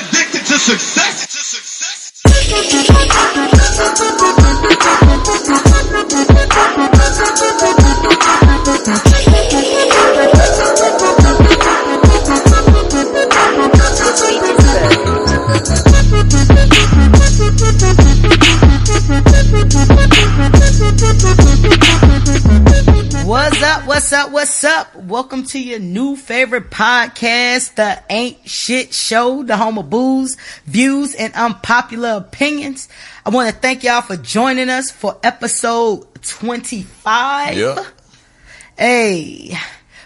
addicted to success. What's up? Welcome to your new favorite podcast, the Ain't Shit Show, the home of booze, views, and unpopular opinions. I want to thank y'all for joining us for episode 25. Yep. Hey,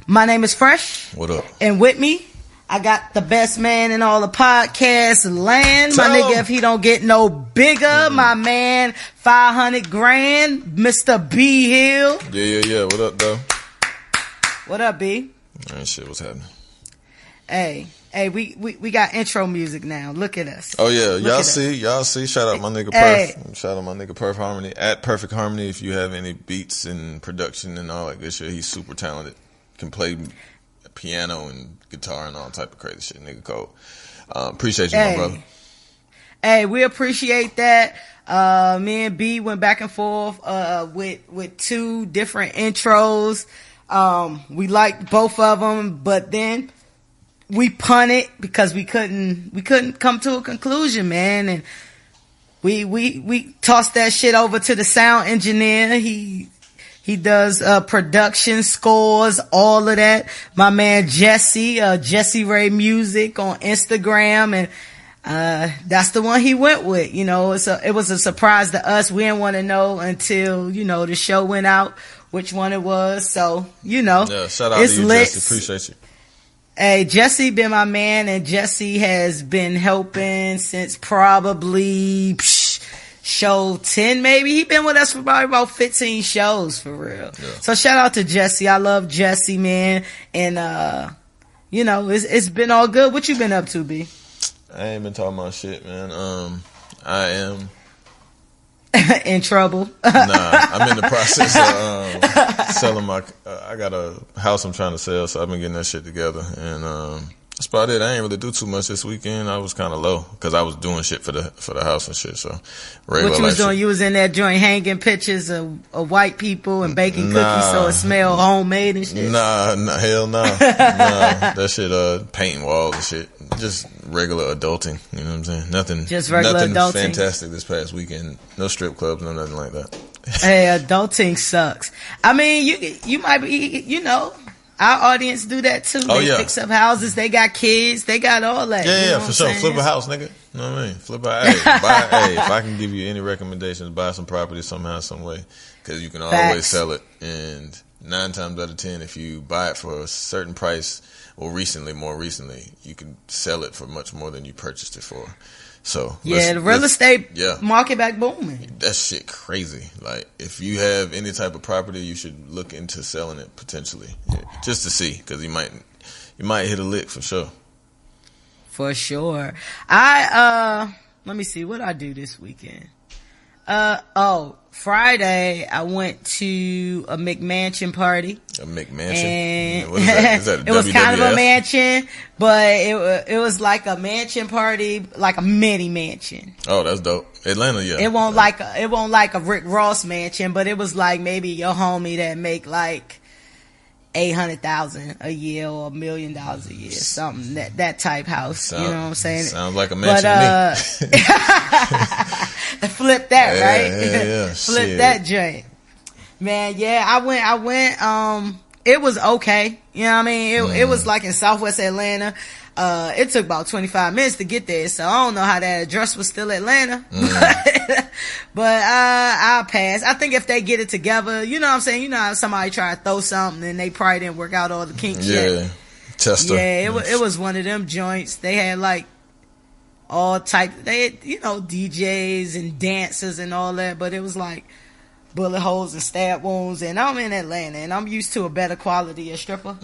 my name is Fresh. What up? And with me, I got the best man in all the podcast land. My nigga, if he don't get no bigger, my man, 500 grand, Mr. B Hill. Yeah. What up, though? What up, B? Ain't shit, what's happening? Hey, we got intro music now. Look at us. Oh yeah, y'all see. Shout out my nigga Perf. Shout out my nigga Perf Harmony at Perfect Harmony. If you have any beats and production and all that good shit, he's super talented. Can play piano and guitar and all type of crazy shit. Nigga cold. Appreciate you, my brother. Hey, we appreciate that. Me and B went back and forth with two different intros. We liked both of them, but then we punted because we couldn't come to a conclusion, man. And we tossed that shit over to the sound engineer. He does production, scores, all of that. My man Jesse Ray Music on Instagram, and that's the one he went with. You know, it was a surprise to us. We didn't want to know until, you know, the show went out which one it was. So, you know, yeah, shout out to you, lit. Jesse. Appreciate you. Hey, Jesse been my man, and Jesse has been helping since probably show 10, maybe. He been with us for probably about 15 shows, for real. Yeah. So shout out to Jesse. I love Jesse, man. And, you know, it's been all good. What you been up to, B? I ain't been talking about shit, man. I am in trouble. Nah, I'm in the process of selling my. I got a house I'm trying to sell, so I've been getting that shit together, and that's about it. I ain't really do too much this weekend. I was kind of low because I was doing shit for the house and shit. So regular what you was doing? shit. You was in that joint hanging pictures of white people and baking cookies so it smelled homemade and shit. Nah, hell no. Nah, that shit, painting walls and shit. Just regular adulting. You know what I'm saying? Nothing. Just regular adulting. Fantastic this past weekend. No strip clubs, no nothing like that. Hey, adulting sucks. I mean, you might be, you know. Our audience do that too. They fix up houses. They got kids. They got all that. Yeah, you know for sure. Flip a house, nigga. You know what I mean? Flip a house. Hey, if I can give you any recommendations, buy some property somehow, some way, because you can always sell it. And 9 times out of 10, if you buy it for a certain price, or more recently, you can sell it for much more than you purchased it for. So the real estate market back booming. That shit crazy. Like, if you have any type of property, you should look into selling it potentially, just to see, because you might hit a lick for sure. For sure. Let me see what I do this weekend. Friday I went to a McMansion party. A McMansion? And what is that? Is that it was kind of a mansion, but it was like a mansion party, like a mini mansion. Oh, that's dope. Atlanta, yeah. It won't like a Rick Ross mansion, but it was like maybe your homie that make like $800,000 a year or $1 million a year, something that type house. You know what I'm saying? Sounds like a mansion to me. Flip that, right? Yeah. Flip Shit. that joint, man. Yeah, I went. It was okay. You know what I mean? It was like in Southwest Atlanta. It took about 25 minutes to get there, so I don't know how that address was still Atlanta. But I'll pass. I think if they get it together, you know what I'm saying? You know how somebody try to throw something and they probably didn't work out all the kinks yet. Tester. Yeah, it was one of them joints. They had like all type. They had, you know, DJs and dancers and all that, but it was like bullet holes and stab wounds, and I'm in Atlanta and I'm used to a better quality of stripper.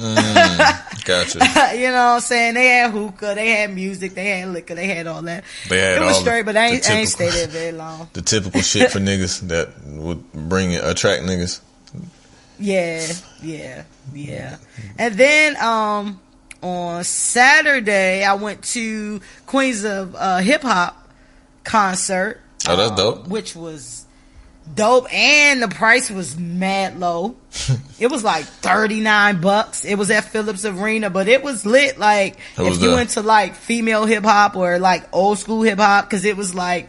Gotcha. You know what I'm saying? They had hookah, they had music, they had liquor, they had all that. It was straight, but I ain't stay there very long. The typical shit for niggas that would attract niggas. Yeah. And then On Saturday, I went to Queens of Hip Hop concert. Oh, that's dope. Which was dope, and the price was mad low. It was like $39. It was at Phillips Arena, but it was lit. Like, if you into like female hip hop or like old school hip hop, because it was like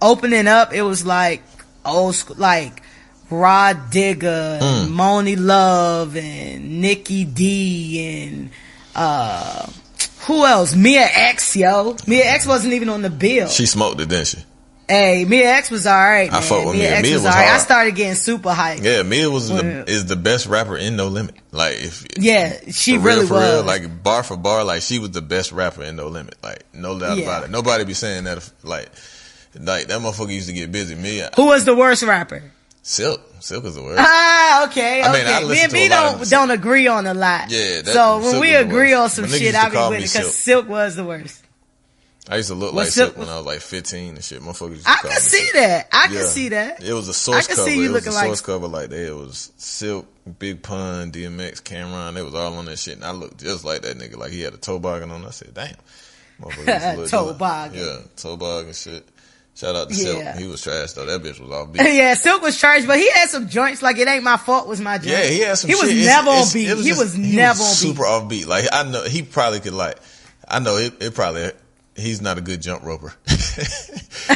opening up. It was like old school, like Rod Digger, and Moni Love, and Nikki D, and who else? Mia X, yo. Mia X wasn't even on the bill. She smoked it, didn't she? Hey, Mia X was alright, man. I fuck with Mia. Mia was alright. I started getting super hyped. Yeah, Mia is the best rapper in No Limit. Like, she really was. Real, like, bar for bar, like, she was the best rapper in No Limit. Like, no doubt about it. Nobody be saying that. Like that motherfucker used to get busy. Mia. Who was the worst rapper? Silk was the worst. Okay. Me and B don't agree on a lot. Yeah. So when we agree on some shit, I be with it, because Silk was the worst. I used to look like Silk when I was like 15 and shit. Motherfuckers I can see that. I can see that. It was a source cover. See you it was a like source cover like that. It was Silk, Big Pun, DMX, Cameron. They was all on that shit. And I looked just like that nigga. Like, he had a toboggan on. I said, damn. Motherfuckers toboggan. Yeah, toboggan shit. Shout out to Silk. He was trash though. That bitch was off beat. Yeah, Silk was trash, but he had some joints like It Ain't My Fault was my joint. Yeah, he had some shit. He was never on beat. He was never on beat. Super off beat. Like, I know he probably could it probably, he's not a good jump roper. That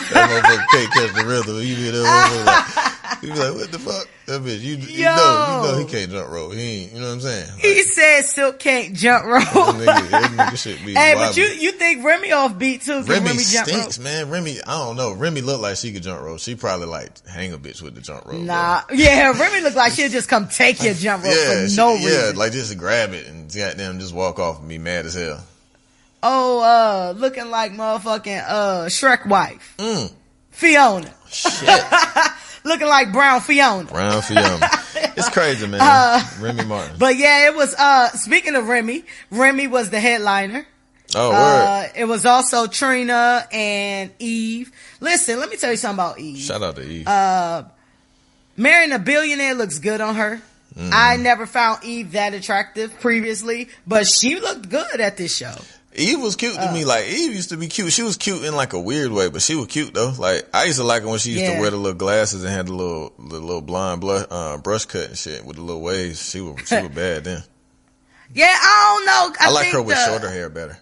motherfucker can't catch the rhythm. He be like, what the fuck? That bitch, you know he can't jump rope. He ain't, you know what I'm saying? Like, he said Silk can't jump rope. That nigga shit be Hey, wild. but you think Remy off beat too? Remy jump stinks, rope? man. Remy, I don't know. Remy looked like she could jump rope. She probably like hang a bitch with the jump rope. Nah, yeah, Remy looked like she'd just come take your jump rope for no reason. Yeah, like just grab it and goddamn just walk off and be mad as hell. Oh, looking like motherfucking Shrek wife. Fiona. Shit. Looking like Brown Fiona. It's crazy, man. Remy Martin. But yeah, it was speaking of Remy was the headliner. Oh, word. It was also Trina and Eve. Listen, let me tell you something about Eve. Shout out to Eve. Marrying a billionaire looks good on her. I never found Eve that attractive previously, but she looked good at this show. Eve was cute to me. Like, Eve used to be cute. She was cute in like a weird way, but she was cute though. Like, I used to like her when she used to wear the little glasses and had the little blonde brush cut and shit with the little waves. She was bad then. Yeah, I don't know. I like her with shorter hair better.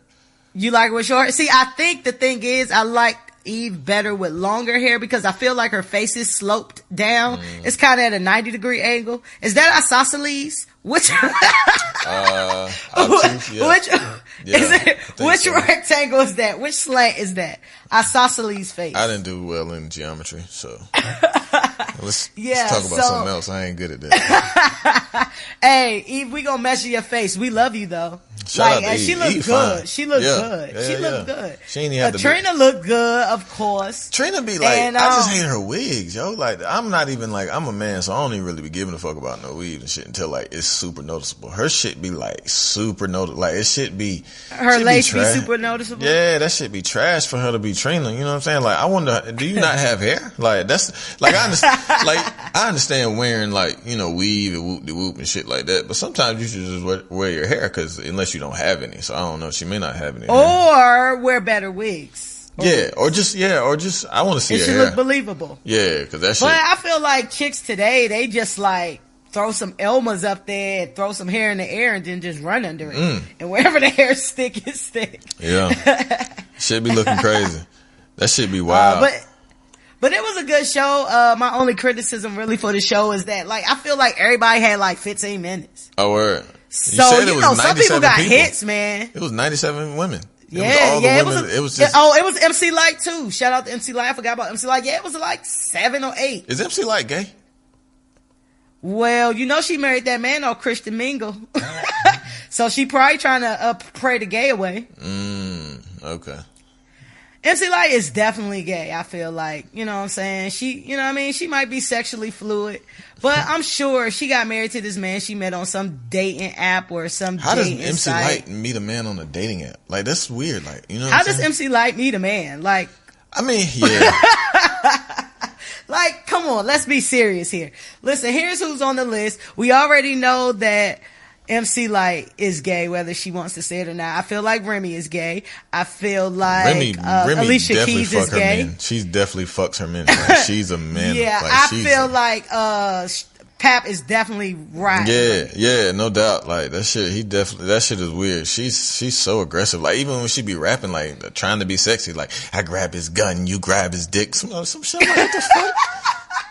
You like her with short? See, I think the thing is, I like Eve better with longer hair because I feel like her face is sloped down. It's kind of at a 90-degree angle. Is that isosceles? Which rectangle is that? Which slant is that? Isosceles face. I didn't do well in geometry, so let's talk about something else. I ain't good at that. Hey, Eve, we gonna measure your face. We love you though. Shout out to Eve. She looked good. She looked good. Yeah, she looked good. She ain't have to Trina looked good, of course. Trina be like, I just hate her wigs, yo. Like, I'm not even like, I'm a man, so I don't even really be giving a fuck about no weave and shit until like it's super noticeable. Her shit be like super noticeable. Like, it should be. Her lace be super noticeable. Yeah, that shit be trash for her to be Trina. You know what I'm saying? Like, I wonder, do you not have hair? Like, that's like, I understand. Like, I understand wearing like, you know, weave and whoop de whoop and shit like that, but sometimes you should just wear your hair because unless you don't have any, so I don't know. She may not have any. Or wear better wigs. Or just I want to see her hair. It should look believable. Yeah, because that shit. But I feel like chicks today, they just like throw some Elmas up there, and throw some hair in the air, and then just run under it. And wherever the hair stick, it stick. Yeah, shit be looking crazy. That shit be wild. But it was a good show. My only criticism really for the show is that, like, I feel like everybody had like 15 minutes. Oh, word. So, some people got hits, man. It was 97 women. It was MC Light too. Shout out to MC Light. I forgot about MC Light. Yeah, it was like 7 or 8. Is MC Light gay? Well, you know she married that man off Christian Mingle. So she probably trying to pray the gay away. Okay. MC Light is definitely gay, I feel like. You know what I'm saying? She, you know what I mean? She might be sexually fluid, but I'm sure she got married to this man she met on some dating app or some dating site. How does MC Light meet a man on a dating app? Like, that's weird. Like, you know what How I'm does saying? MC Light meet a man? Like, I mean, yeah. Like, come on, let's be serious here. Listen, here's who's on the list. We already know that MC Light is gay, whether she wants to say it or not. I feel like Remy is gay. I feel like Remy Alicia Keys is gay. Men. She definitely fucks her men. Like, she's a man. Yeah, like, I feel like Pap is definitely right. Yeah, no doubt. Like that shit, that shit is weird. She's so aggressive. Like even when she be rapping, like trying to be sexy, like I grab his gun, you grab his dick, some shit like what the fuck.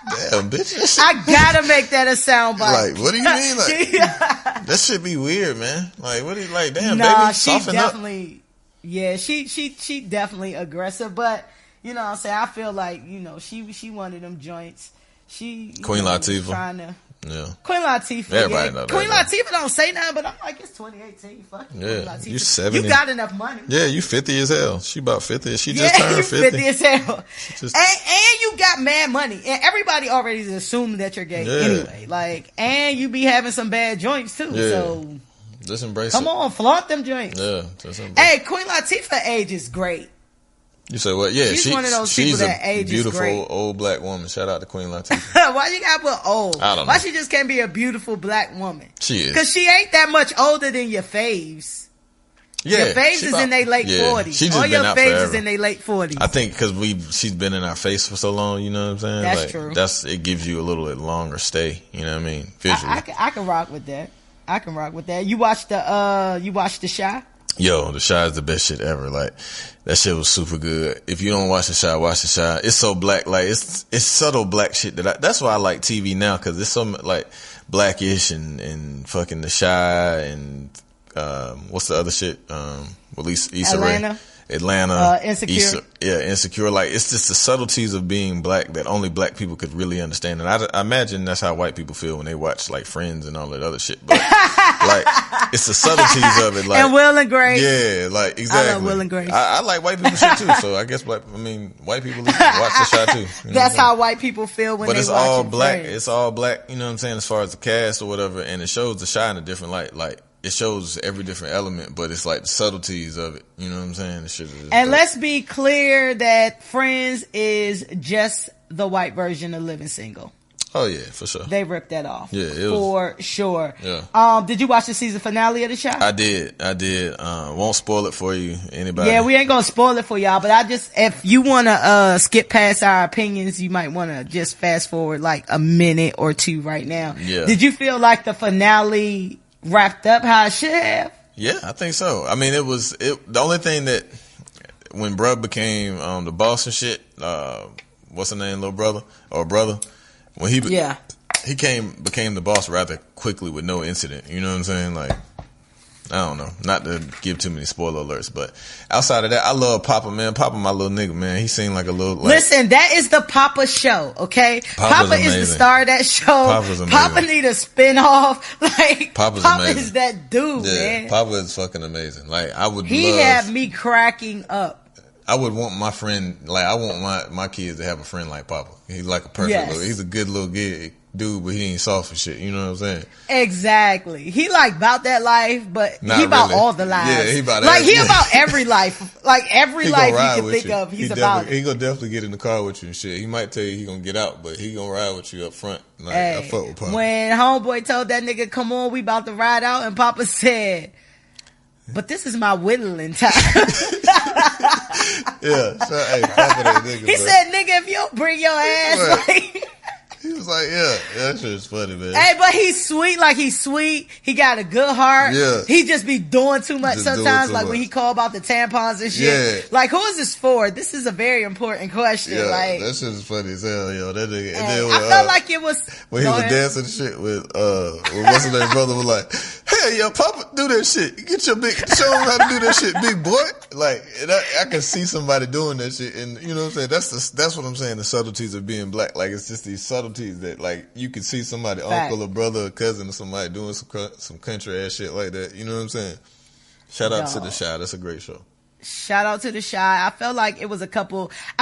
Damn, bitch. I gotta make that a soundbite. Like, what do you mean? Like, that shit be weird, man. Like, what do you like? Damn, nah, baby, soften up. Yeah, she definitely aggressive, but you know what I'm saying. I feel like she one of them joints. Queen Latifah. Queen Latifah. Everybody know that. Queen Latifah don't say nothing, but I'm like, it's 2018. Fuck you, Queen Latifah. You 70. You got enough money. Yeah, you 50 as hell. She about 50. She just turned 50. 50 as hell. And you got mad money. And everybody already assumed that you're gay anyway. Like, and you be having some bad joints too. Yeah. So just embrace Come on, flaunt them joints. Yeah, just embrace Hey, Queen Latifah age is great. You say what? Yeah, she's one of those people that age is great. Beautiful old black woman. Shout out to Queen Latifah. Why you gotta put old? I don't know. Why she just can't be a beautiful black woman? She is. Because she ain't that much older than your faves. Yeah, your faves is in their late 40s. She just All been your out faves forever. is in their late 40s. I think because she's been in our face for so long. You know what I'm saying? That's true. It gives you a little bit longer stay. You know what I mean? Visually. I can rock with that. You watched the Shy? Yo, The Shy is the best shit ever. Like, that shit was super good. If you don't watch The Shy, watch The Shy. It's so black. Like, it's subtle black shit that's why I like TV now, cause it's so, like, blackish and fucking The Shy and, what's the other shit? Issa Rae. Atlanta. Insecure. Insecure. Like, it's just the subtleties of being black that only black people could really understand. And I imagine that's how white people feel when they watch, like, Friends and all that other shit. But, like, it's the subtleties of it. Like, and Will and Grace. Yeah, like, exactly. I love Will and Grace. I like white people shit too, so I guess, white people watch The Shy too. That's how white people feel when they watch it. But it's all black. Friends. It's all black, you know what I'm saying, as far as the cast or whatever, and it shows The Shy in a different light. Like, it shows every different element, but it's like the subtleties of it. You know what I'm saying? The shit is and let's be clear that Friends is just the white version of Living Single. Oh yeah, for sure. They ripped that off. Yeah, for sure. Yeah. Did you watch the season finale of The Shy? I did. Won't spoil it for you. Anybody? Yeah, we ain't gonna spoil it for y'all, but if you wanna skip past our opinions, you might wanna just fast forward like a minute or two right now. Yeah. Did you feel like the finale wrapped up how it should have? Yeah, I think so. I mean, the only thing that when bruh became the boss and shit, what's the name, little brother or brother, when he became the boss rather quickly with no incident. You know what I'm saying? Like, I don't know, not to give too many spoiler alerts, but outside of that, I love Papa, man. Papa, my little nigga, man. He seemed like a little. Like, listen, that is the Papa show, okay? Papa is the star of that show. Papa's amazing. Papa need a spin-off. Like, Papa's Papa amazing. Is that dude, man. Papa is fucking amazing. Like, He had me cracking up. I would want my friend, like, I want my kids to have a friend like Papa. He's like a perfect little, he's a good little dude, but he ain't soft and shit. You know what I'm saying? Exactly. He like about that life, but Not he about really. all the lives. Yeah, he about like he about every life. Like every life you can think you. of, he's about it. He gonna definitely get in the car with you and shit. He might tell you he gonna get out, but he gonna ride with you up front. Like, I fuck with Papa. When homeboy told that nigga, come on, we about to ride out, and Papa said, but this is my whittling time. Yeah, so, hey, Papa that nigga. He said, nigga, if you don't bring your ass, like... He was like, yeah, that shit is funny, man. Hey, but he's sweet. Like, he's sweet. He got a good heart. Yeah. He just be doing too much sometimes. Like, when he call about the tampons and shit. Yeah. Like, who is this for? This is a very important question. Yeah, like, that shit is funny as hell, yo. That nigga. And hey, then I felt like it was... When he was dancing and shit with what's his name, brother was like, hey, yo, Papa, do that shit. Show him how to do that shit, big boy. Like, and I can see somebody doing that shit. And, you know what I'm saying? That's what I'm saying, the subtleties of being black. Like, it's just these subtleties that, like, you can see somebody, uncle or brother or cousin or somebody doing some country ass shit like that. You know what I'm saying? Shout out to The Shy. That's a great show. Shout out to The Shy. I felt like it was I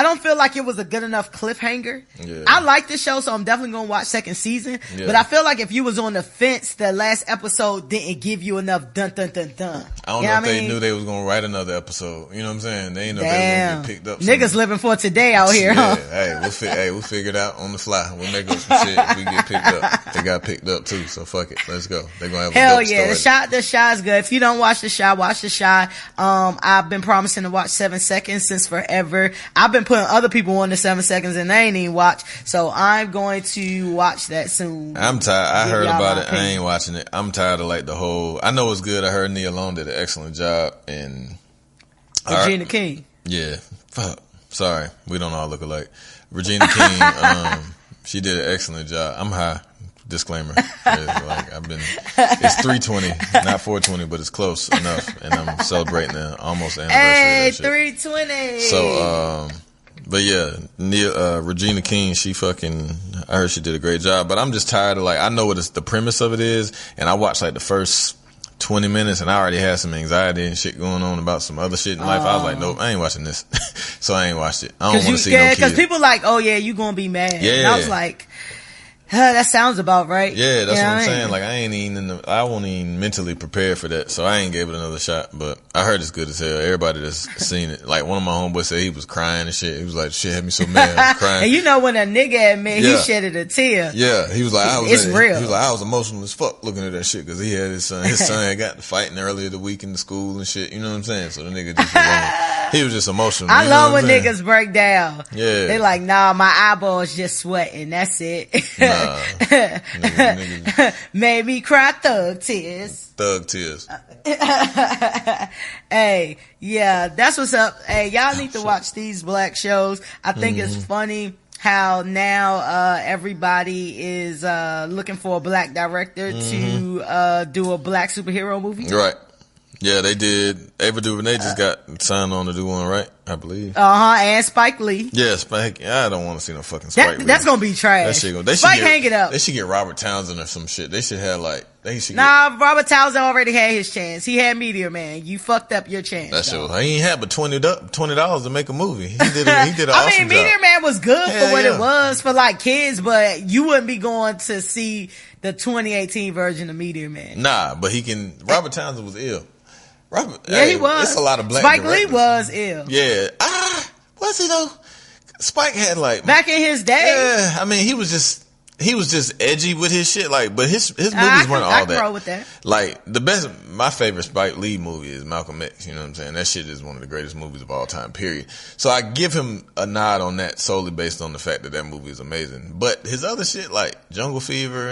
don't feel like it was a good enough cliffhanger. Yeah. I like the show, so I'm definitely going to watch second season. Yeah. But I feel like if you was on the fence, the last episode didn't give you enough dun dun dun dun. I don't know if they knew they was going to write another episode. You know what I'm saying? They ain't know they were going to get picked up. Niggas living for today out here, huh? Hey, we'll figure it out on the fly. We'll make up some shit if we get picked up. They got picked up too, so fuck it. Let's go. They're going to have a dope story. The Shy is good. If you don't watch The Shy, watch The Shy. I've been promising to watch 7 Seconds since forever. I've been putting other people on the 7 Seconds and they ain't even watch. So I'm going to watch that soon. I'm tired. I heard about it. I ain't watching it. I'm tired of like the whole. I know it's good. I heard Nia Long did an excellent job and Regina King. Yeah. Fuck. Sorry, we don't all look alike. Regina King. She did an excellent job. I'm high. Disclaimer. It's 320, not 420, but it's close enough. And I'm celebrating the almost anniversary. Hey, 320. So, but yeah, Regina King, I heard she did a great job, but I'm just tired of I know what the premise of it is. And I watched the first 20 minutes and I already had some anxiety and shit going on about some other shit in life. I was like, nope, I ain't watching this. So I ain't watched it. I don't want to see no kid. Because people oh yeah, you gonna be mad. Yeah. And I was like, that sounds about right. Yeah, that's what I'm saying. I won't even mentally prepare for that, so I ain't gave it another shot. But I heard it's good as hell. Everybody that's seen it, one of my homeboys said he was crying and shit. He was like, "Shit had me so mad, I was crying." And when a nigga admit he shedded a tear. Yeah, he was like, "It's real." He was like, "I was emotional as fuck looking at that shit because he had his son. His son had got fighting earlier the week in the school and shit. You know what I'm saying? So the nigga he was just emotional. I love when niggas break down. Yeah, they like, nah, my eyeballs just sweating. That's it. Nah. Nigga. Made me cry thug tears. Hey, yeah, that's what's up. Hey, y'all need to watch these black shows. I think it's funny how now everybody is looking for a black director to do a black superhero movie. Right. Yeah, they did. Ava DuVernay just got signed on to do one, right? I believe. And Spike Lee. Yeah, Spike. I don't want to see no fucking Spike Lee. That's gonna be trash. Spike hang it up. They should get Robert Townsend or some shit. They should have Robert Townsend already had his chance. He had Meteor Man. You fucked up your chance. That's true. He ain't had but $20 to make a movie. He did an awesome job. Meteor Man was good for what it was for kids, but you wouldn't be going to see the 2018 version of Meteor Man. Nah, but Robert Townsend was ill. He was. It's a lot of black Spike directors. Lee was ill. Yeah. Was he though? Spike had back in his day. Yeah, I mean he was just edgy with his shit, but his movies weren't all that. I can roll with that. My favorite Spike Lee movie is Malcolm X, you know what I'm saying? That shit is one of the greatest movies of all time, period. So I give him a nod on that solely based on the fact that movie is amazing. But his other shit, Jungle Fever,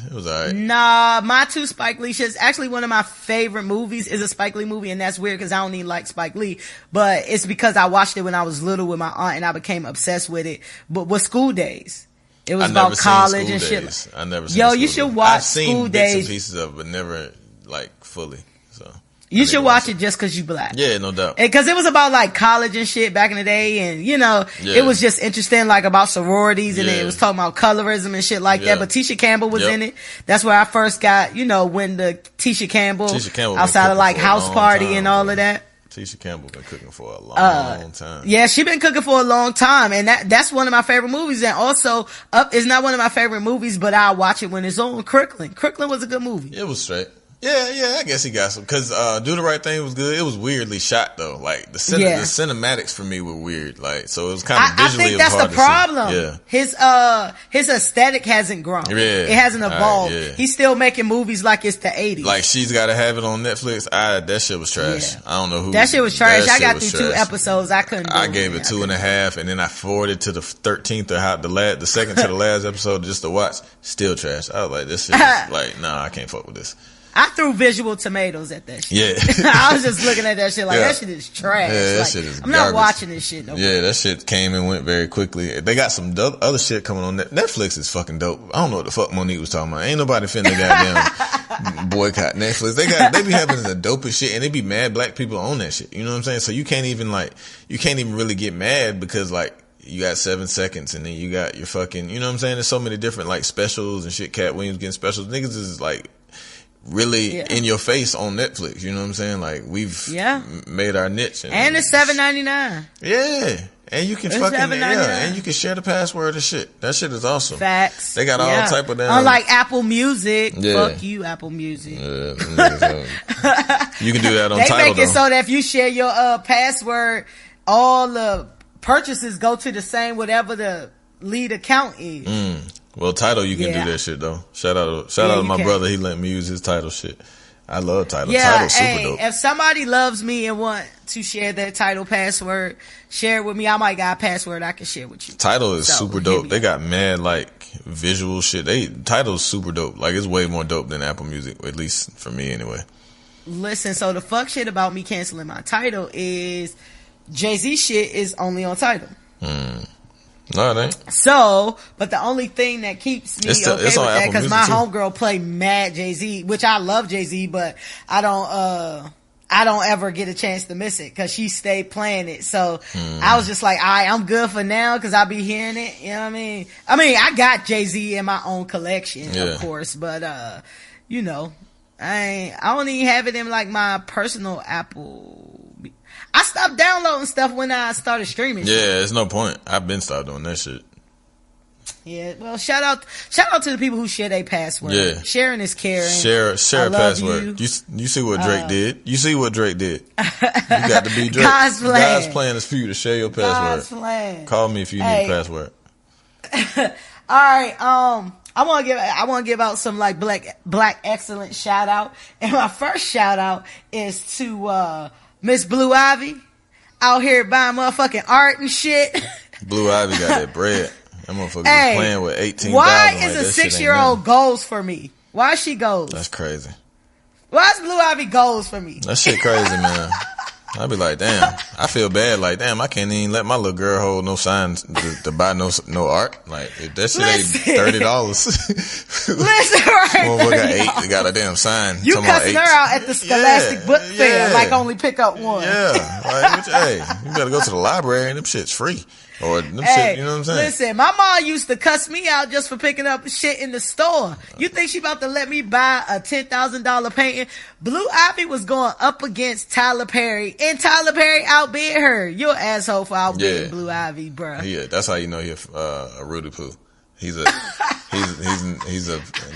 it was alright. Nah, my two Spike Lee shits, actually one of my favorite movies is a Spike Lee movie, and that's weird because I don't even like Spike Lee, but it's because I watched it when I was little with my aunt and I became obsessed with it, but with School Days. It was about college and shit. I never seen Yo, you should watch School Days. I've seen bits and pieces of it, but never fully. So you should watch it just because you black. Yeah, no doubt. Because it was about college and shit back in the day, and it was just interesting, about sororities, and it was talking about colorism and shit like that. But Tisha Campbell was in it. That's where I first got, when the Tisha Campbell outside of House Party and all of that. Tisha Campbell been cooking for a long time. Yeah, she been cooking for a long time, and that's one of my favorite movies. And also, Up is not one of my favorite movies, but I'll watch it when it's on. Crooklyn was a good movie. It was straight. Yeah, I guess he got some. Because Do the Right Thing was good. It was weirdly shot, though. The cinematics for me were weird. So it was kind of visually I think that's the problem. Yeah. His aesthetic hasn't grown. Yeah. It hasn't evolved. Right, yeah. He's still making movies like it's the 80s. She's Gotta Have It on Netflix. That shit was trash. Yeah. I don't know who. That shit was trash. I got through 2 episodes. I couldn't do it. I gave it 2.5, and then I forwarded to the 13th or the second to the last episode just to watch. Still trash. I was like, this shit is nah, I can't fuck with this. I threw visual tomatoes at that shit. Yeah. I was just looking at that shit that shit is trash. Yeah, that shit is I'm garbage. not watching this shit no more. Yeah, that shit came and went very quickly. They got some other shit coming on. Netflix is fucking dope. I don't know what the fuck Monique was talking about. Ain't nobody finna goddamn boycott Netflix. They be having the dopest shit, and they be mad black people on that shit. You know what I'm saying? So you can't even really get mad because you got 7 seconds, and then you got your fucking, you know what I'm saying? There's so many different specials and shit. Cat Williams getting specials. Niggas is really in your face on Netflix. You know what I'm saying? Like we've made our niche, and it's $7.99. Yeah, and you can and you can share the password and shit. That shit is awesome. Facts. They got all type of damn. Unlike Apple Music, fuck you, Apple Music. Yeah, you can do that on Tidal. They make it so that if you share your password, all the purchases go to the same whatever the lead account is. Well, Tidal, you can do that shit though. Shout out to my brother. He let me use his Tidal shit. I love Tidal. Tidal's super dope. If somebody loves me and want to share their Tidal password, share it with me. I might got a password I can share with you. Tidal is super dope. They got mad like visual shit. Tidal's super dope. Like it's way more dope than Apple Music, at least for me anyway. Listen, so the fuck shit about me canceling my Tidal is Jay-Z shit is only on Tidal. No, it ain't. So, but the only thing that keeps me okay with that, because my homegirl play mad Jay-Z, which I love Jay-Z, but I don't ever get a chance to miss it because she stayed playing it. So I was just like, I'm good for now because I'll be hearing it. You know what I mean? I got Jay-Z in my own collection, of course, but you know, I don't even have it in like my personal Apple. I stopped downloading stuff when I started streaming. Yeah, there's no point. I've been stopped doing that shit. Yeah, well, shout out to the people who share their password. Yeah, sharing is caring. Share a password. You see what Drake did? You see what Drake did? You got to be Drake. God's plan is for you to share your password. God's plan. Call me if you need a password. All right. I want to give out some like black excellent shout out, and my first shout out is to Miss Blue Ivy out here buying motherfucking art and shit. Blue Ivy got that bread. That motherfucker is playing with 18,000. Why is a 6-year-old goals for me? Why is she goals? That's crazy. Why is Blue Ivy goals for me? That shit crazy, man. I'd be like, damn. I feel bad. Like, damn, I can't even let my little girl hold no signs to buy no art. Like, if that shit ain't $30. Listen, right? Motherfucker got a damn sign. You cussing her out at the Scholastic Book Fair, like only pick up one. Yeah. Like, hey, you better go to the library and them shit's free. Or them shit, you know what I'm saying? Listen, my mom used to cuss me out just for picking up shit in the store. You think she about to let me buy a $10,000 painting? Blue Ivy was going up against Tyler Perry, and Tyler Perry outbid her. You're an asshole for outbidding Blue Ivy, bruh. Yeah, that's how you know you're a Rudy Poo. He's a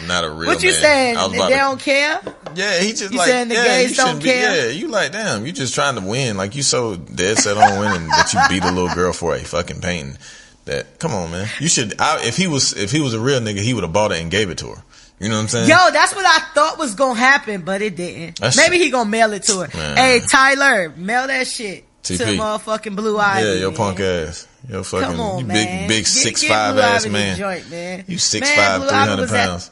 not a real man. What you saying? They don't care? Yeah, he just you saying the gays don't care? Yeah, you like, damn, you just trying to win. Like, you so dead set on winning that you beat a little girl for a fucking painting. That, come on, man. You should, if he was a real nigga, he would have bought it and gave it to her. You know what I'm saying? Yo, that's what I thought was gonna happen, but it didn't. Maybe he gonna mail it to her. Man. Hey, Tyler, mail that shit to motherfucking Blue Ivy. Yeah, your punk ass. Yo, fucking, come on, you man. big 6'5" ass man. Joint, man. You 6'5", 300 pounds.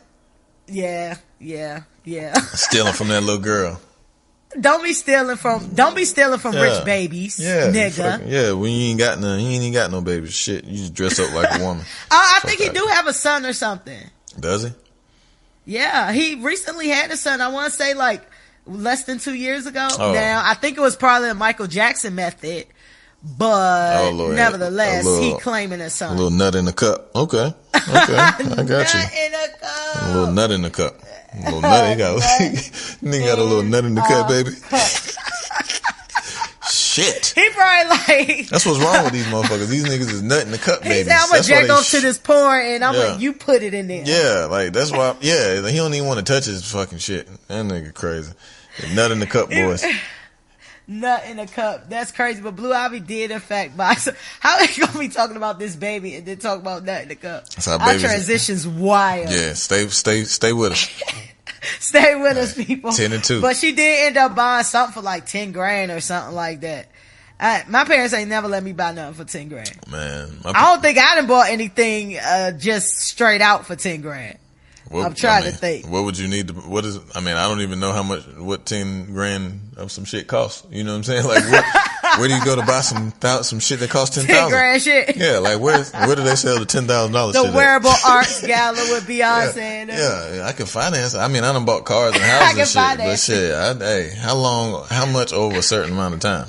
Yeah. Stealing from that little girl. Don't be stealing from rich babies, nigga. When you ain't even got no babies. Shit, you just dress up like a woman. I think he do have a son or something. Does he? Yeah, he recently had a son. I want to say like less than 2 years ago. Now, I think it was probably the Michael Jackson method. But nevertheless, he claiming a son. A little nut in the cup. Okay. I got you. A little nut in the cup. A little nut. He got a little nut in the cup, baby. Shit. He probably like. That's what's wrong with these motherfuckers. These niggas is nut in the cup, baby. He said, I'm gonna jack off to this porn, and I'm like, you put it in there. Yeah, like that's why. Yeah, he don't even want to touch his fucking shit. That nigga crazy. Nut in the cup, boys. Nut in a cup. That's crazy. But Blue Ivy did in fact buy. So how are you gonna be talking about this baby and then talk about nut in the cup? Our transition's wild. Yeah, stay with us. Stay with us, people. 10 and 2. But she did end up buying something for like 10 grand or something like that. My parents ain't never let me buy nothing for 10 grand. Man, I don't think I done bought anything just straight out for 10 grand. I'm trying to think. What would you need to, I don't even know what 10 grand of some shit costs. You know what I'm saying? Like, where do you go to buy some shit that costs 10,000? 10 grand shit. Yeah, like where do they sell the $10,000 shit? The wearable arts gala with Beyonce. Yeah, I can finance it. I done bought cars and houses and shit. But shit, how much over a certain amount of time?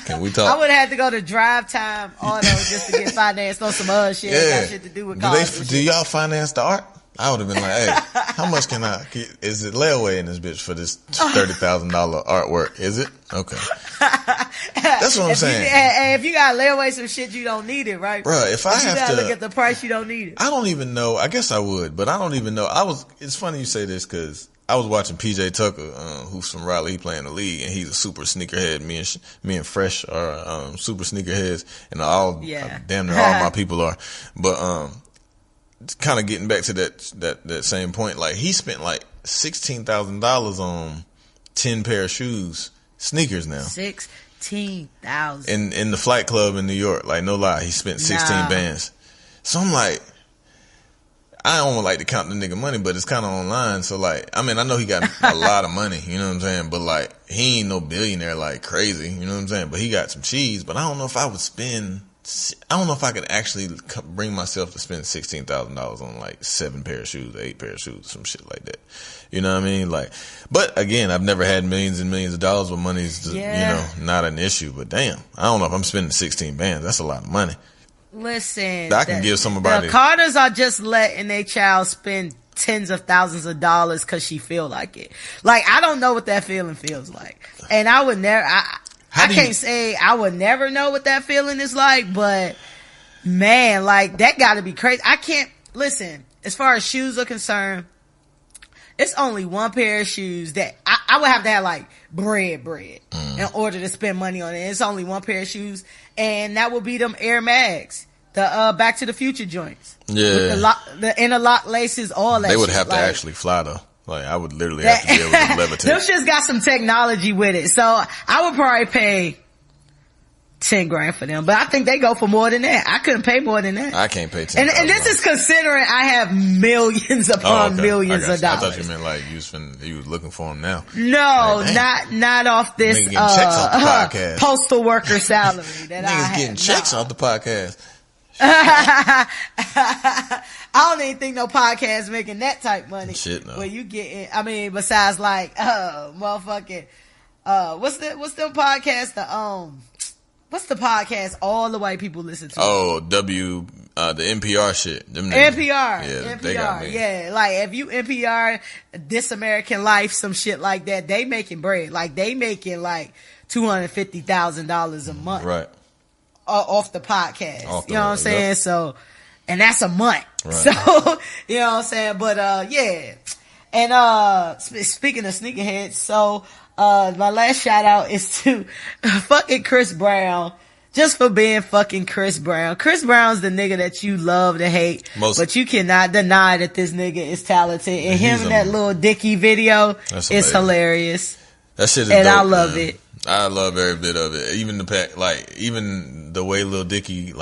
Can we talk? I would have had to go to Drive Time Auto just to get financed on some other shit. That got shit to do with cars. Do y'all finance the art? I would have been like, hey, how much is it layaway in this bitch for this $30,000 artwork? Is it? Okay. That's what I'm saying. And if you got layaway some shit, you don't need it, right? Bro, if I have to look at the price, you don't need it. I don't even know. I guess I would, but I don't even know. It's funny you say this because I was watching PJ Tucker, who's from Raleigh, he playing the league, and he's a super sneakerhead. Me and Fresh are, super sneakerheads, and damn near all my people are. But, kind of getting back to that same point, like he spent like $16,000 on 10 pair of shoes, sneakers now. 16,000 in the Flight Club in New York. Like no lie, he spent 16 bands. So I'm like, I don't like to count the nigga money, but it's kind of online. So like, I mean, I know he got a lot of money, you know what I'm saying? But like, he ain't no billionaire like crazy, you know what I'm saying? But he got some cheese. But I don't know if I could actually bring myself to spend $16,000 on like 7 pair of shoes, 8 pair of shoes, some shit like that. You know what I mean? Like, but again, I've never had millions and millions of dollars where money's just, not an issue. But damn, I don't know if I'm spending 16 bands. That's a lot of money. Listen, I can give somebody. The Carters are just letting their child spend tens of thousands of dollars because she feel like it. Like, I don't know what that feeling feels like, and I would never. I can't say I would never know what that feeling is like, but man, like that got to be crazy. I can't listen. As far as shoes are concerned, it's only one pair of shoes that I would have to have like bread in order to spend money on it. It's only one pair of shoes, and that would be them Air Mags, the Back to the Future joints. Yeah, with the interlock laces, all that. They would shit. have to actually fly though. Like I would literally have to be able to levitate. Them shit's got some technology with it, so I would probably pay $10,000 for them, but I think they go for more than that. I couldn't pay more than that. I can't pay $10,000. And this is considering I have millions upon millions of dollars. I thought you meant like you was looking for them now. No, like, not off this checks off the podcast. Postal worker salary that I have. Getting checks off the podcast. I don't even think no podcast making that type money. Shit, no. Where you getting? I mean, besides like, motherfucking, what's the podcast? What's the podcast all the white people listen to? Oh, the NPR shit. Them NPR. Yeah, NPR. they got me. Yeah, like if you NPR This American Life, some shit like that, they making bread. Like they making like $250,000 a month. Right. Off the podcast. You know what I'm saying? Yep. So, and that's a month. Right. So, you know what I'm saying? But, yeah. And, speaking of sneakerheads, so, my last shout out is to fucking Chris Brown. Just for being fucking Chris Brown. Chris Brown's the nigga that you love to hate, but you cannot deny that this nigga is talented. And him in that little Dickie video is hilarious. That shit is and dope, I love man. it. I love every bit of it. Even even the way Lil Dicky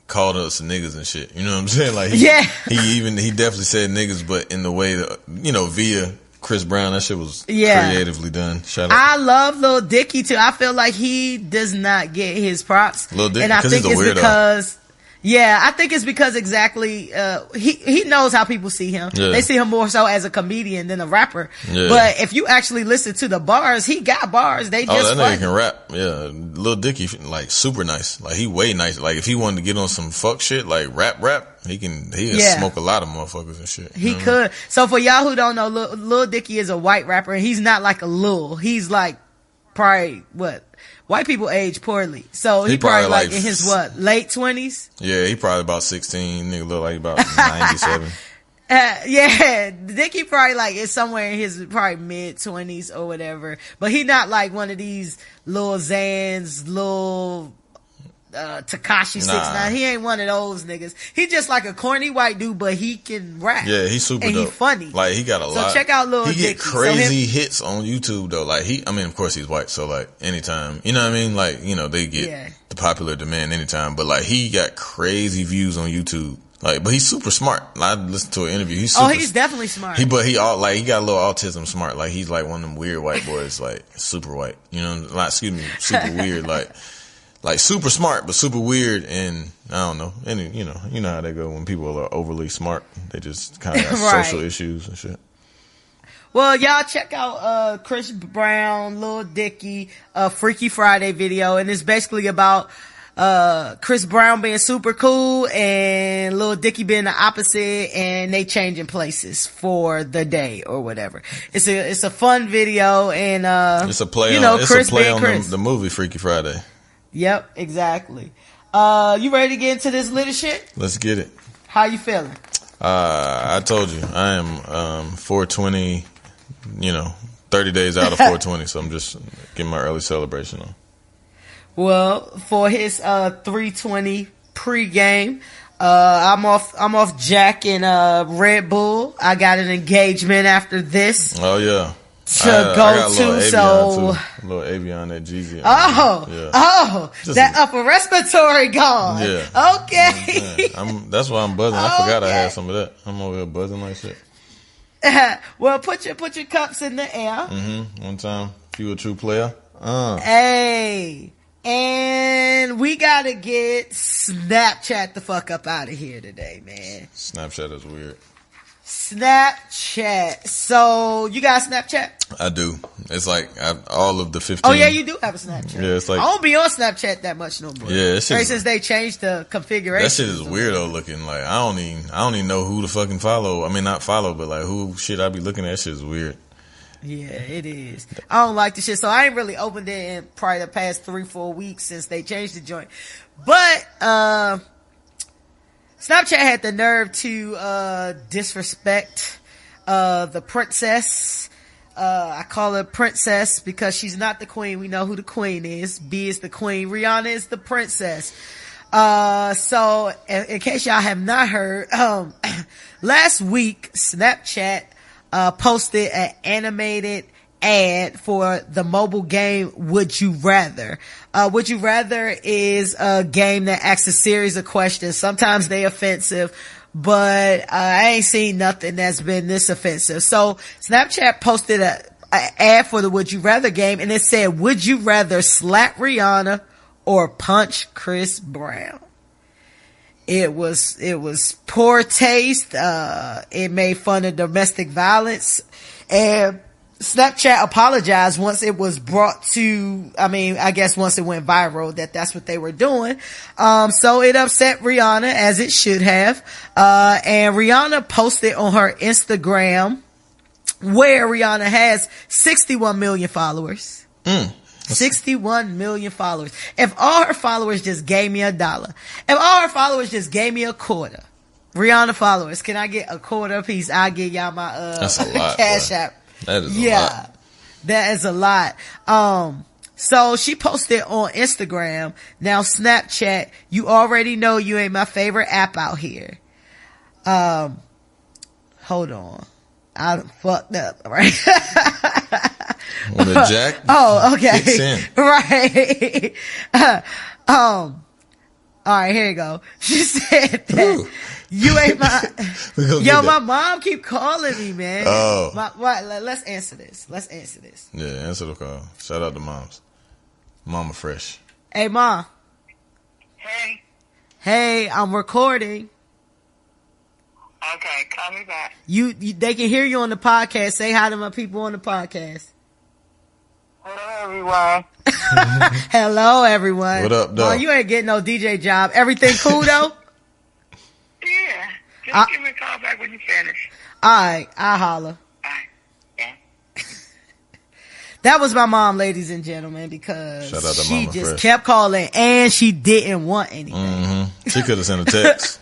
called us niggas and shit. You know what I'm saying? Like he definitely said niggas, but in the way that via Chris Brown, that shit was creatively done. Shout out. I love Lil Dicky too. I feel like he does not get his props, Lil Dicky, and I think it's because. Yeah, I think it's because exactly, he knows how people see him. Yeah. They see him more so as a comedian than a rapper. Yeah. But if you actually listen to the bars, he got bars. They just that nigga can rap. Yeah. Lil Dicky, like, super nice. Like, he way nice. Like, if he wanted to get on some fuck shit, like rap, he can smoke a lot of motherfuckers and shit. He could. So for y'all who don't know, Lil Dicky is a white rapper, and he's not like a Lil. He's like, probably, white people age poorly. So he probably like in his late 20s? Yeah, he probably about 16. Nigga look like about 97. Yeah, Dickie probably is somewhere in his probably mid 20s or whatever. But he not like one of these Lil Xans, Lil Tekashi 6ix9ine. He ain't one of those niggas. He just like a corny white dude, but he can rap. Yeah, he's super and dope. He funny. Like he got a lot. So check out Lil Dicky. He get crazy hits on YouTube though. Like of course he's white, so like anytime, you know what I mean? Like, they get the popular demand anytime, but like he got crazy views on YouTube. Like, but he's super smart. I listened to an interview. He's definitely smart. He got a little autism smart. Like he's like one of them weird white boys, like super white. Super weird, like super smart, but super weird, and I don't know. And you know how they go when people are overly smart. They just kind of have social issues and shit. Well, y'all check out Chris Brown, Lil Dicky, Freaky Friday video, and it's basically about Chris Brown being super cool and Lil Dicky being the opposite, and they changing places for the day or whatever. It's a fun video, and it's a play on Chris the movie Freaky Friday. Yep, exactly. You ready to get into this little shit? Let's get it. How you feeling? I told you I am 420. 30 days out of 420, so I'm just getting my early celebration on. Well, for his 320 pregame, I'm off Jack and Red Bull. I got an engagement after this. Oh yeah. To go to, so a little Avion at Jeezy. That upper respiratory gone. Yeah. Okay. That's why I'm buzzing. I forgot I had some of that. I'm over here buzzing like shit. Well, put your cups in the air. One time, if you a true player. Hey, and we gotta get Snapchat the fuck up out of here today, man. Snapchat is weird. Snapchat. So you got Snapchat? I do. It's like all of the 15. Oh yeah, you do have a Snapchat. Yeah, it's like I don't be on Snapchat that much no more. Yeah, ever since they changed the configuration. That shit is weirdo looking. Like I don't even know who to fucking follow. I mean, not follow, but like who shit I be looking at. That shit is weird. Yeah, it is. I don't like the shit, so I ain't really opened it in probably the past 3-4 weeks since they changed the joint. But Snapchat had the nerve to disrespect the princess. I call her princess because she's not the queen. We know who the queen is. B is the queen. Rihanna is the princess. So in case y'all have not heard, last week Snapchat posted an animated ad for the mobile game Would You Rather. Would You Rather is a game that asks a series of questions. Sometimes they offensive, but I ain't seen nothing that's been this offensive. So Snapchat posted a ad for the Would You Rather game, and it said, would you rather slap Rihanna or punch Chris Brown? It was poor taste. It made fun of domestic violence, and Snapchat apologized once it was brought to, I guess once it went viral that's what they were doing. So it upset Rihanna, as it should have. And Rihanna posted on her Instagram, where Rihanna has 61 million followers. 61 million followers. If all her followers just gave me $1, if all her followers just gave me a quarter, Rihanna followers, can I get a quarter piece? I'll give y'all my That's a lot, Cash App. That is a lot. That is a lot. So she posted on Instagram. Now Snapchat, you already know you ain't my favorite app out here. Hold on. I done fucked up, right? When the jack okay. kicks in. Right. All right, here you go. She said that you ain't my... my mom keep calling me, man. Oh. Let's answer this. Yeah, answer the call. Shout out to moms. Mama Fresh. Hey, Mom. Hey. Hey, I'm recording. Okay, call me back. They can hear you on the podcast. Say hi to my people on the podcast. Hello, everyone. Hello, everyone. What up, though? Oh, you ain't getting no DJ job. Everything cool, though? Yeah. Just give me a call back when you finish. All right. I'll holler. All right. Yeah. That was my mom, ladies and gentlemen, because Shout out to she Mama just Fresh. kept calling and she didn't want anything. She could have sent a text.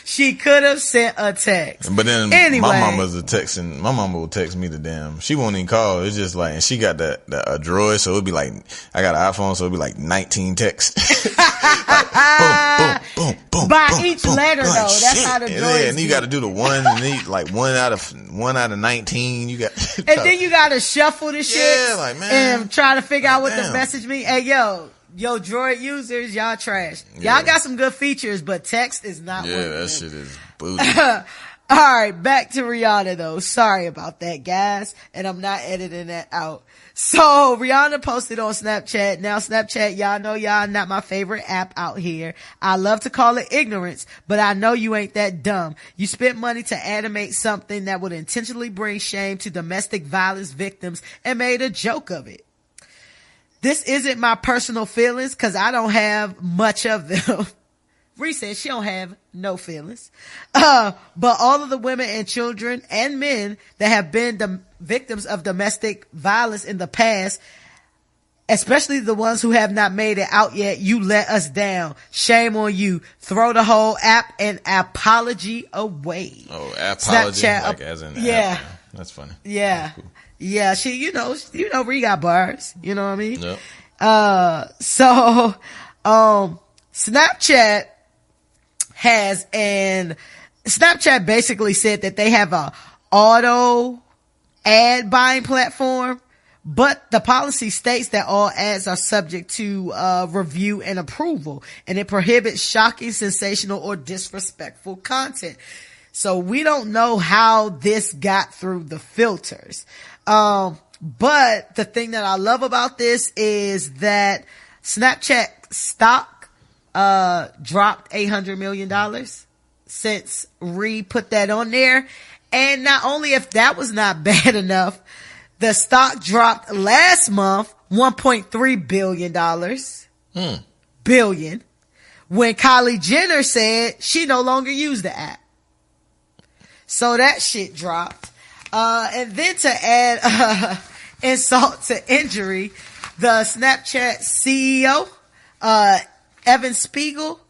She could have sent a text. But then anyway, my mama's a texting. My mama will text me the damn. She won't even call. It's just like, and she got a Droid, so it'd be like, I got an iPhone, so it'd be like 19 texts. Like, boom, boom. By boom, each boom, letter, like, though. That's shit. how the Droids and you got to do the one, and like one out of 19. You got, and then you got to shuffle the shit. Yeah, like, man, and try to figure out what damn. the message mean. Hey, yo, Droid users, y'all trash. Y'all got some good features, but text is not. Yeah, that shit is booty. All right, back to Rihanna though. Sorry about that, guys, and I'm not editing that out. So Rihanna posted on Snapchat. Now Snapchat, y'all know y'all not my favorite app out here. I love to call it ignorance, but I know you ain't that dumb. You spent money to animate something that would intentionally bring shame to domestic violence victims and made a joke of it. This isn't my personal feelings because I don't have much of them. Ree said she don't have no feelings. But all of the women and children and men that have been the victims of domestic violence in the past, especially the ones who have not made it out yet, you let us down. Shame on you. Throw the whole app and apology away. Oh, apology? Snapchat, like as in yeah. app. That's funny. Yeah. That's cool. Yeah, she, Ree got bars. You know what I mean? Yep. Snapchat Snapchat basically said that they have a auto ad buying platform, but the policy states that all ads are subject to review and approval, and it prohibits shocking, sensational, or disrespectful content. So we don't know how this got through the filters. But the thing that I love about this is that Snapchat stock dropped $800 million since Ree put that on there. And not only if that was not bad enough, the stock dropped last month $1.3 billion. Billion. When Kylie Jenner said she no longer used the app. So that shit dropped. And then to add insult to injury, the Snapchat CEO, Evan Spiegel,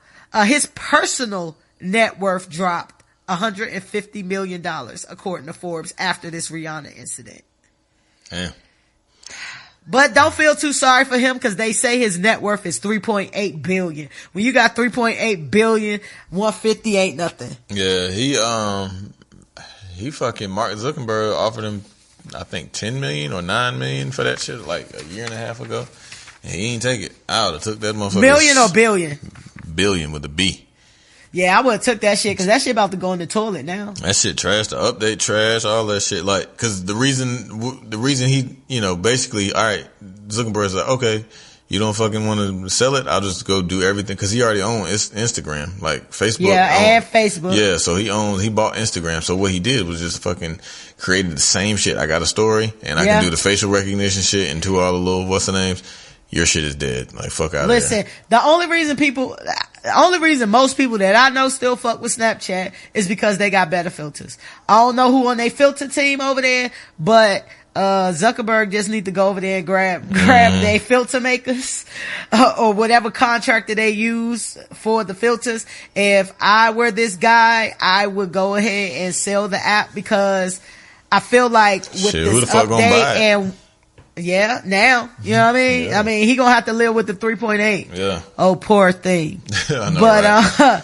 his personal net worth dropped $150 million, according to Forbes, after this Rihanna incident. Damn. But don't feel too sorry for him because they say his net worth is $3.8 billion. When you got $3.8 billion, 150 ain't nothing. Yeah, he fucking Mark Zuckerberg offered him, I think, 10 million or 9 million for that shit like a year and a half ago. And he ain't take it. I would have took that motherfucker. Million or billion? Billion with a B. Yeah, I would have took that shit because that shit about to go in the toilet now. That shit trash. The update trash. All that shit. Like, cause the reason he, basically, all right, Zuckerberg's like, okay, you don't fucking want to sell it. I'll just go do everything. Cause he already owns Instagram, like Facebook. Yeah, and Facebook. Yeah. So he bought Instagram. So what he did was just fucking created the same shit. I got a story and I can do the facial recognition shit and do all the little, what's the names? Your shit is dead. Like, fuck out of here. Listen, the only reason most people that I know still fuck with Snapchat is because they got better filters. I don't know who on their filter team over there, but Zuckerberg just need to go over there and grab their filter makers or whatever contractor they use for the filters. If I were this guy, I would go ahead and sell the app because I feel like with shit, who the this fuck gonna buy update it? and yeah, now, you know what I mean? Yeah. I mean, he gonna have to live with the 3.8. Yeah. Oh, poor thing. I know, but, right?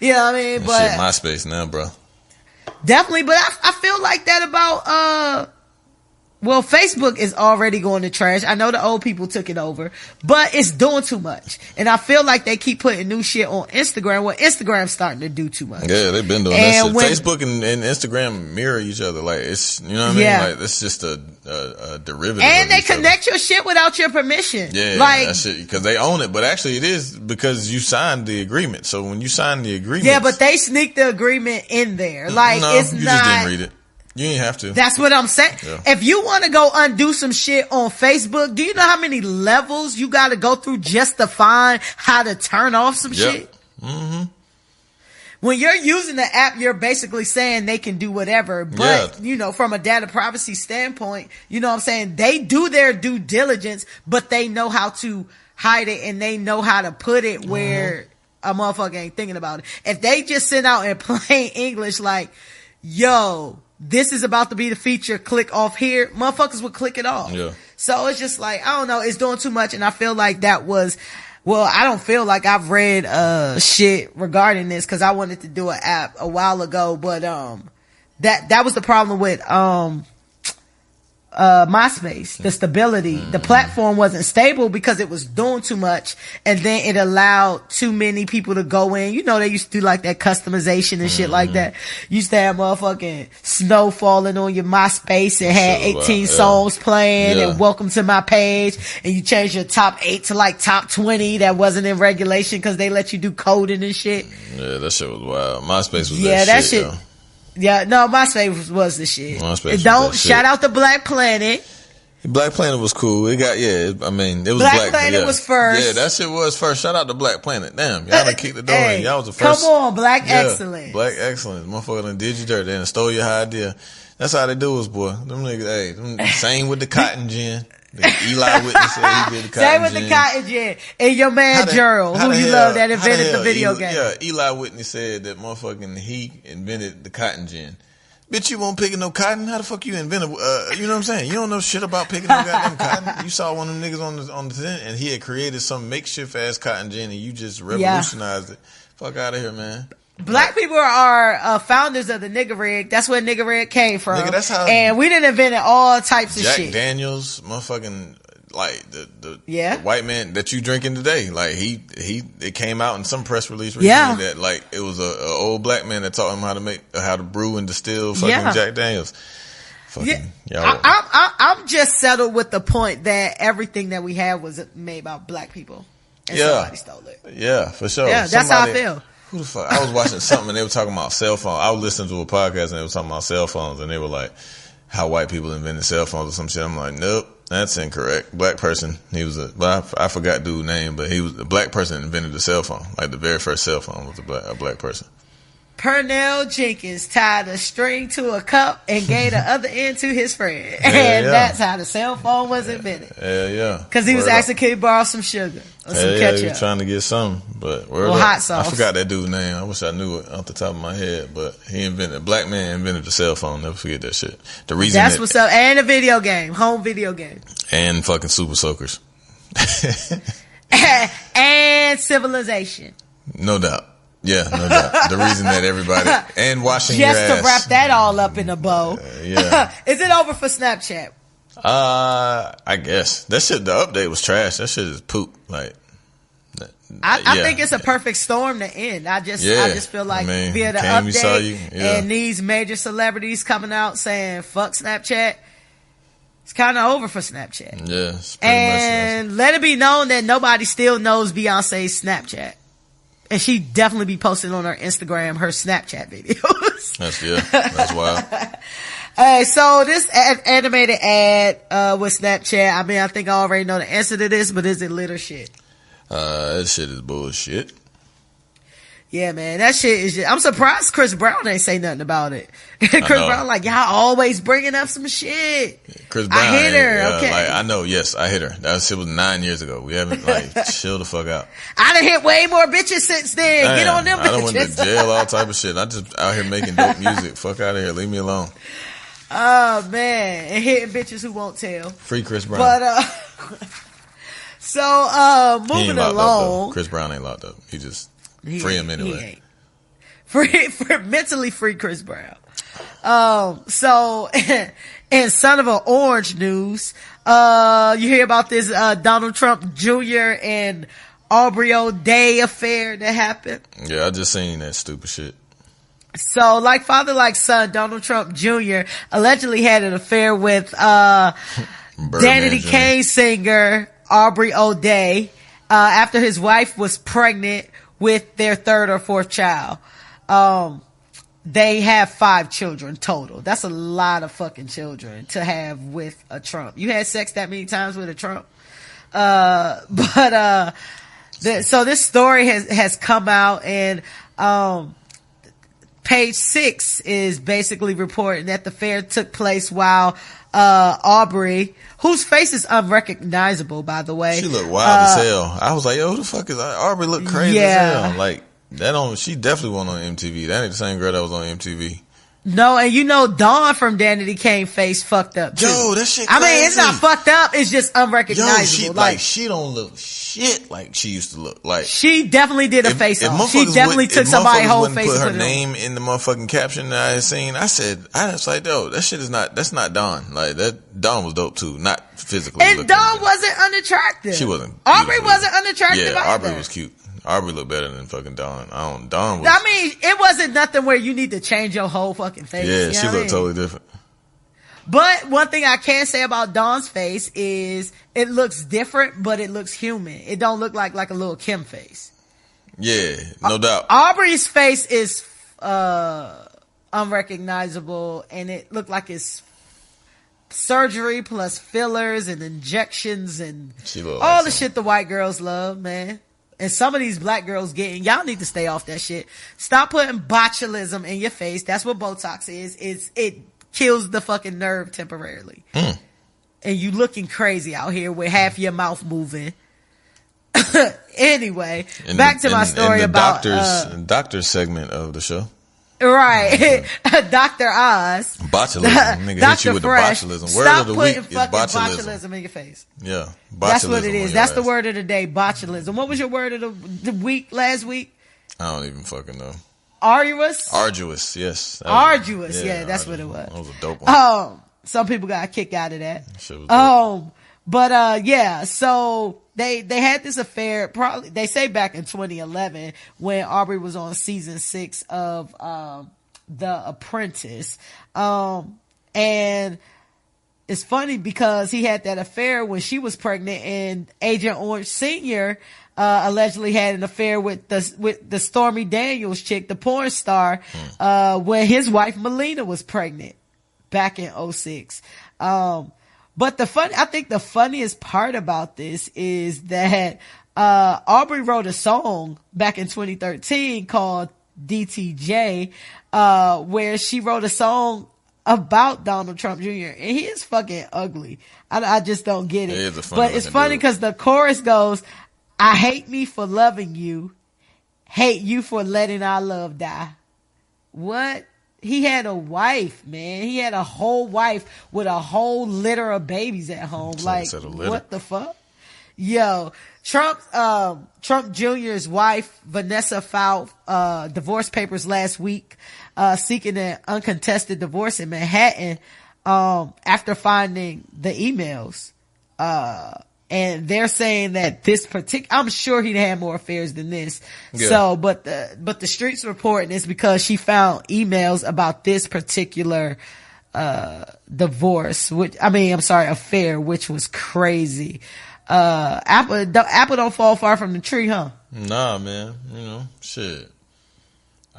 you know what I mean? That But shit MySpace now, bro. definitely, but I feel like that about, well, Facebook is already going to trash. I know the old people took it over, but it's doing too much. And I feel like they keep putting new shit on Instagram. Well, Instagram's starting to do too much. Yeah, they've been doing that shit. Facebook and Instagram mirror each other. Like, it's, you know what I mean? Yeah. Like, it's just a derivative And of they each connect your shit without your permission. Yeah, like, that shit, because they own it. But actually it is because you signed the agreement. So when you sign the agreement. yeah, but they sneak the agreement in there. Like, no, it's you not. just didn't read it. You ain't have to. That's what I'm saying. Yeah. If you want to go undo some shit on Facebook, do you know how many levels you got to go through just to find how to turn off some shit? Mm-hmm. When you're using the app, you're basically saying they can do whatever. But, from a data privacy standpoint, you know what I'm saying? They do their due diligence, but they know how to hide it and they know how to put it where a motherfucker ain't thinking about it. If they just send out in plain English like, yo, this is about to be the feature, click off here, motherfuckers would click it off. Yeah. So it's just like, I don't know, it's doing too much. And I feel like that was, well, I don't feel like I've read, shit regarding this cause I wanted to do an app a while ago, but, that was the problem with, MySpace, the stability, the platform wasn't stable because it was doing too much. And then it allowed too many people to go in. You know, they used to do like that customization and shit like that. Used to have motherfucking snow falling on your MySpace and had 18 songs playing and welcome to my page. And you change your top 8 to like top 20 that wasn't in regulation because they let you do coding and shit. Yeah, that shit was wild. MySpace was that shit. Yeah, no, MySpace was the shit. MySpace Don't was that shout shit. out to Black Planet. Black Planet was cool. It got it was Black Planet was first. Yeah, that shit was first. Shout out to Black Planet. Damn, y'all done kicked the door in. Y'all was the first. Come on, Black Excellence. Black Excellence. Motherfucker done did you dirty. They done stole your idea. That's how they do us, boy. Them niggas, same with the cotton gin. Eli Whitney said he did the cotton gin. Same with the cotton gin. And your man Gerald, who you love that invented the video game. Yeah, Eli Whitney said that motherfucking he invented the cotton gin. Bitch, you won't pick no cotton? How the fuck you invented, you know what I'm saying? You don't know shit about picking no goddamn cotton. You saw one of them niggas on the tent and he had created some makeshift ass cotton gin and you just revolutionized it. Fuck out of here, man. Black people are founders of the nigga rig. That's where nigga rig came from. Nigga, that's how. And we done invented all types of shit. Jack Daniels, motherfucking, like, the white man that you drinking today. Like, it came out in some press release recently that, like, it was a old black man that taught him how to brew and distill fucking Jack Daniels. Fucking, I'm just settled with the point that everything that we have was made by black people. And somebody stole it. Yeah, for sure. Yeah, that's how I feel. Who the fuck? I was watching something and they were talking about cell phones. I was listening to a podcast and they were talking about cell phones and they were like, how white people invented cell phones or some shit. I'm like, nope, that's incorrect. Black person, I forgot dude's name, but he was a black person invented the cell phone. Like the very first cell phone was a black person. Pernell Jenkins tied a string to a cup and gave the other end to his friend. And that's how the cell phone was invented. Yeah. Because he was asking, can he borrow some sugar or some ketchup? He was trying to get some. But hot sauce. I forgot that dude's name. I wish I knew it off the top of my head. But black man invented the cell phone. Never forget that shit. The reason that's what's up. And a video game. Home video game. And fucking Super Soakers. And civilization. No doubt. Yeah, no doubt. The reason that everybody and washing your ass. Just to wrap that all up in a bow. Is it over for Snapchat? I guess that shit. The update was trash. That shit is poop. Like, I think it's a perfect storm to end. I just feel like via the update and these major celebrities coming out saying fuck Snapchat. It's kind of over for Snapchat. Yeah, and let it be known that nobody still knows Beyonce's Snapchat. And she definitely be posting on her Instagram her Snapchat videos. That's wild. Hey, so this animated ad with Snapchat, I mean, I think I already know the answer to this, but is it lit or shit? That shit is bullshit. Yeah, man, that shit is just, I'm surprised Chris Brown ain't say nothing about it. Chris Brown like, y'all always bringing up some shit. Chris Brown, I hit her, okay. Like, I know, yes, I hit her. That shit was 9 years ago. We haven't, chill the fuck out. I done hit way more bitches since then. Damn, get on them bitches. I done went to jail, all type of shit. I just out here making dope music. Fuck out of here. Leave me alone. Oh, man. And hitting bitches who won't tell. Free Chris Brown. But, so, moving along. Chris Brown ain't locked up. He just free him anyway. Mentally free Chris Brown. So in Son of an Orange news, you hear about this Donald Trump Jr. and Aubrey O'Day affair that happened? Yeah, I just seen that stupid shit. So, like father, like son, Donald Trump Jr. allegedly had an affair with Danity Kane singer Aubrey O'Day after his wife was pregnant with their third or fourth child. They have 5 children total. That's a lot of fucking children to have with a Trump. You had sex that many times with a Trump? So this story has come out and, Page 6 is basically reporting that the affair took place while, Aubrey, whose face is unrecognizable, by the way. She looked wild as hell. I was like, yo, who the fuck is that? Aubrey look crazy as hell. Like, she definitely wasn't on MTV. That ain't the same girl that was on MTV. No, and Dawn from Danity Kane face fucked up too. Yo, that shit crazy. I mean, it's not fucked up, it's just unrecognizable. Yo, she don't look shit like she used to look. Like, she definitely did a face off. She definitely took somebody's whole face and put her name in the motherfucking caption that I had seen. I was like, yo, that's not Dawn. Like, that Dawn was dope too, not physically. And Dawn wasn't unattractive. She wasn't. Aubrey wasn't unattractive. Yeah, Aubrey was cute. Aubrey looked better than fucking Dawn. Dawn was. I mean, it wasn't nothing where you need to change your whole fucking face. Yeah, she looked totally different. But one thing I can say about Dawn's face is it looks different, but it looks human. It don't look like a little Kim face. Yeah, no doubt. Aubrey's face is unrecognizable, and it looked like it's surgery plus fillers and injections and all like the shit the white girls love, man. And some of these black girls y'all need to stay off that shit. Stop putting botulism in your face. That's what Botox is. It kills the fucking nerve temporarily. And you looking crazy out here with half your mouth moving. Anyway, back to my story about doctor's segment of the show. Right. Dr. Oz. Botulism. Nigga hit you with Fresh. The botulism. Word Stop of the week putting is fucking botulism. in your face. Yeah. That's what it is. That's the ass. word of the day, botulism. What was your word of the week last week? I don't even fucking know. Arduous? Arduous, yes. Arduous, yeah, that's what it was. That was a dope one. Some people got a kick out of that. Shit was dope. But yeah, so they had this affair, probably, they say back in 2011 when Aubrey was on season 6 of, The Apprentice. And it's funny because he had that affair when she was pregnant, and Agent Orange Sr., allegedly had an affair with the Stormy Daniels chick, the porn star, when his wife Melina was pregnant back in 2006. But I think the funniest part about this is that, Aubrey wrote a song back in 2013 called DTJ, where she wrote a song about Donald Trump Jr. and he is fucking ugly. I just don't get it. But it's funny because the chorus goes, I hate me for loving you, hate you for letting our love die. What? He had a wife, man. He had a whole wife with a whole litter of babies at home. Like, what the fuck? Yo, Trump Jr.'s wife, Vanessa, filed, divorce papers last week, seeking an uncontested divorce in Manhattan, after finding the emails. And they're saying that I'm sure he'd had more affairs than this. Yeah. So, but the streets reporting this because she found emails about this particular, affair, which was crazy. Apple don't fall far from the tree, huh? Nah, man. Shit.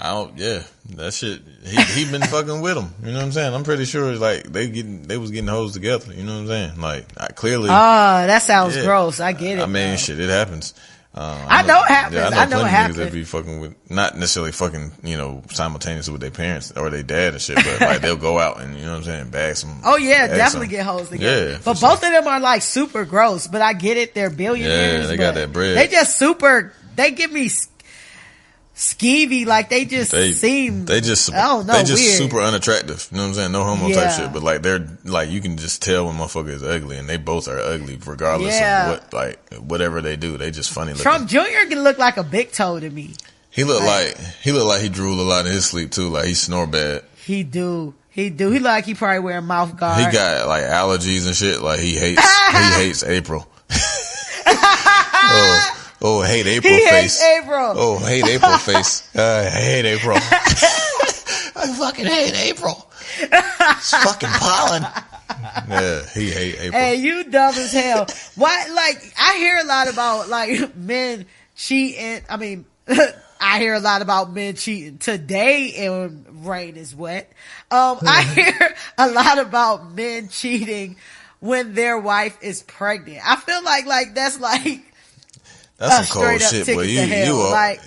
That shit. He been fucking with him. You know what I'm saying? I'm pretty sure like they was getting hoes together. You know what I'm saying? Like, clearly. That sounds gross. I get it. I mean, shit, it happens. I know it happens. Yeah, I know it happens. Niggas that be fucking with, not necessarily fucking, simultaneously with their parents or their dad and shit, but like they'll go out and, you know what I'm saying, bag some. Oh yeah, definitely get hoes together. Yeah, but both of them are like super gross, but I get it. They're billionaires. Yeah, they got that bread. They give me skeevy, like they just seem. They just weird. super unattractive. You know what I'm saying? No homo type shit, but like they're like, you can just tell when motherfucker is ugly, and they both are ugly regardless of whatever they do. They just funny looking. Trump Jr. can look like a big toe to me. He look like he drool a lot in his sleep too. Like he snore bad. He do. He look like he probably wear a mouth guard. He got like allergies and shit. Like he hates April. Oh, hate April face. Hates April. Oh, hate April face. I hate April. I fucking hate April. It's fucking pollen. Yeah, he hate April. Hey, you dumb as hell. Why? Like, I hear a lot about like men cheating. I mean, I hear a lot about men cheating today and rain is wet. I hear a lot about men cheating when their wife is pregnant. I feel like that's like. That's some cold shit, boy.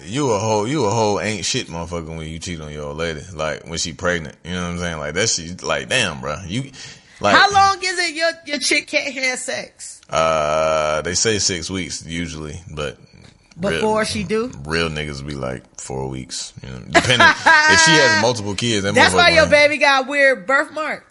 You a whole ain't shit motherfucker when you cheat on your old lady. Like when she pregnant, you know what I'm saying? Like that shit, like damn, bro. How long is it your chick can't have sex? They say 6 weeks usually, but before she do, real niggas be like 4 weeks. You know, depending if she has multiple kids. That's why your baby got a weird birthmark.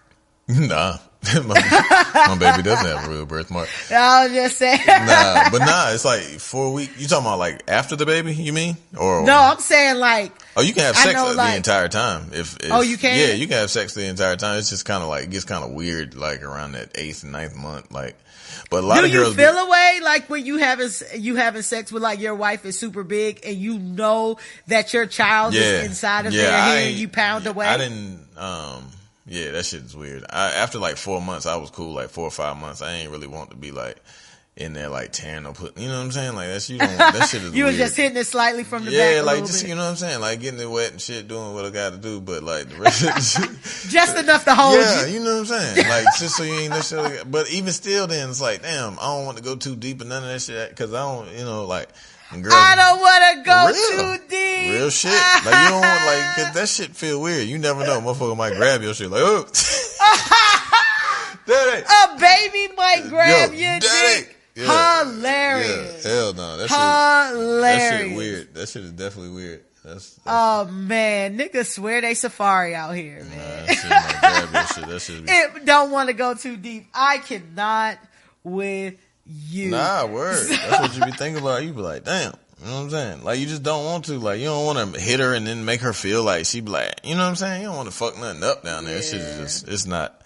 Nah. my baby doesn't have a real birthmark. I was just saying. It's like 4 weeks. You talking about like after the baby, you mean? Or no, I'm saying like. Oh, you can have sex the entire time. If you can? Yeah, you can have sex the entire time. It's just kind of like, it gets kind of weird like around that 8th and 9th month. Like, but a lot of girls. Do you feel a way like when you having sex with like your wife is super big and you know that your child is inside of their head and you pound away? I didn't, yeah, that shit is weird. After like 4 months, I was cool. Like 4 or 5 months, I ain't really want to be like in there like tearing or putting, you know what I'm saying? Like that shit is you weird. was just hitting it slightly from the back. Yeah, like just, you know what I'm saying? Like getting it wet and shit, doing what I got to do, but like the rest of the shit. Just enough to hold you. Yeah, you know what I'm saying? Like just so you ain't necessarily, but even still then it's like, damn, I don't want to go too deep in none of that shit because I don't, you know, like, girls, I don't want to go too deep. Real shit. Like you don't want, like, cause that shit feel weird. You never know. Motherfucker might grab your shit like, oh. A baby might grab your dick. Yeah. Hilarious. Yeah. Hell no. Hilarious. That shit weird. That shit is definitely weird. That's oh man, niggas swear they safari out here, man. That shit might grab your shit. That shit be... It don't want to go too deep. I cannot with you. Nah, word. That's what you be thinking about. You be like, damn. You know what I'm saying? Like, you just don't want to. Like, you don't want to hit her and then make her feel like she be like, you know what I'm saying? You don't want to fuck nothing up down there. Yeah. Shit is just, it's not.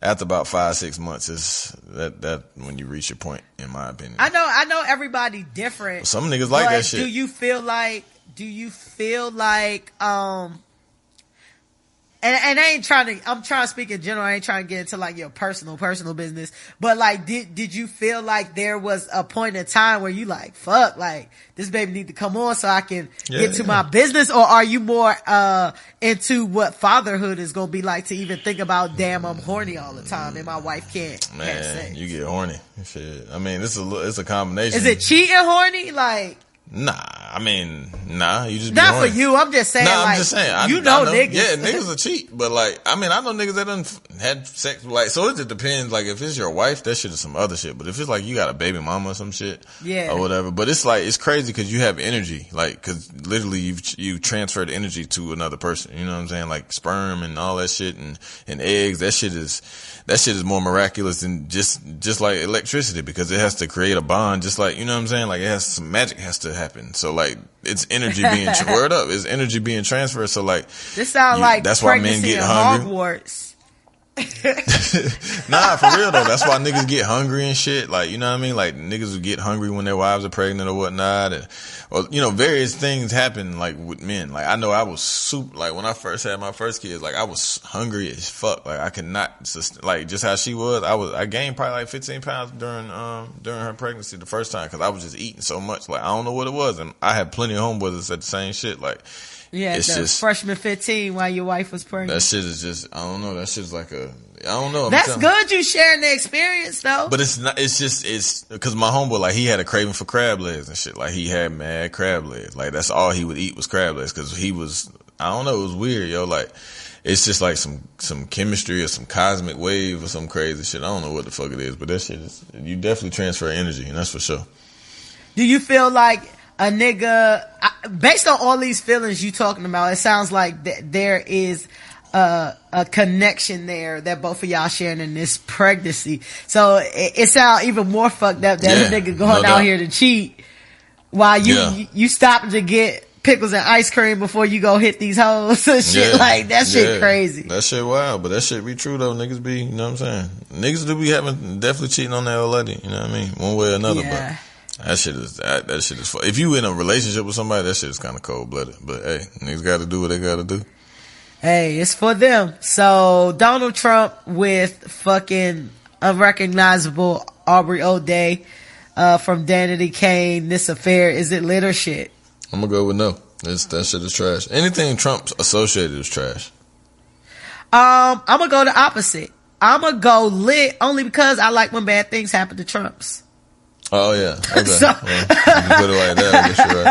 After about 5-6 months, is that when you reach your point, in my opinion. I know everybody different. Some niggas like that shit. Do you feel like and I ain't trying to, I'm trying to speak in general. I ain't trying to get into like your personal business, but like, did you feel like there was a point in time where you like, fuck, like this baby need to come on so I can get to my business? Or are you more, into what fatherhood is going to be like to even think about, damn, I'm horny all the time and my wife can't have sex? You get horny. Shit. I mean, it's a combination. Is it cheating horny? Like, nah, I mean, you just be not horny. For you. I'm just saying. Nah, like, I'm just saying. I know niggas. Yeah, niggas will cheat, but like, I mean, I know niggas that done had sex. Like, so it just depends. Like, if it's your wife, that shit is some other shit. But if it's like you got a baby mama or some shit, or whatever. But it's like, it's crazy because you have energy. Like, because literally you transferred energy to another person. You know what I'm saying? Like sperm and all that shit and eggs. That shit is more miraculous than just like electricity because it has to create a bond. Just like, you know what I'm saying? Like, it has some magic has to happen. So like, it's energy being word up. It's energy being transferred. So like, this sounds like that's why men get hungry. Hogwarts. Nah, for real though. That's why niggas get hungry and shit. Like, you know what I mean? Like, niggas will get hungry when their wives are pregnant or whatnot. Or, you know, various things happen like with men. Like, I know I was super, like when I first had my first kids, like I was hungry as fuck. Like, I could not like just how she was. I gained probably like 15 pounds during her pregnancy the first time because I was just eating so much. Like, I don't know what it was. And I had plenty of homeboys that said the same shit. Like, yeah, it's just freshman 15 while your wife was pregnant. That shit is just, I don't know. That shit's like I don't know. That's good you sharing the experience though. But it's not, it's because my homeboy, like, he had a craving for crab legs and shit. Like, he had mad crab legs. Like, that's all he would eat was crab legs because he was, I don't know, it was weird, yo. Like, it's just like some chemistry or some cosmic wave or some crazy shit. I don't know what the fuck it is, but that shit is, you definitely transfer energy, and that's for sure. Do you feel like a nigga, based on all these feelings you talking about, it sounds like there is a connection there that both of y'all sharing in this pregnancy. So it sounds even more fucked up that a nigga going out here to cheat while you stopping to get pickles and ice cream before you go hit these hoes and shit. Like, that shit crazy. That shit wild, but that shit be true though. Niggas be, you know what I'm saying? Niggas do be definitely cheating on that old lady, you know what I mean? One way or another, but that shit is fun. If you in a relationship with somebody, that shit is kind of cold blooded. But hey, niggas got to do what they got to do. Hey, it's for them. So Donald Trump with fucking unrecognizable Aubrey O'Day from Danity Kane. This affair, is it lit or shit? I'm gonna go with no. That shit is trash. Anything Trump's associated is trash. I'm gonna go the opposite. I'm gonna go lit only because I like when bad things happen to Trumps. Oh yeah, okay. So, well, you can put it like that. I guess you're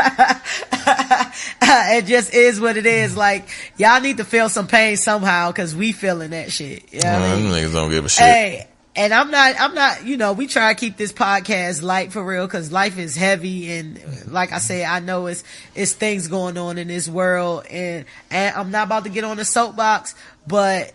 right. It just is what it is. Like, y'all need to feel some pain somehow because we feeling that shit. You know what I mean? Niggas don't give a shit. Hey, and I'm not. You know, we try to keep this podcast light for real because life is heavy, and like I said, I know it's things going on in this world, and I'm not about to get on the soapbox, but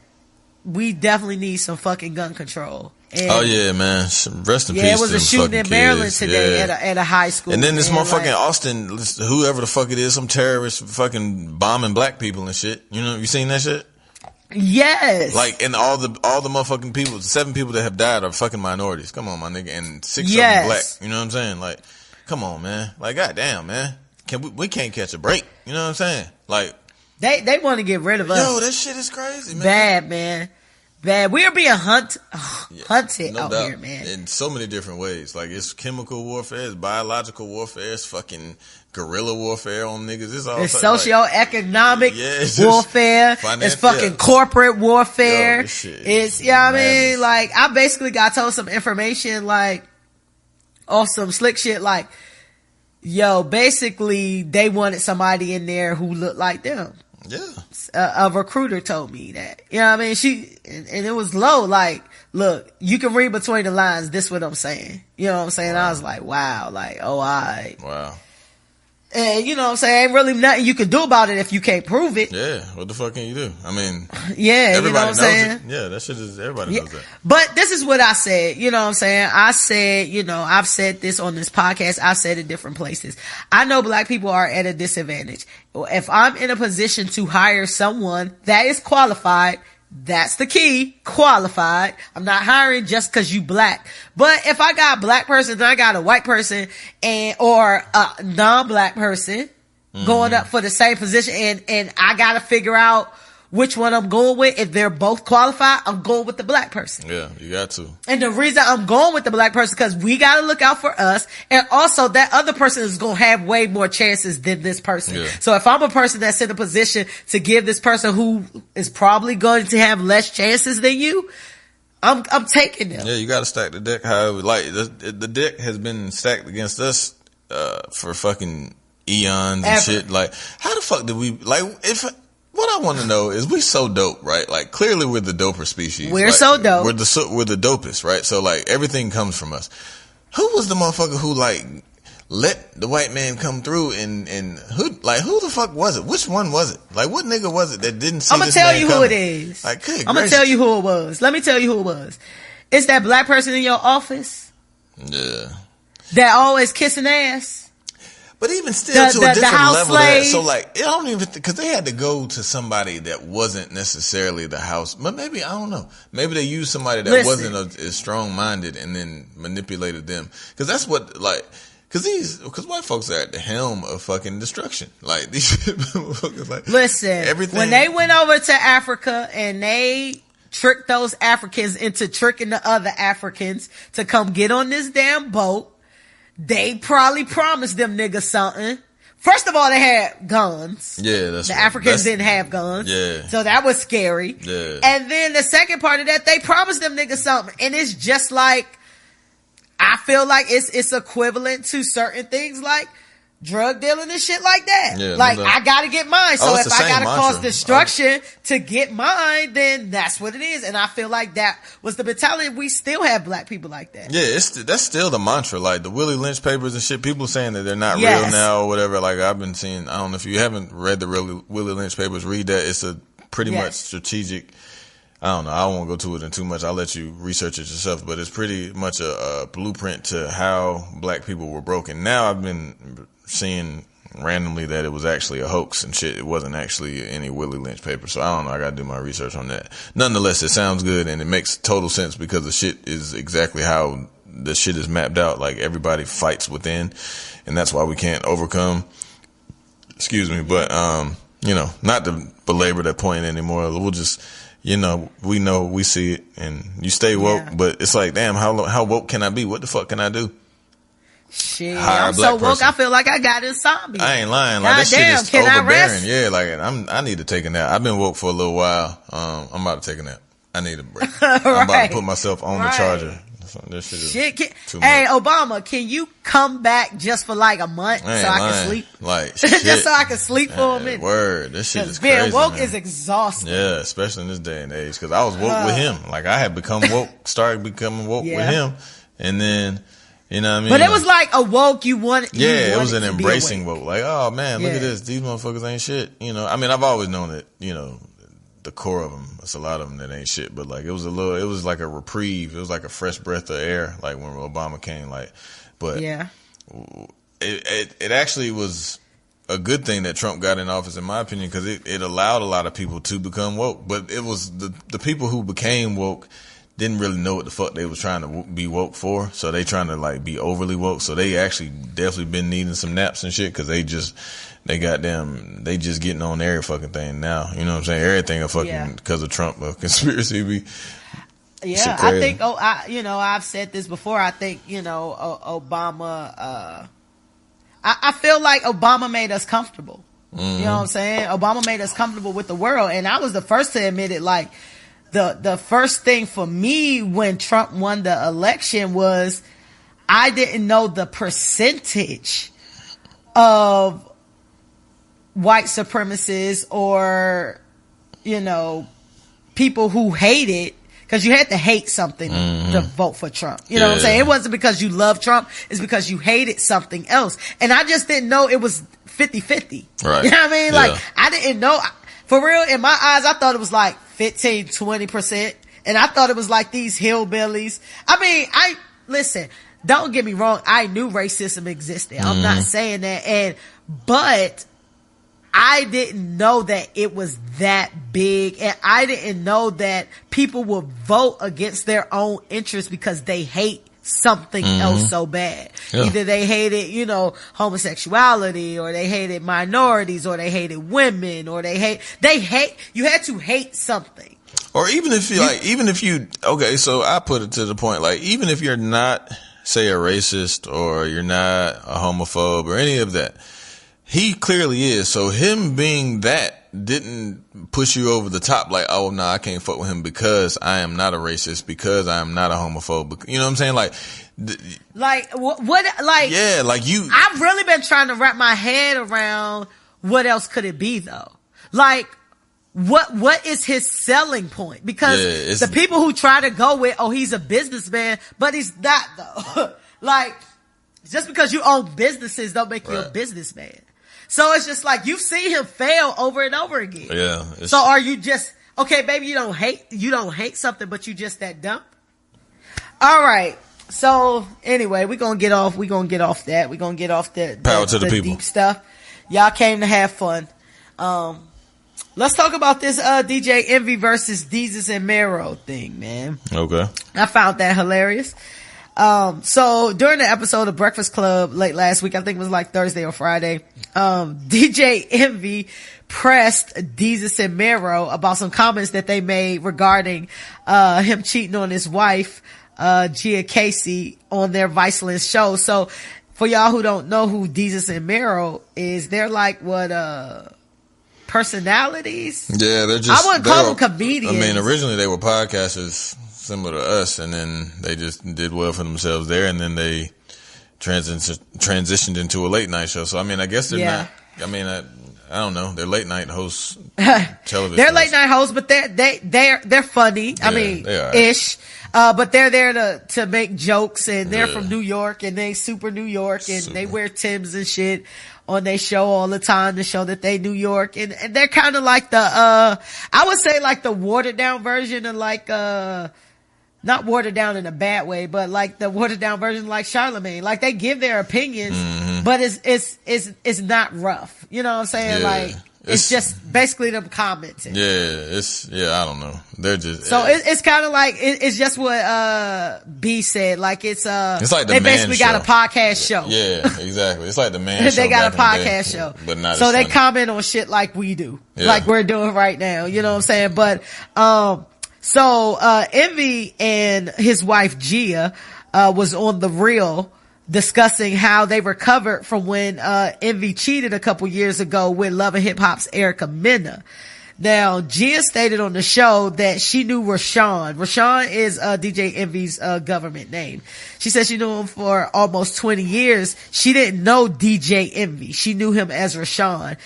we definitely need some fucking gun control. And oh yeah, man! Rest in peace. Yeah, it was a shooting in Maryland today at a high school. And then this motherfucking Austin, whoever the fuck it is, some terrorist fucking bombing black people and shit. You know, you seen that shit? Yes. Like, and all the motherfucking people, 7 people that have died are fucking minorities. Come on, my nigga, and 6 of them black. You know what I'm saying? Like, come on, man. Like, goddamn, man. We can't catch a break. You know what I'm saying? Like, they want to get rid of us. Yo, that shit is crazy, man. Bad, man. Man, we're being hunted no out doubt. here, man. In so many different ways. Like, it's chemical warfare, it's biological warfare, it's fucking guerrilla warfare on niggas. It's all It's socio-economic warfare. It's fucking corporate warfare. Yo, this shit it's, you know what I mean? Like, I basically got told some information, like, or some slick shit, like, yo, basically, they wanted somebody in there who looked like them. Yeah. A recruiter told me that. You know what I mean? And it was low, like, look, you can read between the lines, this what I'm saying. You know what I'm saying? Wow. I was like, wow, like, oh, alright. Wow. And you know what I'm saying? Ain't really nothing you can do about it if you can't prove it. Yeah, what the fuck can you do? I mean, yeah, everybody you know what I'm saying? It. Yeah, that shit is, everybody knows that. But this is what I said, you know what I'm saying? I said, you know, I've said this on this podcast, I've said it different places. I know black people are at a disadvantage. If I'm in a position to hire someone that is qualified, that's the key, qualified. I'm not hiring just cause you black. But if I got a black person and I got a white person or a non-black person going up for the same position and I gotta figure out which one I'm going with, if they're both qualified, I'm going with the black person. Yeah, you got to. And the reason I'm going with the black person, cause we gotta look out for us. And also that other person is gonna have way more chances than this person. Yeah. So if I'm a person that's in a position to give this person who is probably going to have less chances than you, I'm taking them. Yeah, you gotta stack the deck however, like, the deck has been stacked against us, for fucking eons and shit. Like, how the fuck did we, like, what I want to know is we so dope, right? Like, clearly we're the doper species. We're like, so dope. We're the dopest, right? So, like, everything comes from us. Who was the motherfucker who, like, let the white man come through and who the fuck was it? Which one was it? Like, what nigga was it that didn't see this man coming? I'm gonna tell you who it is. Like, I'm gonna tell you who it was. Let me tell you who it was. It's that black person in your office. Yeah. That always kissing ass. But even still, to a different level, that, so like, I don't even, because they had to go to somebody that wasn't necessarily the house, but maybe, I don't know, maybe they used somebody that wasn't as strong-minded and then manipulated them. Because that's what, like, because white folks are at the helm of fucking destruction. Like, these motherfuckers, like, listen, everything. When they went over to Africa and they tricked those Africans into tricking the other Africans to come get on this damn boat, they probably promised them niggas something. First of all, they had guns. Yeah, that's the right. Africans didn't have guns. Yeah. So that was scary. Yeah. And then the second part of that, they promised them niggas something. And it's just like, I feel like it's equivalent to certain things like drug dealing and shit like that. Yeah, like, I gotta get mine. So if I gotta cause destruction to get mine, then that's what it is. And I feel like that was the mentality. We still have black people like that. Yeah, that's still the mantra. Like, the Willie Lynch papers and shit, people saying that they're not real now or whatever. Like, I've been seeing, I don't know if you haven't read the Willie Lynch papers, read that. It's a pretty much strategic, I don't know, I won't go to it in too much. I'll let you research it yourself, but it's pretty much a blueprint to how black people were broken. Now I've been seeing randomly that it was actually a hoax and shit. It wasn't actually any Willie Lynch paper. So I don't know. I gotta do my research on that. Nonetheless, it sounds good and it makes total sense because the shit is exactly how the shit is mapped out. Like, everybody fights within, and that's why we can't overcome. Excuse me, but you know, not to belabor that point anymore. We'll just, you know, we see it, and you stay woke. But it's like, damn, how woke can I be? What the fuck can I do? Shit, I'm so woke, I feel like I got inside me. I ain't lying. Like, that shit is overbearing. Yeah, like, I need to take a nap. I've been woke for a little while. I'm about to take a nap. I need a break. I'm about to put myself on the charger. This shit is too much. Hey, Obama, can you come back just for like a month so I can sleep? Like, shit. Just so I can sleep for a minute. Word. This shit is crazy. Being woke is exhausting. Yeah, especially in this day and age. Because I was woke with him. Like, I had become woke, started becoming woke with him. And then, you know what I mean? But it was like a woke you wanted. Yeah, it was an embracing woke. Like, oh man, look at this. These motherfuckers ain't shit. You know, I mean, I've always known that, you know, the core of them, it's a lot of them that ain't shit, but like, it was like a reprieve. It was like a fresh breath of air, like when Obama came, like, but it actually was a good thing that Trump got in office, in my opinion, because it allowed a lot of people to become woke. But it was the people who became woke didn't really know what the fuck they was trying to be woke for. So they trying to like be overly woke. So they actually definitely been needing some naps and shit, cause they just getting on every fucking thing now. You know what I'm saying? Everything a fucking, cause of Trump, a conspiracy be. Yeah, I think, I've said this before. I think, Obama, I feel like Obama made us comfortable. Mm-hmm. You know what I'm saying? Obama made us comfortable with the world. And I was the first to admit it. Like, the first thing for me when Trump won the election was I didn't know the percentage of white supremacists or, people who hated, because you had to hate something to vote for Trump. You know what I'm saying? It wasn't because you love Trump. It's because you hated something else. And I just didn't know it was 50-50. Right. You know what I mean? Like, I didn't know. For real, in my eyes, I thought it was like 15-20%. And I thought it was like these hillbillies. I mean, listen, don't get me wrong. I knew racism existed. I'm not saying that. But I didn't know that it was that big, and I didn't know that people would vote against their own interests because they hate something else so bad. Yeah. Either they hated, homosexuality, or they hated minorities, or they hated women, or you had to hate something. Or even if okay, so I put it to the point, like, even if you're not, say, a racist, or you're not a homophobe, or any of that, he clearly is. So him being that didn't push you over the top, like, oh no, I can't fuck with him because I am not a racist, because I am not a homophobe. You know what I'm saying? I've really been trying to wrap my head around what else could it be though. Like, what is his selling point? Because the people who try to go with, oh, he's a businessman, but he's not though. Like, just because you own businesses don't make you a businessman. So it's just like, you've seen him fail over and over again. Yeah. So are you just, okay, baby, you don't hate something, but you just that dumb? All right. So anyway, we're going to get off that. We're going to get off Power to the people. Deep stuff. Y'all came to have fun. Let's talk about this, DJ Envy versus Desus and Mero thing, man. Okay. I found that hilarious. So during the episode of Breakfast Club late last week, I think it was like Thursday or Friday, DJ Envy pressed Desus and Mero about some comments that they made regarding, him cheating on his wife, Gia Casey, on their Viceland show. So for y'all who don't know who Desus and Mero is, they're like personalities? Yeah, I wouldn't call them comedians. I mean, originally they were podcasters similar to us, and then they just did well for themselves there, and then they transitioned into a late night show. So I mean, I guess they're not. I mean, I don't know. They're late night hosts. Television. They're late night hosts, but they're funny. Yeah, I mean, ish. But they're there to make jokes, and they're from New York, and they super New York, and they wear Timbs and shit on their show all the time to show that they New York, and they're kind of like I would say like the watered down version of like not watered down in a bad way, but like the watered down version like Charlemagne. Like, they give their opinions, but it's not rough. You know what I'm saying? Yeah. Like, it's just basically them commenting. Yeah, I don't know. They're just, so it's kind of like, it's just what, B said. Like, it's like they basically got a podcast show. Yeah, exactly. It's like the man show. They got a podcast show. But not so as they funny. Comment on shit like we do. Yeah. Like we're doing right now. You know what I'm saying? But, so Envy and his wife Gia was on The Real discussing how they recovered from when Envy cheated a couple years ago with Love and Hip Hop's Erica Mena. Now, Gia stated on the show that she knew Rashawn. Rashawn is DJ Envy's government name. She said she knew him for almost 20 years. She didn't know DJ Envy. She knew him as Rashawn.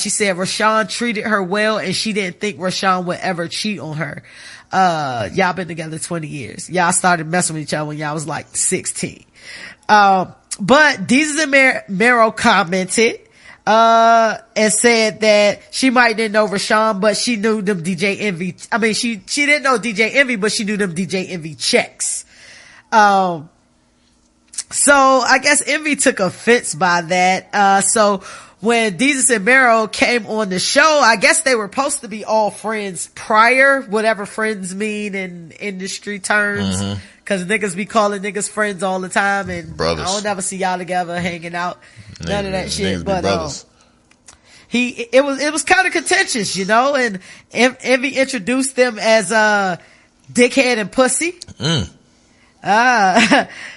She said Rashawn treated her well, and she didn't think Rashawn would ever cheat on her. Y'all been together 20 years. Y'all started messing with each other when y'all was like 16. But Desus and Mero commented, and said that she might didn't know Rashawn, but she knew them DJ Envy. I mean, she didn't know DJ Envy, but she knew them DJ Envy checks. So I guess Envy took offense by that. So when Desus and Mero came on the show, I guess they were supposed to be all friends prior, whatever friends mean in industry terms. Cause niggas be calling niggas friends all the time, and brothers. I don't ever see y'all together hanging out. None of that shit. But it was kind of contentious, you know, and Envy introduced them as dickhead and pussy.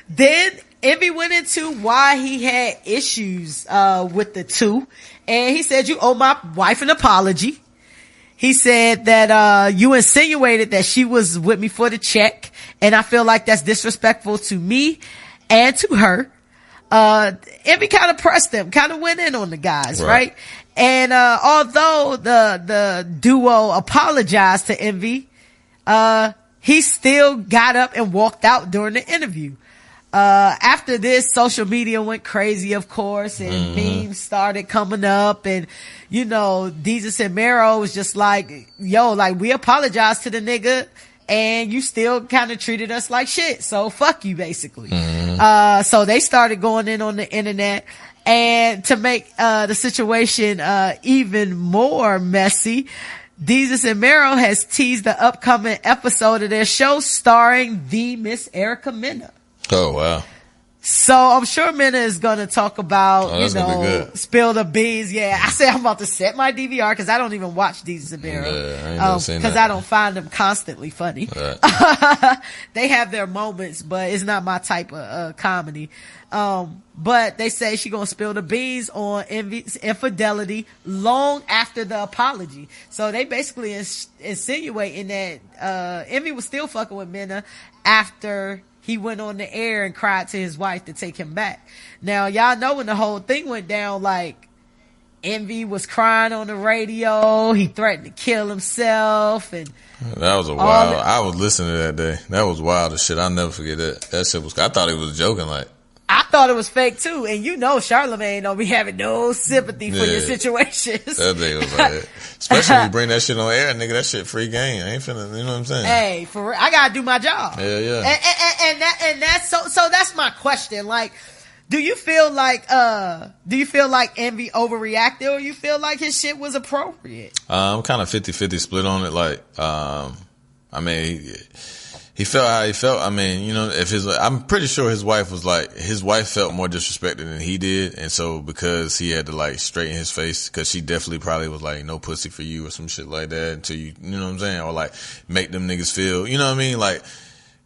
Then Envy went into why he had issues with the two, and he said, you owe my wife an apology. He said that you insinuated that she was with me for the check, and I feel like that's disrespectful to me and to her. Envy kind of pressed them, kind of went in on the guys, right? And although the duo apologized to Envy, he still got up and walked out during the interview. After this, social media went crazy, of course, and memes started coming up, and, you know, Desus and Mero was just like, yo, like, we apologized to the nigga, and you still kind of treated us like shit, so fuck you, basically. So they started going in on the internet, and to make, the situation, even more messy, Desus and Mero has teased the upcoming episode of their show starring the Miss Erica Mena. Oh, wow. So I'm sure Mena is going to talk about, you know, spill the beans. Yeah, I said I'm about to set my DVR because I don't even watch Desus and Mero. Because I don't find them constantly funny. Right. They have their moments, but it's not my type of comedy. But they say she gonna spill the beans on Envy's infidelity long after the apology. So they basically insinuating that Envy was still fucking with Mena after he went on the air and cried to his wife to take him back. Now, y'all know when the whole thing went down, like, Envy was crying on the radio. He threatened to kill himself. And that was a wild. I was listening to that day. That was wild as shit. I'll never forget that. That shit was, I thought he was joking, like. I thought it was fake too, and you know Charlamagne don't be having no sympathy for your situations. That nigga was like, especially when you bring that shit on air, nigga, that shit free game. I ain't finna, you know what I'm saying? Hey, for real, I gotta do my job. Yeah. And that's so that's my question. Like, do you feel like Envy overreacted, or you feel like his shit was appropriate? I'm kind of 50-50 split on it. Like, I mean, he felt how he felt. I mean, you know, I'm pretty sure his wife felt more disrespected than he did. And so because he had to like straighten his face, cause she definitely probably was like, no pussy for you or some shit like that until you know what I'm saying? Or like make them niggas feel, you know what I mean? Like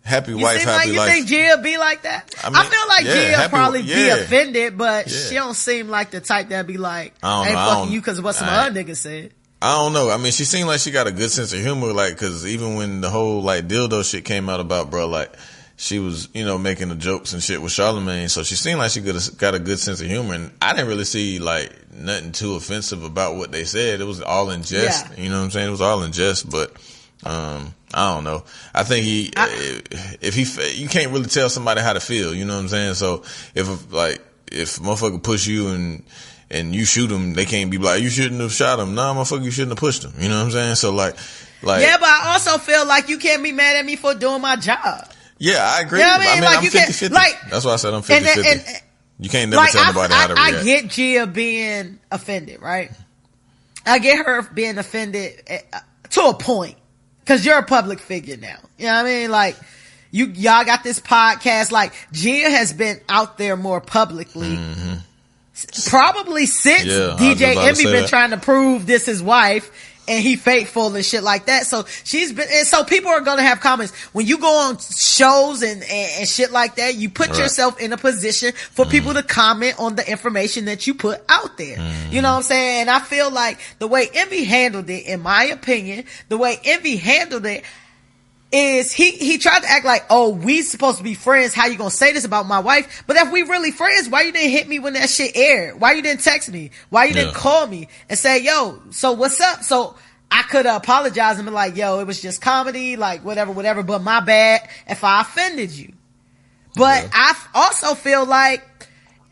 happy wife, happy life. You think Gia be like that? I feel like Gia probably be offended, but she don't seem like the type that be like, I ain't fucking you cause of what some other niggas said. I don't know. I mean, she seemed like she got a good sense of humor, like, cause even when the whole, like, dildo shit came out about, bro, like, she was, you know, making the jokes and shit with Charlamagne, so she seemed like she got a good sense of humor, and I didn't really see, like, nothing too offensive about what they said. It was all in jest, you know what I'm saying? It was all in jest, but, I don't know. I think you can't really tell somebody how to feel, you know what I'm saying? So, if motherfucker push you and you shoot him, they can't be like, you shouldn't have shot him. Nah, motherfucker, you shouldn't have pushed him. You know what I'm saying? So like. Yeah, but I also feel like you can't be mad at me for doing my job. Yeah, I agree. You know what I mean? I'm 50-50. Like, that's why I said I'm 50-50. You can't never tell nobody how to react. I get Gia being offended, right? I get her being offended to a point. Cause you're a public figure now. You know what I mean? Like, y'all got this podcast. Like, Gia has been out there more publicly. Probably since DJ Envy been trying to prove this his wife and he faithful and shit like that. So she's been, and so people are gonna have comments when you go on shows and shit like that. You put yourself in a position for people to comment on the information that you put out there. You know what I'm saying? And I feel like the way Envy handled it, in my opinion, the way Envy handled it is he tried to act like, oh, we supposed to be friends. How you gonna say this about my wife? But if we really friends, why you didn't hit me when that shit aired? Why you didn't text me? Why you didn't call me and say, yo, so what's up? So I could apologize and be like, yo, it was just comedy, like whatever, but my bad if I offended you. But I also feel like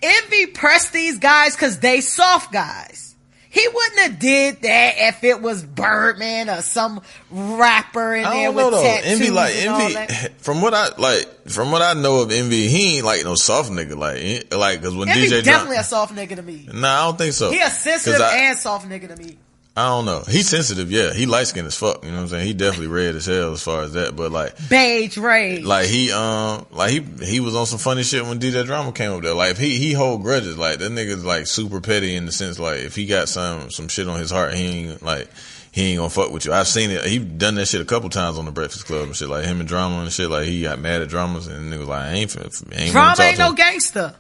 Envy pressed these guys cause they soft guys. He wouldn't have did that if it was Birdman or some rapper in there with tattoos. Envy, from what I know of Envy, he ain't like no soft nigga. Like, cause when Envy DJ definitely a soft nigga to me. Nah, I don't think so. He a sensitive and soft nigga to me. I don't know. He's sensitive, yeah. He light skinned as fuck. You know what I'm saying? He definitely red as hell as far as that. But like beige rage. Like he was on some funny shit when DJ Drama came up there. Like if he hold grudges. Like that nigga's like super petty in the sense like if he got some shit on his heart, he ain't gonna fuck with you. I've seen it. He done that shit a couple times on the Breakfast Club and shit. Like him and Drama and shit. Like he got mad at Dramas and niggas like I ain't Drama ain't no gangster.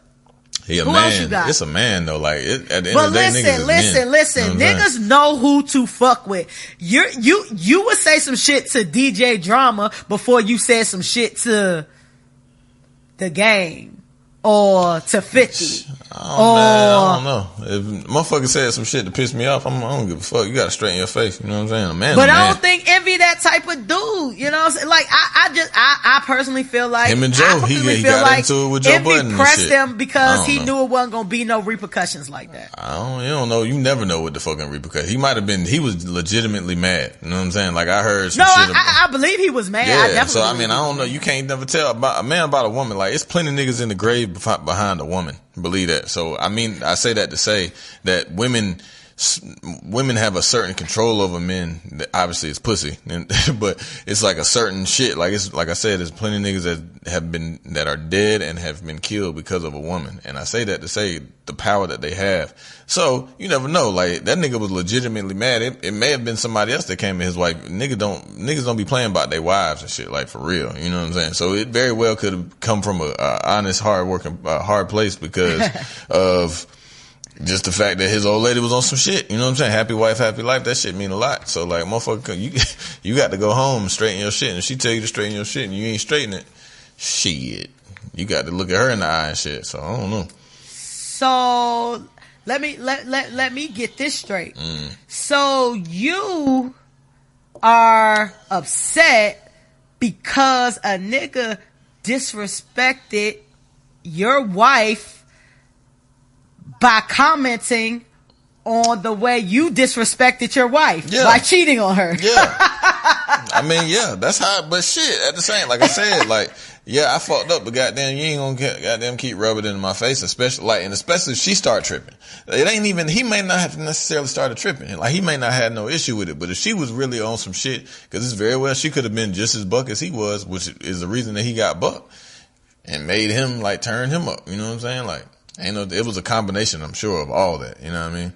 He a man. It's a man though. Like at the end of the day, listen. Niggas know who to fuck with. You would say some shit to DJ Drama before you said some shit to The Game or to 50. I don't know. If motherfucker said some shit to piss me off, I don't give a fuck. You gotta straighten your face. You know what I'm saying? A man. But I don't think Envy that type of dude. You know what I'm saying? Like I personally feel like him and Joe. He got into it with Joe Budden. Envy pressed him because he knew it wasn't gonna be no repercussions like that. You don't know. You never know what the fucking repercussions. He might have been. He was legitimately mad. You know what I'm saying? Like I heard. Some shit I believe he was mad. Yeah. So I don't know. You can't never tell about a man about a woman. Like it's plenty of niggas in the grave behind a woman. Believe that. So I say that to say that women have a certain control over men. That obviously it's pussy, but it's like a certain shit. Like it's like I said, there's plenty of niggas that are dead and have been killed because of a woman. And I say that to say the power that they have. So you never know. Like that nigga was legitimately mad. It may have been somebody else that came at his wife. Niggas don't be playing about their wives and shit. Like for real. You know what I'm saying? So it very well could have come from a honest, hard-working, hard place because of just the fact that his old lady was on some shit. You know what I'm saying? Happy wife, happy life. That shit mean a lot. So like, motherfucker, you got to go home and straighten your shit. And if she tell you to straighten your shit and you ain't straightening it, shit, you got to look at her in the eye and shit. So I don't know. So let me get this straight. So you are upset because a nigga disrespected your wife by commenting on the way you disrespected your wife by cheating on her. Yeah. I mean, yeah, that's how, but shit, at the same, like I said, like, yeah, I fucked up, but goddamn, you ain't gonna goddamn keep rubbing it in my face, especially if she start tripping. It ain't even, he may not have necessarily started tripping. Like, he may not have no issue with it, but if she was really on some shit, cause it's very well, she could have been just as buck as he was, which is the reason that he got bucked and made him, like, turn him up. You know what I'm saying? Like, it was a combination, I'm sure, of all that. You know what I mean?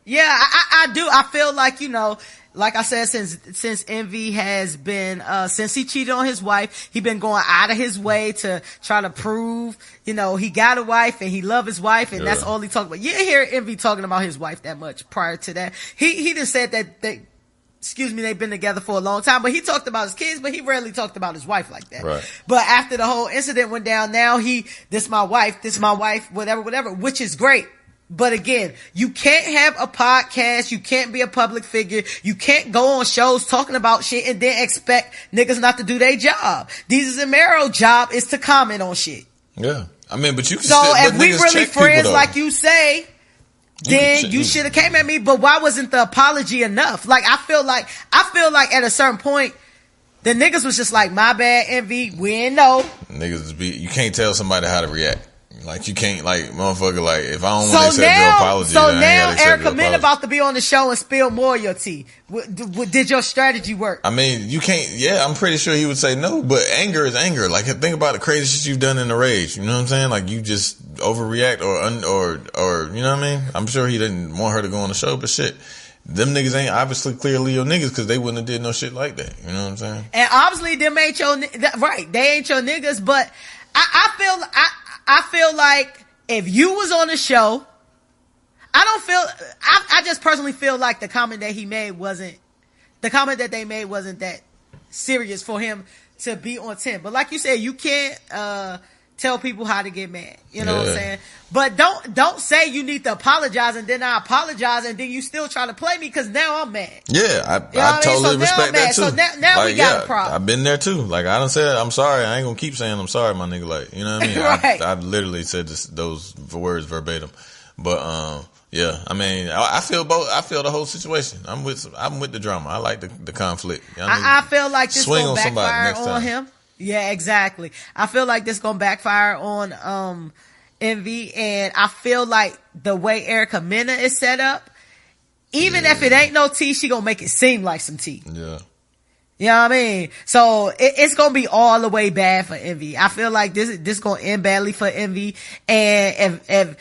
Yeah, I do. I feel like, you know, like I said, since Envy has been, since he cheated on his wife, he been going out of his way to try to prove, you know, he got a wife and he love his wife and that's all he talked about. You didn't hear Envy talking about his wife that much prior to that. He just said that they've been together for a long time, but he talked about his kids, but he rarely talked about his wife like that. Right. But after the whole incident went down, now this my wife, whatever, which is great. But again, you can't have a podcast, you can't be a public figure, you can't go on shows talking about shit and then expect niggas not to do their job. Desus and Mero job is to comment on shit. Yeah. I mean, but you can so if we really friends like you say, then you should have came at me, but why wasn't the apology enough? Like, I feel like at a certain point, the niggas was just like, my bad, Envy, we didn't know. You can't tell somebody how to react. Like, you can't, like, motherfucker, like, if I don't want to accept your apology, so then now I ain't gotta Erica Min about to be on the show and spill more of your tea. Did your strategy work? I mean, you can't, I'm pretty sure he would say no, but anger is anger. Like, think about the crazy shit you've done in the rage. You know what I'm saying? Like, you just overreact or, you know what I mean? I'm sure he didn't want her to go on the show, but shit. Them niggas ain't obviously clearly your niggas because they wouldn't have did no shit like that. You know what I'm saying? And obviously them ain't your, right, they ain't your niggas, but I feel like if you was on the show, I just personally feel like the comment that they made wasn't that serious for him to be on 10. But like you said, you can't, tell people how to get mad. You know what I'm saying? But don't say you need to apologize and then I apologize and then you still try to play me because now I'm mad. Yeah, I totally respect that too. So now like, we got a problem. I've been there too. Like, I done said I'm sorry. I ain't gonna keep saying I'm sorry, my nigga. Like, you know what I mean? Right. I literally said those words verbatim. But Yeah, I mean, I feel both. I feel the whole situation. I'm with the drama. I like the conflict. I feel like this swing gonna on backfire on on him. Yeah, exactly. I feel like this gonna backfire on Envy, and I feel like the way Erica Mena is set up, even if it ain't no tea, she gonna make it seem like some tea. Yeah. You know what I mean? So it's gonna be all the way bad for Envy. I feel like this gonna end badly for Envy, and if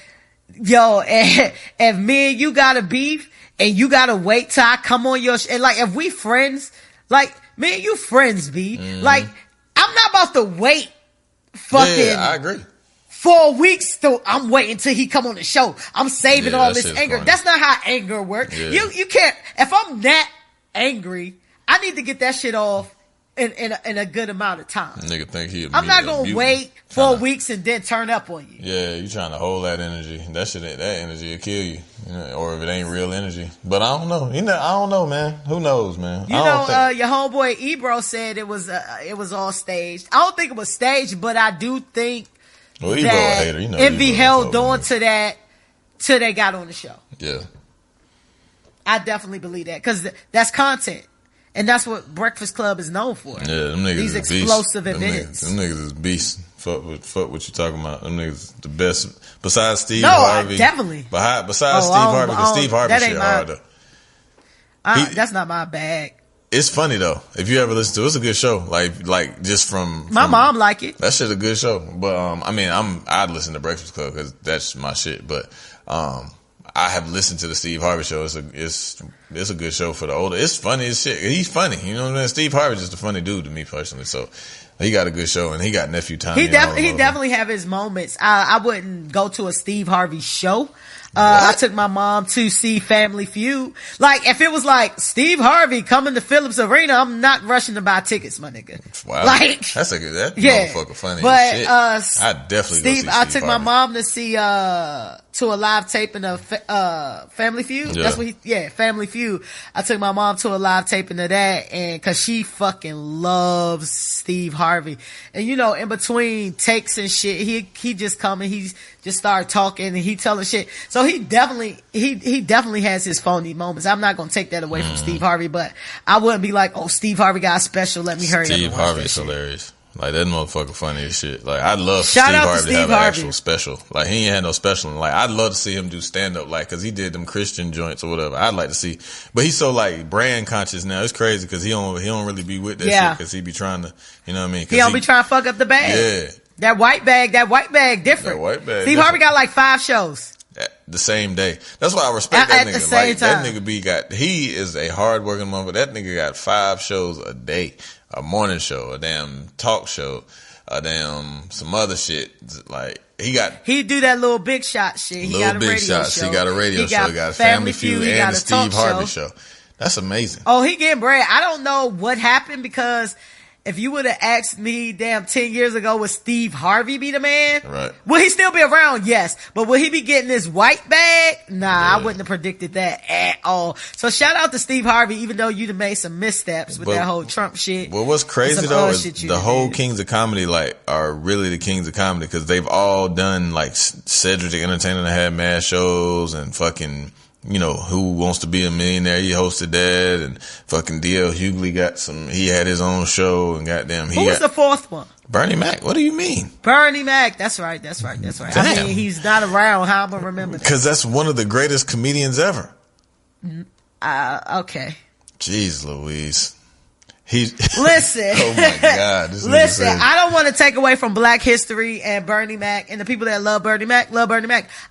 me and you got a beef and you gotta wait till I come on your and like if we friends, like me and you friends be like I'm not about to wait fucking I agree 4 weeks till I'm waiting till he come on the show. I'm saving all this anger. Funny. That's not how anger works. Yeah. You can't, if I'm that angry, I need to get that shit off in a good amount of time. Nigga think I'm not gonna wait 4 weeks and then turn up on you. Yeah, you trying to hold that energy. That energy will kill you. You know, or if it ain't real energy. But I don't know. I don't know, man. Who knows, man? Your homeboy Ebro said it was all staged. I don't think it was staged, but I do think Ebro a hater. You know, Envy held on to that till they got on the show. Yeah. I definitely believe that because that's content. And that's what Breakfast Club is known for. Yeah, them niggas These is explosive beast. events. Them niggas is beast. Fuck what you talking about. Them niggas the best. Besides Steve Harvey. Definitely. Besides Steve Harvey, because Steve Harvey shit harder. That's not my bag. It's funny though. If you ever listen to it, it's a good show. Like just from my mom like it. That shit's a good show. But I'd listen to Breakfast Club because that's my shit. But I have listened to the Steve Harvey show. It's a good show for the older. It's funny as shit. He's funny. You know what I mean? Steve Harvey's just a funny dude to me personally. So he got a good show and he got Nephew Tommy. He definitely have his moments. I wouldn't go to a Steve Harvey show. I took my mom to see Family Feud. Like, if it was like Steve Harvey coming to Phillips Arena, I'm not rushing to buy tickets, my nigga. Wow. Like, that's motherfucker funny. But, as shit. I definitely I took my mom to see, to a live taping of, Family Feud. Yeah. That's Family Feud. I took my mom to a live taping of that and cause she fucking loves Steve Harvey. And in between takes and shit, he just come and he just started talking and he telling shit. So he definitely has his phony moments. I'm not gonna take that away from Steve Harvey, but I wouldn't be like, oh, Steve Harvey got a special. Let me hurry up. Steve Harvey's hilarious. Like, that motherfucker funny as shit. Like, I'd love Steve Harvey to have an actual special. Like, he ain't had no special. Like, I'd love to see him do stand up, like, cause he did them Christian joints or whatever. I'd like to see, but he's so like brand conscious now. It's crazy cause he don't really be with that shit cause he be trying to, you know what I mean? He don't be trying to fuck up the bag. Yeah. That white bag different. That white bag. Steve Harvey got like 5 shows. The same day. That's why I respect that nigga. At the same time. That nigga he is a hard working motherfucker. That nigga got 5 shows a day. A morning show, a damn talk show, a damn some other shit. Like, he do that little big shot shit. He got a radio show. He got a radio show. He got a Family Feud and a Steve Harvey show. That's amazing. Oh, he getting bread. I don't know what happened because if you would have asked me 10 years ago, would Steve Harvey be the man? Right. Will he still be around? Yes. But will he be getting this white bag? Nah, I wouldn't have predicted that at all. So shout out to Steve Harvey, even though you'd have made some missteps with that whole Trump shit. Well, what's crazy though is the whole Kings of Comedy, like, are really the Kings of Comedy because they've all done, like, Cedric the Entertainer had mad shows and fucking, Who Wants to Be a Millionaire? He hosted that, and fucking D.L. Hughley he had his own show, and goddamn, Who was the 4th one? Bernie Mac. What do you mean? Bernie Mac. That's right. Damn. I mean, he's not around. How am I remember that? Because that's one of the greatest comedians ever. Okay. Jeez Louise. Listen. Oh my God. Listen, I don't want to take away from Black history and Bernie Mac and the people that love Bernie Mac.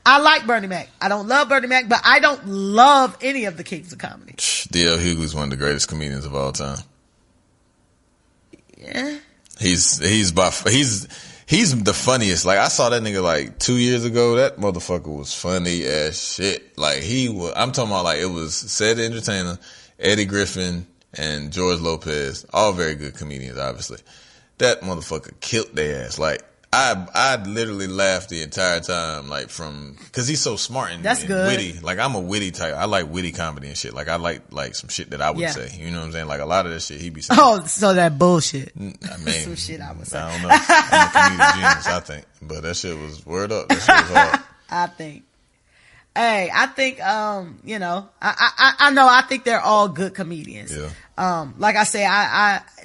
I like Bernie Mac. I don't love Bernie Mac, but I don't love any of the Kings of Comedy. D.L. Hughley's one of the greatest comedians of all time. Yeah. He's the funniest. Like, I saw that nigga like 2 years ago. That motherfucker was funny as shit. Like, I'm talking about, like, it was Cedric the Entertainer, Eddie Griffin, and George Lopez, all very good comedians, obviously. That motherfucker killed their ass. Like, I literally laughed the entire time, like, cause he's so smart and witty. Like, I'm a witty type. I like witty comedy and shit. Like, I like some shit that I would say. You know what I'm saying? Like, a lot of that shit he be saying. Oh, so that bullshit. I mean, some shit I would say. I don't know. I'm a comedic genius, I think. But that shit was word up. That shit was hard. I think. Hey, I think, you know, I think they're all good comedians. Yeah. Like I say,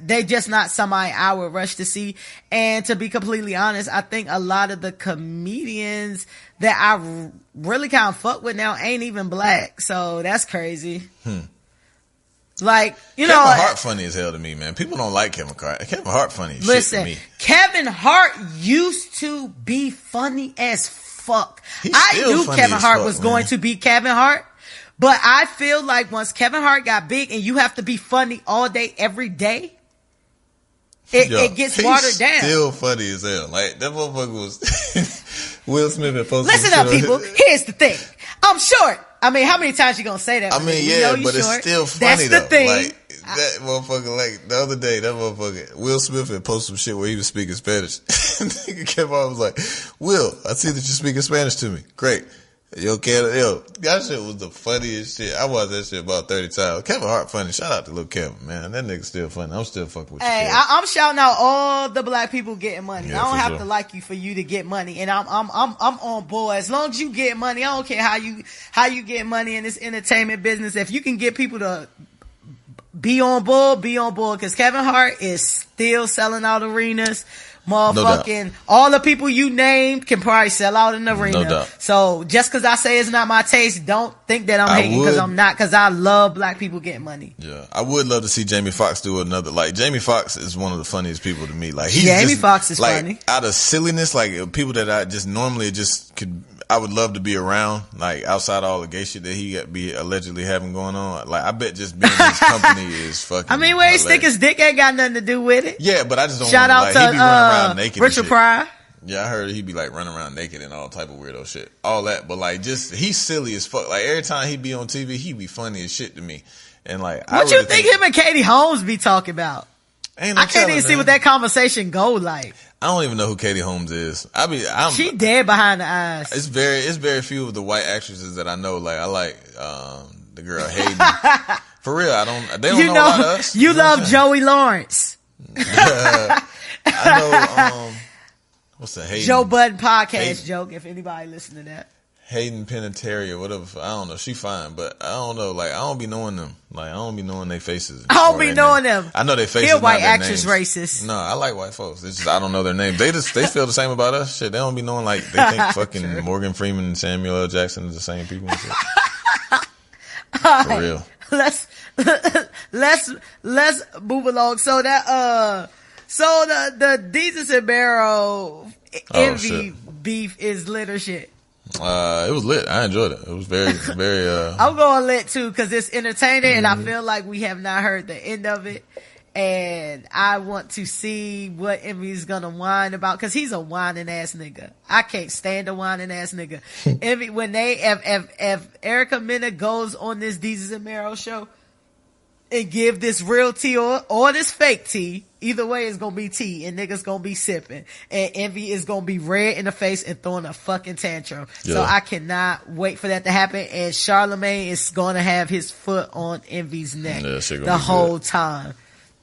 they just not somebody I would rush to see. And to be completely honest, I think a lot of the comedians that I really kind of fuck with now ain't even black. So that's crazy. Like, you know. Kevin Hart funny as hell to me, man. People don't like Kevin Hart. Kevin Hart funny as shit to me. Kevin Hart used to be funny as fuck. I knew Kevin Hart was going to be Kevin Hart, but I feel like once Kevin Hart got big and you have to be funny all day, every day, it gets watered down. Still funny as hell. Like, that motherfucker was Will Smith had posted. Listen up, people. Here's the thing. I'm short. I mean, how many times you gonna say that? I mean, yeah, but it's still funny. That's the thing. Like, that motherfucker, like, the other day, that motherfucker, Will Smith had posted some shit where he was speaking Spanish. Nigga Kevin Hart was like, Will, I see that you're speaking Spanish to me. Great. Yo, that shit was the funniest shit. I watched that shit about 30 times. Kevin Hart funny. Shout out to little Kevin, man. That nigga still funny. I'm still fucking with you. Hey, I'm shouting out all the black people getting money. Yeah, I don't have to like you for you to get money, and I'm on board. As long as you get money, I don't care how you get money in this entertainment business. If you can get people to be on board, because Kevin Hart is still selling out arenas. Motherfucking, all the people you named can probably sell out an arena. No doubt. So just cause I say it's not my taste, don't think that I'm hating, cause I'm not, cause I love black people getting money. Yeah. I would love to see Jamie Foxx do another, like, Jamie Foxx is one of the funniest people to me. Like, Jamie Foxx is like, funny. Out of silliness, like, people that I just normally just could, I would love to be around, like, outside all the gay shit that he be allegedly having going on. Like, I bet just being in his company is fucking. I mean, where he stick his dick ain't got nothing to do with it. Yeah, but I just don't Shout out like, to he be running around naked. Richard Pryor. Yeah, I heard he be like running around naked and all type of weirdo shit. All that, but like, just, he's silly as fuck. Like, every time he be on TV, he be funny as shit to me. And like, what you think him and Katie Holmes be talking about? I can't even see what that conversation go like. I don't even know who Katie Holmes is. She dead behind the eyes. It's very few of the white actresses that I know. Like, I like the girl Hayden. For real, they don't know a lot of us. You love Joey Lawrence. I know what's the Hayden? Joe Budden podcast joke, if anybody listen to that. Hayden Panettiere, whatever. I don't know. She fine, but I don't know. Like, I don't be knowing them. Like, I don't be knowing their faces. I don't be knowing them. I know their faces. He a white actress racist. No, I like white folks. It's just I don't know their names. They feel the same about us. Shit, they don't be knowing, like, they think fucking Morgan Freeman and Samuel L. Jackson is the same people and shit. For real. Let's move along. So that the Desus and Mero envy beef is lit or shit. It was lit. I enjoyed it. It was very. I'm going lit too because it's entertaining, and I feel like we have not heard the end of it. And I want to see what Envy is gonna whine about because he's a whining ass nigga. I can't stand a whining ass nigga. Envy, when if Erica Mena goes on this Desus and Mero show and give this real tea or this fake tea, either way it's gonna be tea and niggas gonna be sipping and Envy is gonna be red in the face and throwing a fucking tantrum. Yeah. So I cannot wait for that to happen, and Charlamagne is gonna have his foot on Envy's neck the whole time.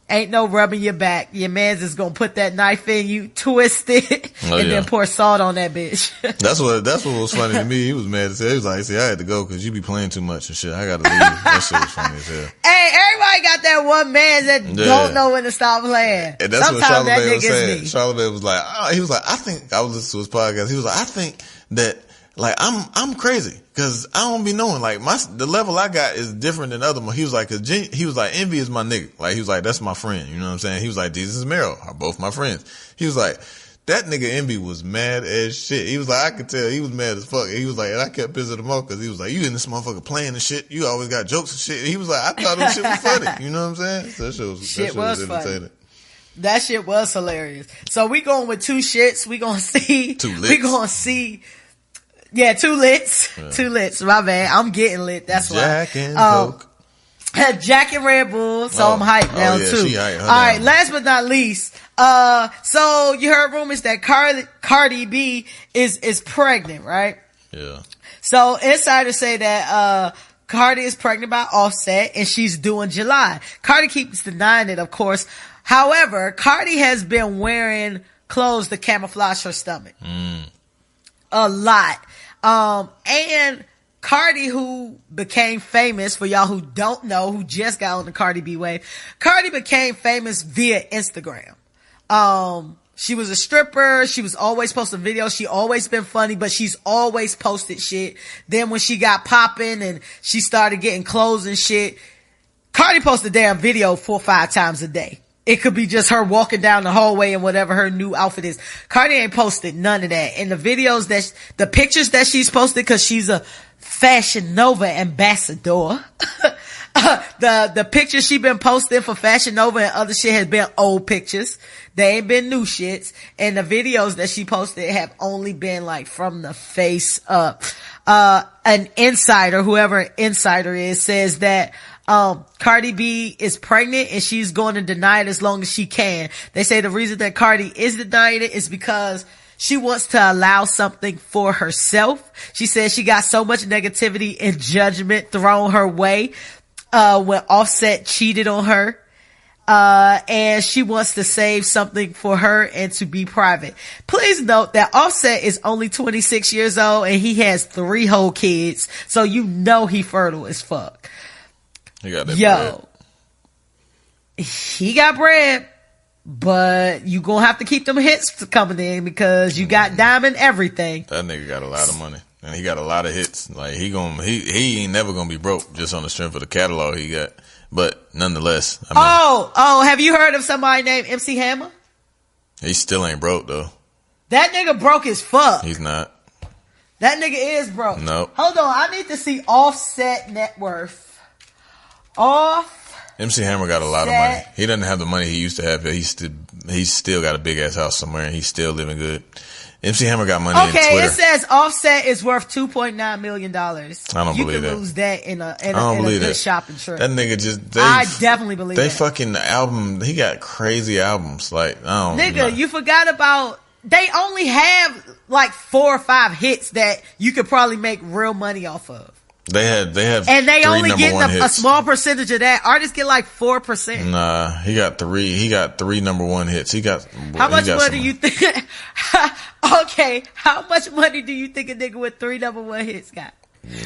Ain't no rubbing your back. Your man's is gonna put that knife in you, twist it, then pour salt on that bitch. That's what was funny to me. He was mad as hell. He was like, see, I had to go because you be playing too much and shit. I gotta leave. That shit was funny as hell. Hey, everybody got that one man that don't know when to stop playing. And that's what Charlamagne was saying. Charlamagne was like, he was like, I think, I was listening to his podcast. He was like, I think that, like, I'm crazy because I don't be knowing, like, the level I got is different than other ones. He was like, he was like, Envy is my nigga. Like, he was like, that's my friend. You know what I'm saying? He was like, Desus and Mero are both my friends. He was like, that nigga Envy was mad as shit. He was like, I could tell he was mad as fuck. He was like, and I kept pissing him off because he was like, you in this motherfucker playing and shit. You always got jokes and shit. He was like, I thought this shit was funny. You know what I'm saying? So that shit was entertaining. Funny. That shit was hilarious. So we going with two shits. We gonna see. Two lits. We gonna see. Yeah, two lits. Yeah. Two lits. My bad. I'm getting lit. That's why. Jack and Coke. Jack and Red Bull. So I'm hyped now too. She hyped. All right. Last but not least. So you heard rumors that Cardi B is pregnant, right? Yeah. So insiders say that, Cardi is pregnant by Offset and she's due in July. Cardi keeps denying it, of course. However, Cardi has been wearing clothes to camouflage her stomach. A lot. And Cardi, who became famous, for y'all who don't know, who just got on the Cardi B wave, Cardi became famous via Instagram. She was a stripper. She was always posting videos. She always been funny, but she's always posted shit. Then when she got popping and she started getting clothes and shit, Cardi posts a damn video 4 or 5 times a day. It could be just her walking down the hallway and whatever her new outfit is. Cardi ain't posted none of that. And the videos the pictures that she's posted, cause she's a Fashion Nova ambassador. The pictures she been posting for Fashion Nova and other shit has been old pictures. They ain't been new shits. And the videos that she posted have only been like from the face up. An insider, whoever an insider is, says that Cardi B is pregnant and she's going to deny it as long as she can. They say the reason that Cardi is denying it is because she wants to allow something for herself. She says she got so much negativity and judgment thrown her way when Offset cheated on her. And she wants to save something for her and to be private. Please note that Offset is only 26 years old and he has 3 whole kids. So you know he fertile as fuck. He got that bread. He got bread, but you gonna have to keep them hits coming in because you got Diamond everything. That nigga got a lot of money. And he got a lot of hits. Like he ain't never gonna be broke just on the strength of the catalog he got. But nonetheless, I mean, have you heard of somebody named MC Hammer? He still ain't broke though. That nigga broke as fuck. He's not. That nigga is broke. Nope. Hold on, I need to see Offset net worth. MC Hammer got a lot of money. He doesn't have the money he used to have, but he's still got a big ass house somewhere and he's still living good. MC Hammer got money in Twitter. Okay, it says Offset is worth $2.9 million. I don't believe that. You can lose that in a good shopping trip. That nigga I definitely believe that. They fucking album, he got crazy albums. Like, I don't know. Nigga, you forgot about, they only have like 4 or 5 hits that you could probably make real money off of. They have, and they 3 only get a small percentage of that. Artists get like 4%. Nah, he got 3 number 1 hits. How much money do you think? Okay, how much money do you think a nigga with 3 number 1 hits got?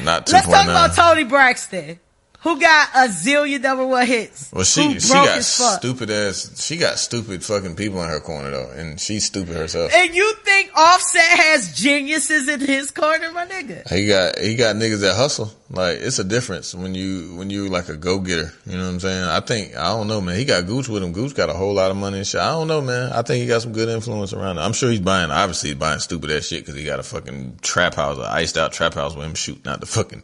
Not 2.9. Let's talk about Toni Braxton, who got a zillion number 1 hits. Well, she got stupid fucking people in her corner though, and she's stupid herself. And you think Offset has geniuses in his corner, my nigga? He got niggas that hustle. Like, it's a difference when you like a go getter. You know what I'm saying? I don't know, man. He got Gooch with him. Gooch got a whole lot of money and shit. I don't know, man. I think he got some good influence around him. I'm sure he's buying stupid ass shit because he got a fucking trap house, an iced out trap house with him shooting out the fucking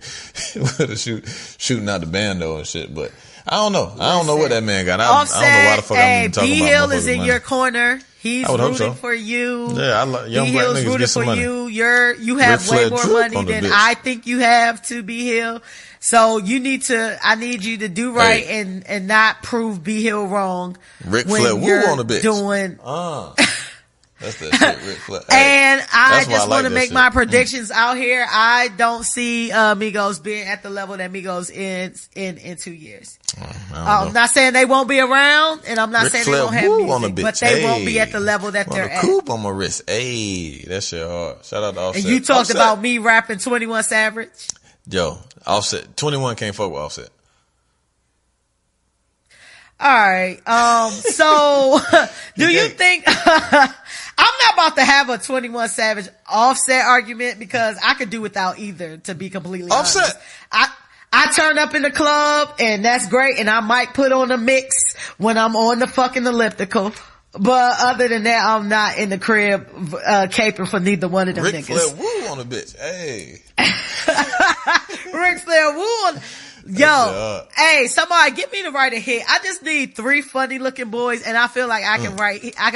shooting out the bando and shit. But I don't know. I don't know what that man got. I don't know why the fuck I'm even talking about. B-Hill is in your corner. He's rooting for you. Yeah, young black niggas rooting get some money. You have way more money than I think you have to B-Hill. So I need you to do right and not prove B-Hill wrong. Ric Flair woo on the bitch. That's that shit, Ric Flair. And I just want to make my predictions out here. I don't see Migos being at the level that Migos is in 2 years. I'm not saying they won't be around, and I'm not saying they won't have music, but they won't be at the level that they're at. Coupe on my wrist. Hey, that shit hard. Shout out to Offset. And you talked about me rapping 21 Savage. Yo, Offset. 21 can't fuck with Offset. All right. So do you think I'm not about to have a 21 Savage Offset argument because I could do without either, to be completely honest. Offset. I turn up in the club and that's great, and I might put on a mix when I'm on the fucking elliptical. But other than that, I'm not in the crib caping for neither one of them Ric niggas. Flair woo on a bitch. Hey. Ric Flair woo on. Yo, hey, somebody get me to write a hit. I just need 3 funny looking boys, and I feel like I can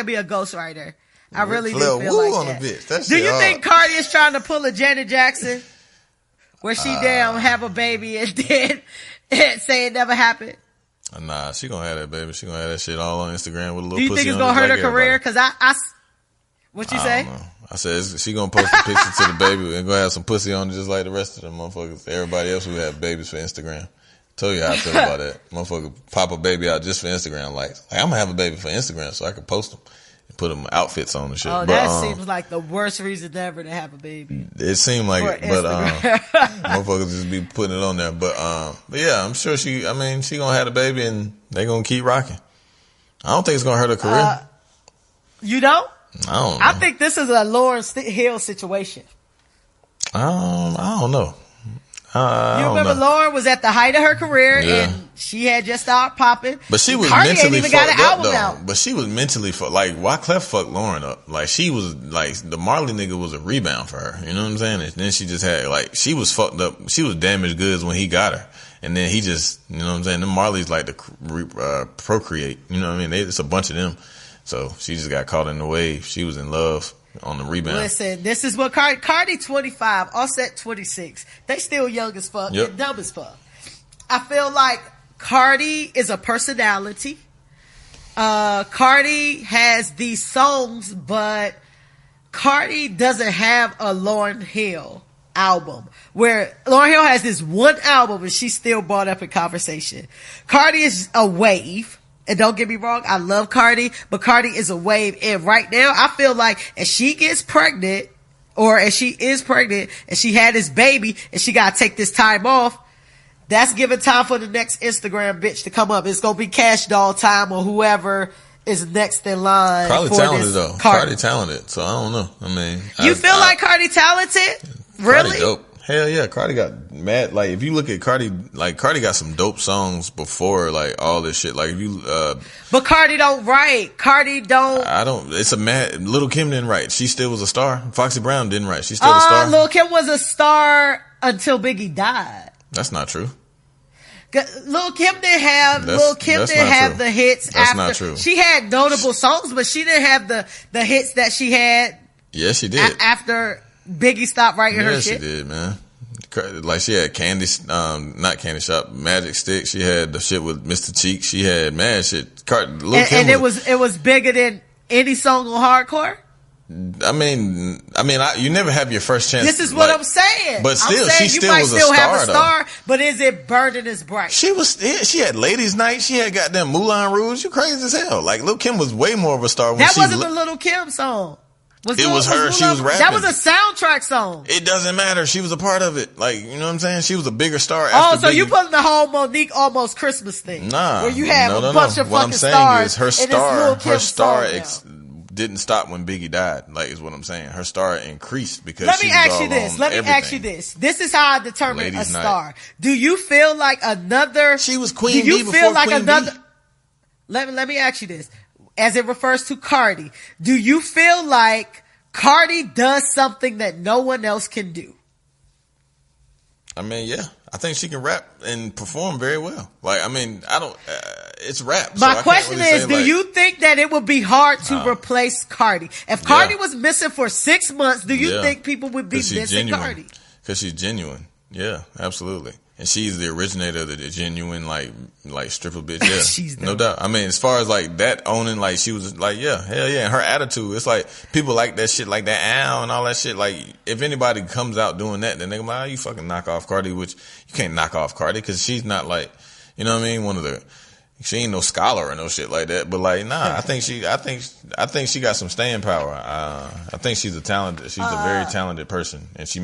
be a ghostwriter. I really do feel like that. Do you think Cardi is trying to pull a Janet Jackson? Where she have a baby and then say it never happened? Nah, she gonna have that baby. She gonna have that shit all on Instagram with a little pussy on it. Do you think it's gonna hurt her career? Cause what you say? I don't know. I said she gonna post a picture to the baby and gonna have some pussy on it just like the rest of them motherfuckers. Everybody else who have babies for Instagram. Told you how I feel about that. Motherfucker pop a baby out just for Instagram likes. Like, I'm gonna have a baby for Instagram so I can post them. put them outfits on and shit. Oh, that seems like the worst reason ever to have a baby. It seemed like it, but motherfuckers just be putting it on there. But yeah, I'm sure she gonna have a baby and they gonna keep rocking. I don't think it's gonna hurt her career. You don't? I don't know. I think this is a Lauryn Hill situation. I don't know. You remember Lauryn was at the height of her career and she had just started popping. But she was Cardi mentally ain't even got an album though. out. But she was mentally like Wyclef fucked Lauryn up. Like she was like the Marley nigga was a rebound for her. You know what I'm saying? And then she just had like she was fucked up. She was damaged goods when he got her. And then he just, you know what I'm saying? Them Marleys like to procreate. You know what I mean? It's a bunch of them. So she just got caught in the wave. She was in love on the rebound. Listen, this is what Cardi 25, Offset 26. They still young as fuck and dumb as fuck. I feel like Cardi is a personality. Cardi has these songs, but Cardi doesn't have a Lauryn Hill album where Lauryn Hill has this one album and she's still brought up in conversation. Cardi is a wave. And don't get me wrong, I love Cardi, but Cardi is a wave. And right now, I feel like if she gets pregnant, or if she is pregnant, and she had this baby, and she gotta take this time off, that's giving time for the next Instagram bitch to come up. It's gonna be Cash Doll time, or whoever is next in line. Probably talented though. Cardi talented, so I don't know. I mean, you feel like Cardi talented? Really? Cardi dope. Hell yeah, Cardi got mad. Like if you look at Cardi, like Cardi got some dope songs before like all this shit. Like if you, but Cardi don't write. Cardi don't. I don't. It's a mad. Lil' Kim didn't write. She still was a star. Foxy Brown didn't write. She's still a star. Lil' Kim was a star until Biggie died. That's not true. Lil' Kim didn't have the hits. That's after. Not true. She had notable songs, but she didn't have the hits that she had. Yes, she did. After Biggie stopped writing her shit. Yes, she did, man. Like she had not Candy Shop, Magic Stick. She had the shit with Mr. Cheek. She had mad shit. And it was bigger than any song on hardcore. I mean, you never have your first chance. This is what I'm saying. But still, she still was a star. But is it burning as bright? She had Ladies Night. She had goddamn Moulin Rouge. You crazy as hell. Like Lil' Kim was way more of a star. That wasn't the Lil' Kim song. It was her. She was rapping. That was a soundtrack song. It doesn't matter. She was a part of it. Like, you know what I'm saying? She was a bigger star after so Biggie. you pulling the whole Monique Almost Christmas thing. Nah. Where you have a bunch of what fucking stars. What I'm saying is her star didn't stop when Biggie died. Like, is what I'm saying. Her star increased because Let me ask you this. This is how I determine a star. Do you feel like another... She was Queen Bee before Queen Bee. Let me ask you this. As it refers to Cardi, do you feel like Cardi does something that no one else can do? I mean, yeah. I think she can rap and perform very well. Like, I mean, it's rap. My question is, do you think that it would be hard to replace Cardi? If Cardi was missing for 6 months, do you think people would be missing Cardi? Because she's genuine. Yeah, absolutely. And she's the originator of the genuine, like stripper bitch. Yeah, she's no doubt. I mean, as far as like that owning, like she was like, yeah, hell yeah. And her attitude, it's like people like that shit, like that ow and all that shit. Like if anybody comes out doing that, then they're like, oh, you fucking knock off Cardi, which you can't knock off Cardi because she's not like, you know what I mean? She ain't no scholar or no shit like that. But like, nah, I think she got some staying power. I think she's a very talented person, and she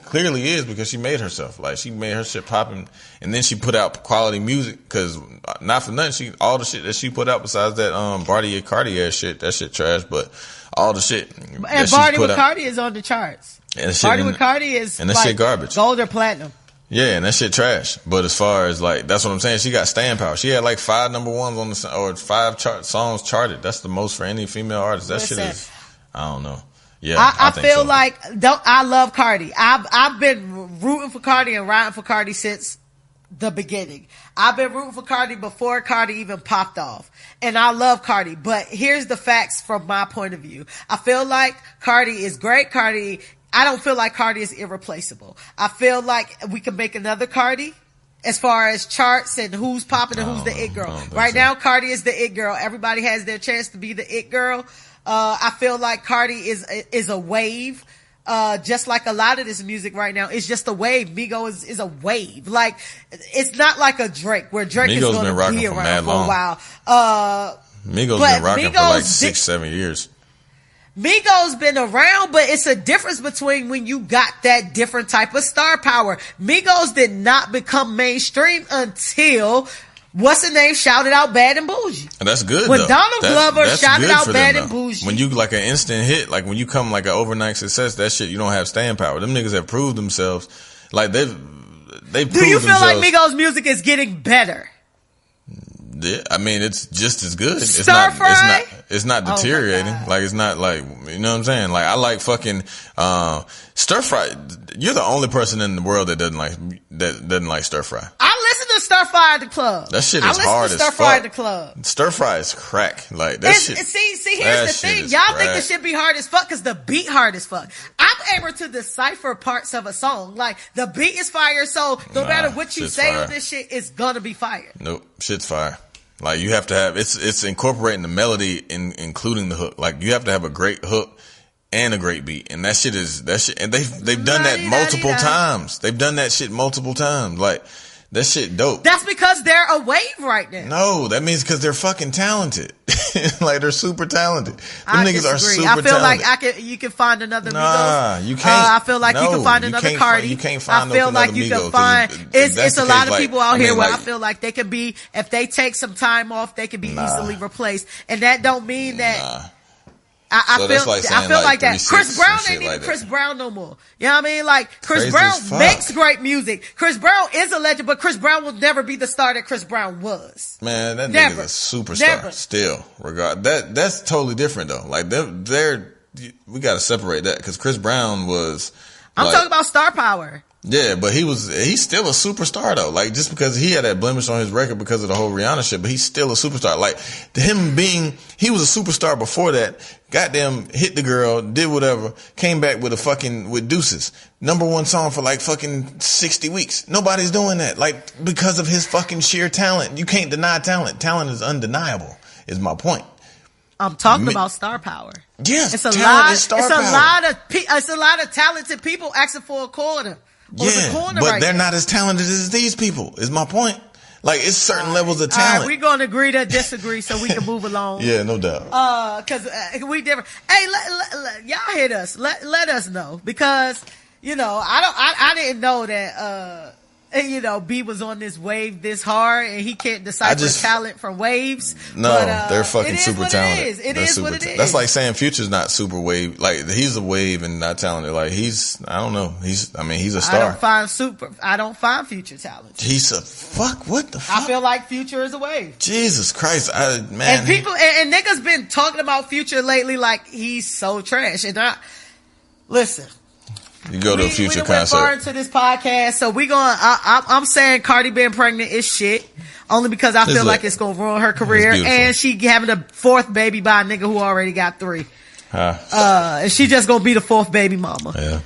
clearly is because she made herself. Like she made her shit popping, and then she put out quality music. Cause not for nothing, all the shit that she put out besides that Barty Cardi ass shit, that shit trash. But all the shit and Barty with Cardi is on the charts. And Barty with Cardi is and that shit garbage, gold or platinum. Yeah, and that shit trash. But as far as like, that's what I'm saying. She got staying power. She had like 5 number ones or 5 songs charted. That's the most for any female artist. That shit is, I don't know. Yeah, I feel like I love Cardi. I've been rooting for Cardi and riding for Cardi since the beginning. I've been rooting for Cardi before Cardi even popped off. And I love Cardi. But here's the facts from my point of view. I feel like Cardi is great. I don't feel like Cardi is irreplaceable. I feel like we can make another Cardi as far as charts and who's popping and who's the it girl. Right now, Cardi is the it girl. Everybody has their chance to be the it girl. I feel like Cardi is a wave. Just like a lot of this music right now, it's just a wave. Migos is a wave. Like, it's not like a Drake, where Drake is going to be around for a while. Migos been rocking for like 6-7 years. Migos been around, but it's a difference between when you got that different type of star power. Migos did not become mainstream until what's the name shouted out Bad and Bougie. And that's good. When though. Donald Glover shouted out Bad them, and Bougie. When you like an instant hit, like when you come like an overnight success, that shit you don't have staying power. Them niggas have proved themselves. Like they've proved Do you feel themselves. like Migos music is getting better? Yeah, I mean it's just as good. It's not deteriorating. Like it's not like, you know what I'm saying? Like I like fucking stir fry. You're the only person in the world that doesn't like stir fry. I listen to stir fry at the club. That shit is hard as fuck. Stir fry at the club. Stir fry is crack. Like that shit. See, here's the thing. Y'all think the shit be hard as fuck because the beat hard as fuck. I'm able to decipher parts of a song. Like the beat is fire, so no matter what you say on this shit, it's gonna be fire. Nope, shit's fire. Like you have to have it's incorporating the melody including the hook. Like you have to have a great hook and a great beat, and that shit. And they've done that multiple times. They've done that shit multiple times. Like that shit dope. That's because they're a wave right now. No, that means because they're fucking talented. Like they're super talented. Them niggas are super talented. I feel like you can find another Migos. Nah, you can't. I feel like you can find another Cardi. You can't find I feel like you can find. It's a lot of people out here where like, I feel like they can be, if they take some time off, they can be easily replaced, and that don't mean that. I feel like that. Chris Brown ain't even Chris Brown no more. You know what I mean? Like, Chris Brown makes great music. Chris Brown is a legend, but Chris Brown will never be the star that Chris Brown was. Man, that nigga's a superstar. Still, that's totally different though. Like, we gotta separate that, because Chris Brown was. I'm talking about star power. Yeah, but he's still a superstar though. Like, just because he had that blemish on his record because of the whole Rihanna shit, but he's still a superstar. Like, he was a superstar before that. Goddamn, hit the girl, did whatever, came back with with Desus. #1 song for like fucking 60 weeks. Nobody's doing that. Like, because of his fucking sheer talent. You can't deny talent. Talent is undeniable, is my point. I'm talking about star power. Yes, it's a lot of talented people asking for a quarter. Yeah, but they're not as talented as these people, is my point. Like, it's certain levels of talent. All right, we're going to agree to disagree so we can move along. Yeah, no doubt. Cause we different. Hey, y'all hit us. Let us know, because, you know, I didn't know that, you know, B was on this wave this hard, and he can't decipher talent from waves. No, they're fucking super talented. It is what it is. That's like saying Future's not super wave. Like, he's a wave and not talented. Like, I don't know. He's a star. I don't find Future talented. He's what the fuck? I feel like Future is a wave. Jesus Christ, man. And people, and niggas been talking about Future lately like he's so trash. And listen. You go to a Future concert. We went far into this podcast, so I'm saying Cardi being pregnant is shit. Only because I feel like it's gonna ruin her career, and she having a 4th baby by a nigga who already got 3. And she just gonna be the 4th baby mama. Yeah,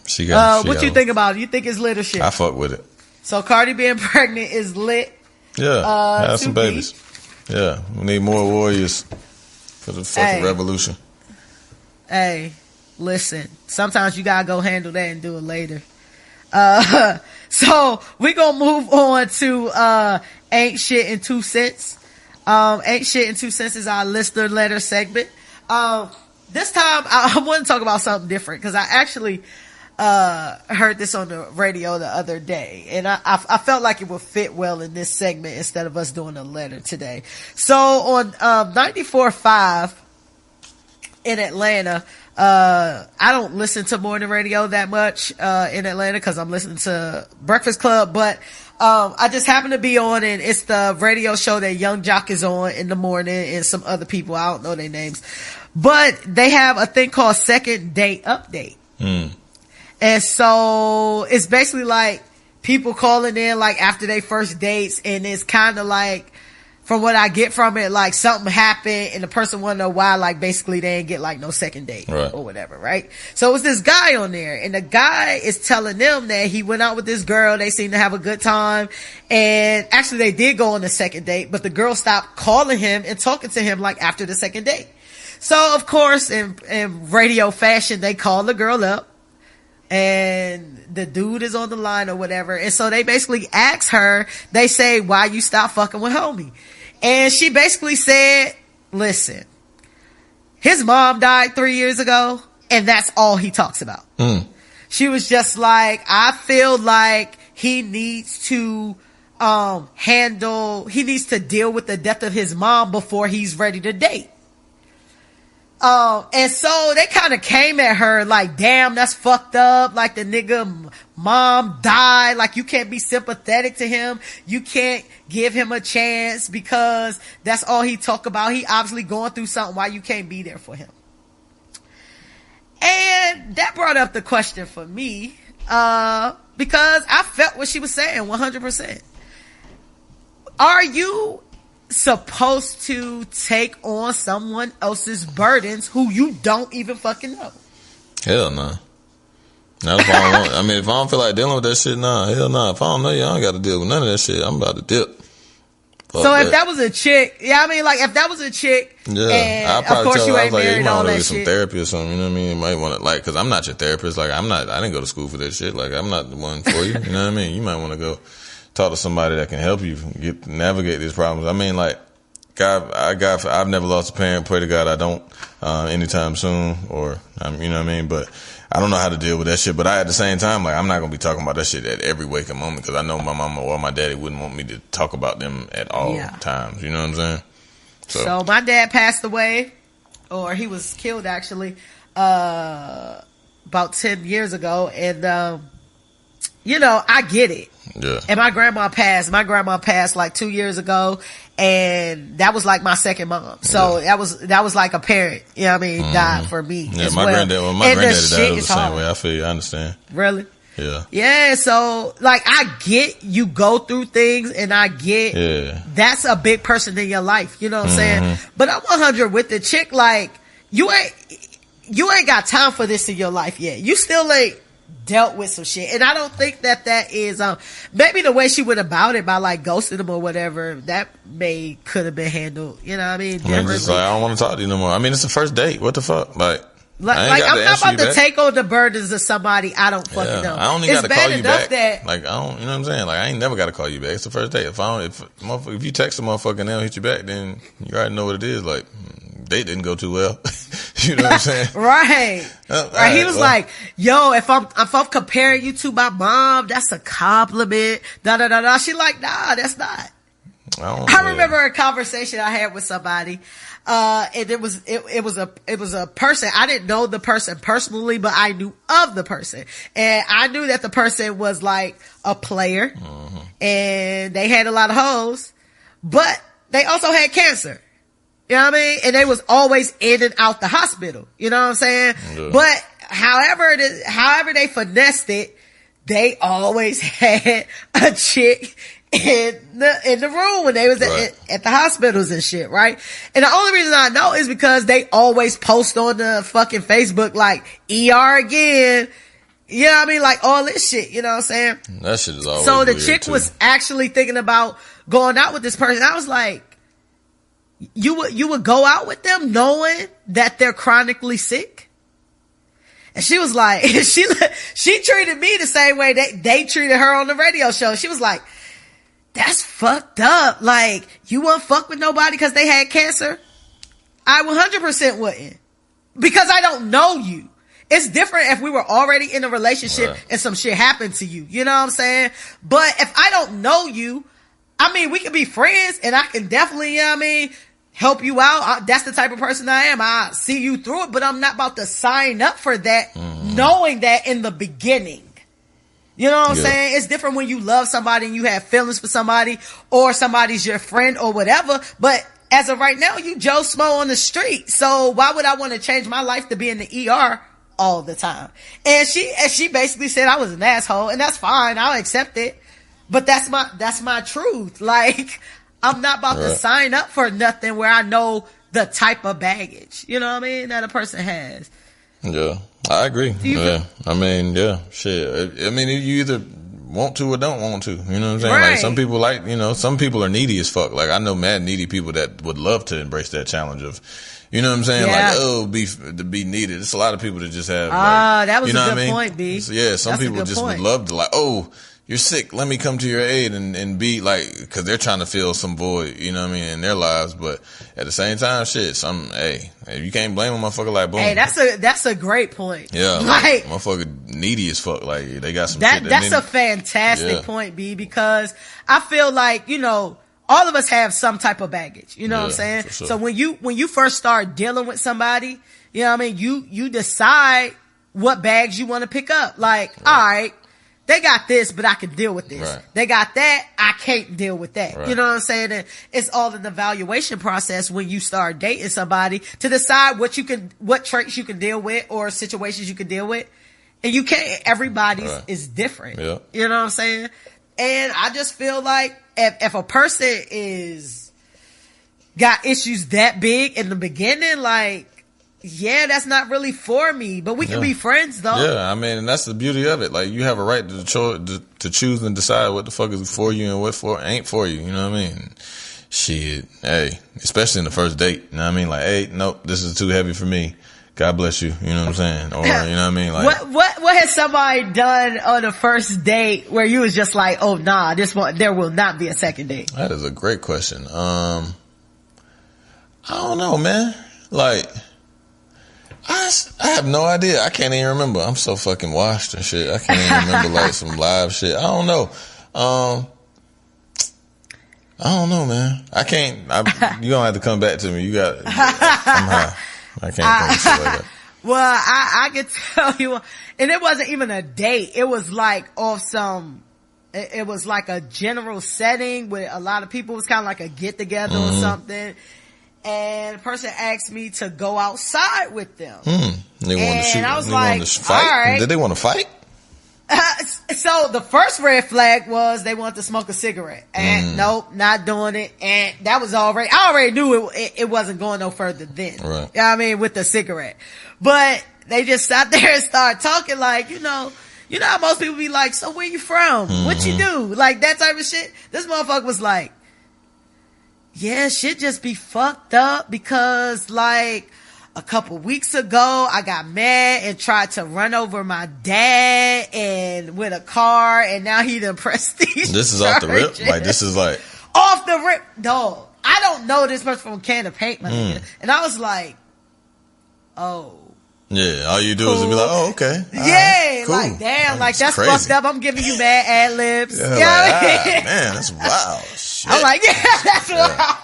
she got. What you think about it? You think it's lit or shit? I fuck with it. So Cardi being pregnant is lit. Yeah, have some babies. Yeah, we need more warriors for the fucking revolution. Hey. Listen, sometimes you gotta go handle that and do it later. So we're gonna move on to Ain't Shit in 2 Cents. Ain't Shit in 2 Cents is our listener letter segment. This time I want to talk about something different, because I actually heard this on the radio the other day, and I felt like it would fit well in this segment instead of us doing a letter today. So on 94.5 in Atlanta, I don't listen to morning radio that much in Atlanta because I'm listening to Breakfast Club, but I just happen to be on, and it's the radio show that Young Jock is on in the morning, and some other people, I don't know their names, but they have a thing called Second Date Update. And so it's basically like people calling in like after their first dates, and it's kind of like, from what I get from it, like something happened and the person want to know why, like basically they didn't get like no second date or whatever, right? So it was this guy on there, and the guy is telling them that he went out with this girl, they seemed to have a good time, and actually they did go on a second date, but the girl stopped calling him and talking to him like after the second date. So of course in radio fashion, they call the girl up, and the dude is on the line or whatever, and so they basically ask her, they say, why you stop fucking with homie? And she basically said, listen, his mom died 3 years ago, and that's all he talks about. She was just like, I feel like he needs to he needs to deal with the death of his mom before he's ready to date. And so they kind of came at her like, damn, that's fucked up. Like, the nigga mom died. Like, you can't be sympathetic to him. You can't give him a chance because that's all he talk about. He obviously going through something. Why you can't be there for him? And that brought up the question for me, because I felt what she was saying 100%. Are you supposed to take on someone else's burdens who you don't even fucking know? Hell no. That's what I want. I mean, if I don't feel like dealing with that shit, nah, hell no. If I don't know you, I don't got to deal with none of that shit. I'm about to dip. Fuck so that. if that was a chick, if that was a chick, and I'll probably of course you ain't married, you might all want to that get some shit. therapy or something. You know what I mean? You might want to, like, because I'm not your therapist. Like, I didn't go to school for that shit. Like, I'm not the one for you. You know what I mean? You might want to go talk to somebody that can help you navigate these problems. I mean, like, I've never lost a parent. Pray to God I don't anytime soon, or you know what I mean. But I don't know how to deal with that shit. But at the same time, like, I'm not gonna be talking about that shit at every waking moment because I know my mama or my daddy wouldn't want me to talk about them at all times. You know what I'm saying? So my dad passed away, or he was killed actually, about 10 years ago, and I get it. Yeah. And my grandma passed like 2 years ago, and that was like my second mom. So that was like a parent, you know what I mean, died for me. Yeah, as my well. granddaddy died the same way. I feel you, I understand. Really? Yeah. Yeah, so like I get you go through things, and I get that's a big person in your life, you know what I'm saying? But I'm 100 with the chick, like you ain't got time for this in your life yet. You still ain't dealt with some shit, and I don't think that is maybe the way she went about it by like ghosting him or whatever, that could have been handled, you know what I mean? Just like, I don't want to talk to you no more. I mean, it's the first date. What the fuck? Like I'm not about to take on the burdens of somebody I don't fucking know. I only got to call you back. That, like, I don't, you know what I'm saying? Like, I ain't never got to call you back. It's the first date. If you text a motherfucker and they don't hit you back, then you already know what it is. Like, date didn't go too well. You know what I'm saying? Right. Right. He was like, yo, if I'm comparing you to my mom, that's a compliment. Da da da da. She like, nah, that's not. I remember a conversation I had with somebody, and it was a person. I didn't know the person personally, but I knew of the person, and I knew that the person was like a player, and they had a lot of hoes, but they also had cancer. You know what I mean? And they was always in and out the hospital. You know what I'm saying? Yeah. But however they finessed it, they always had a chick in the room when they was at the hospitals and shit, right? And the only reason I know is because they always post on the fucking Facebook like ER again. You know what I mean? Like all this shit, you know what I'm saying? That shit is always so the weird chick too. was actually thinking about going out with this person. I was like, you would go out with them knowing that they're chronically sick? And she was like, she treated me the same way they treated her on the radio show. She was like, that's fucked up. Like, you wouldn't fuck with nobody because they had cancer? I 100% wouldn't. Because I don't know you. It's different if we were already in a relationship and some shit happened to you. You know what I'm saying? But if I don't know you, I mean, we can be friends, and I can definitely, you know what I mean, help you out. That's the type of person I am. I see you through it, but I'm not about to sign up for that knowing that in the beginning. You know what I'm saying? It's different when you love somebody and you have feelings for somebody, or somebody's your friend or whatever. But as of right now, you Joe Smo on the street. So why would I want to change my life to be in the ER all the time? And she basically said I was an asshole, and that's fine. I'll accept it. But that's my truth. Like, I'm not about to sign up for nothing where I know the type of baggage, you know what I mean, that a person has. Yeah, I agree. I mean, shit. I mean, you either want to or don't want to. You know what I'm saying? Like, some people some people are needy as fuck. Like, I know mad needy people that would love to embrace that challenge of, you know what I'm saying? Yeah. Like, to be needed. It's a lot of people that just have, that was you know a good point, B. So, some people just would love to, like, you're sick. Let me come to your aid and be like, cause they're trying to fill some void, you know what I mean, in their lives. But at the same time, shit, hey, you can't blame a motherfucker like boom. Hey, that's a great point. Yeah. Like motherfucker needy as fuck. Like they got some shit that's a fantastic point, B, because I feel like, you know, all of us have some type of baggage. You know what I'm saying? Sure. So when you first start dealing with somebody, you know what I mean, you decide what bags you want to pick up. Like, all right, they got this, but I can deal with this. Right. They got that, I can't deal with that. Right. You know what I'm saying? And it's all in the evaluation process when you start dating somebody to decide what traits you can deal with or situations you can deal with. And you can't, everybody's is different. Yeah. You know what I'm saying? And I just feel like if a person got issues that big in the beginning, like, yeah, that's not really for me, but we can be friends though. Yeah, I mean, and that's the beauty of it. Like, you have a right to choose and decide what the fuck is for you and what ain't for you. You know what I mean? Shit, hey, especially in the first date. You know what I mean? Like, hey, nope, this is too heavy for me. God bless you. You know what I'm saying? Or, you know what I mean? Like, what has somebody done on the first date where you was just like, oh nah, there will not be a second date? That is a great question. I don't know, man. Like, I have no idea. I can't even remember. I'm so fucking washed and shit. I can't even remember like some live shit. I don't know. I don't know, man. I can't. You gonna have to come back to me. You got. I'm high. I can't think of shit like that. Well, I can tell you, and it wasn't even a date. It was like off some. It was like a general setting with a lot of people. It was kind of like a get together or something. And the person asked me to go outside with them. They wanted to shoot. I was like, to fight? All right. Did they want to fight? So the first red flag was they wanted to smoke a cigarette. And nope, not doing it. And that was I already knew it wasn't going no further then. Right. You know what I mean? With the cigarette. But they just sat there and started talking like, you know how most people be like, so where you from? What you do? Like that type of shit. This motherfucker was like, yeah, shit just be fucked up because like a couple weeks ago I got mad and tried to run over my dad and with a car and now he done pressed these This is charges. Off the rip? Like this is like off the rip, dog. I don't know this person from a can of paint, my nigga. And I was like, oh. Yeah, all you do is be like, oh, okay. Yeah, cool. Like, damn, like, that's crazy. Fucked up. I'm giving you mad ad libs. Yeah, like, man, that's wild. Shit. I'm like, yeah, that's wild.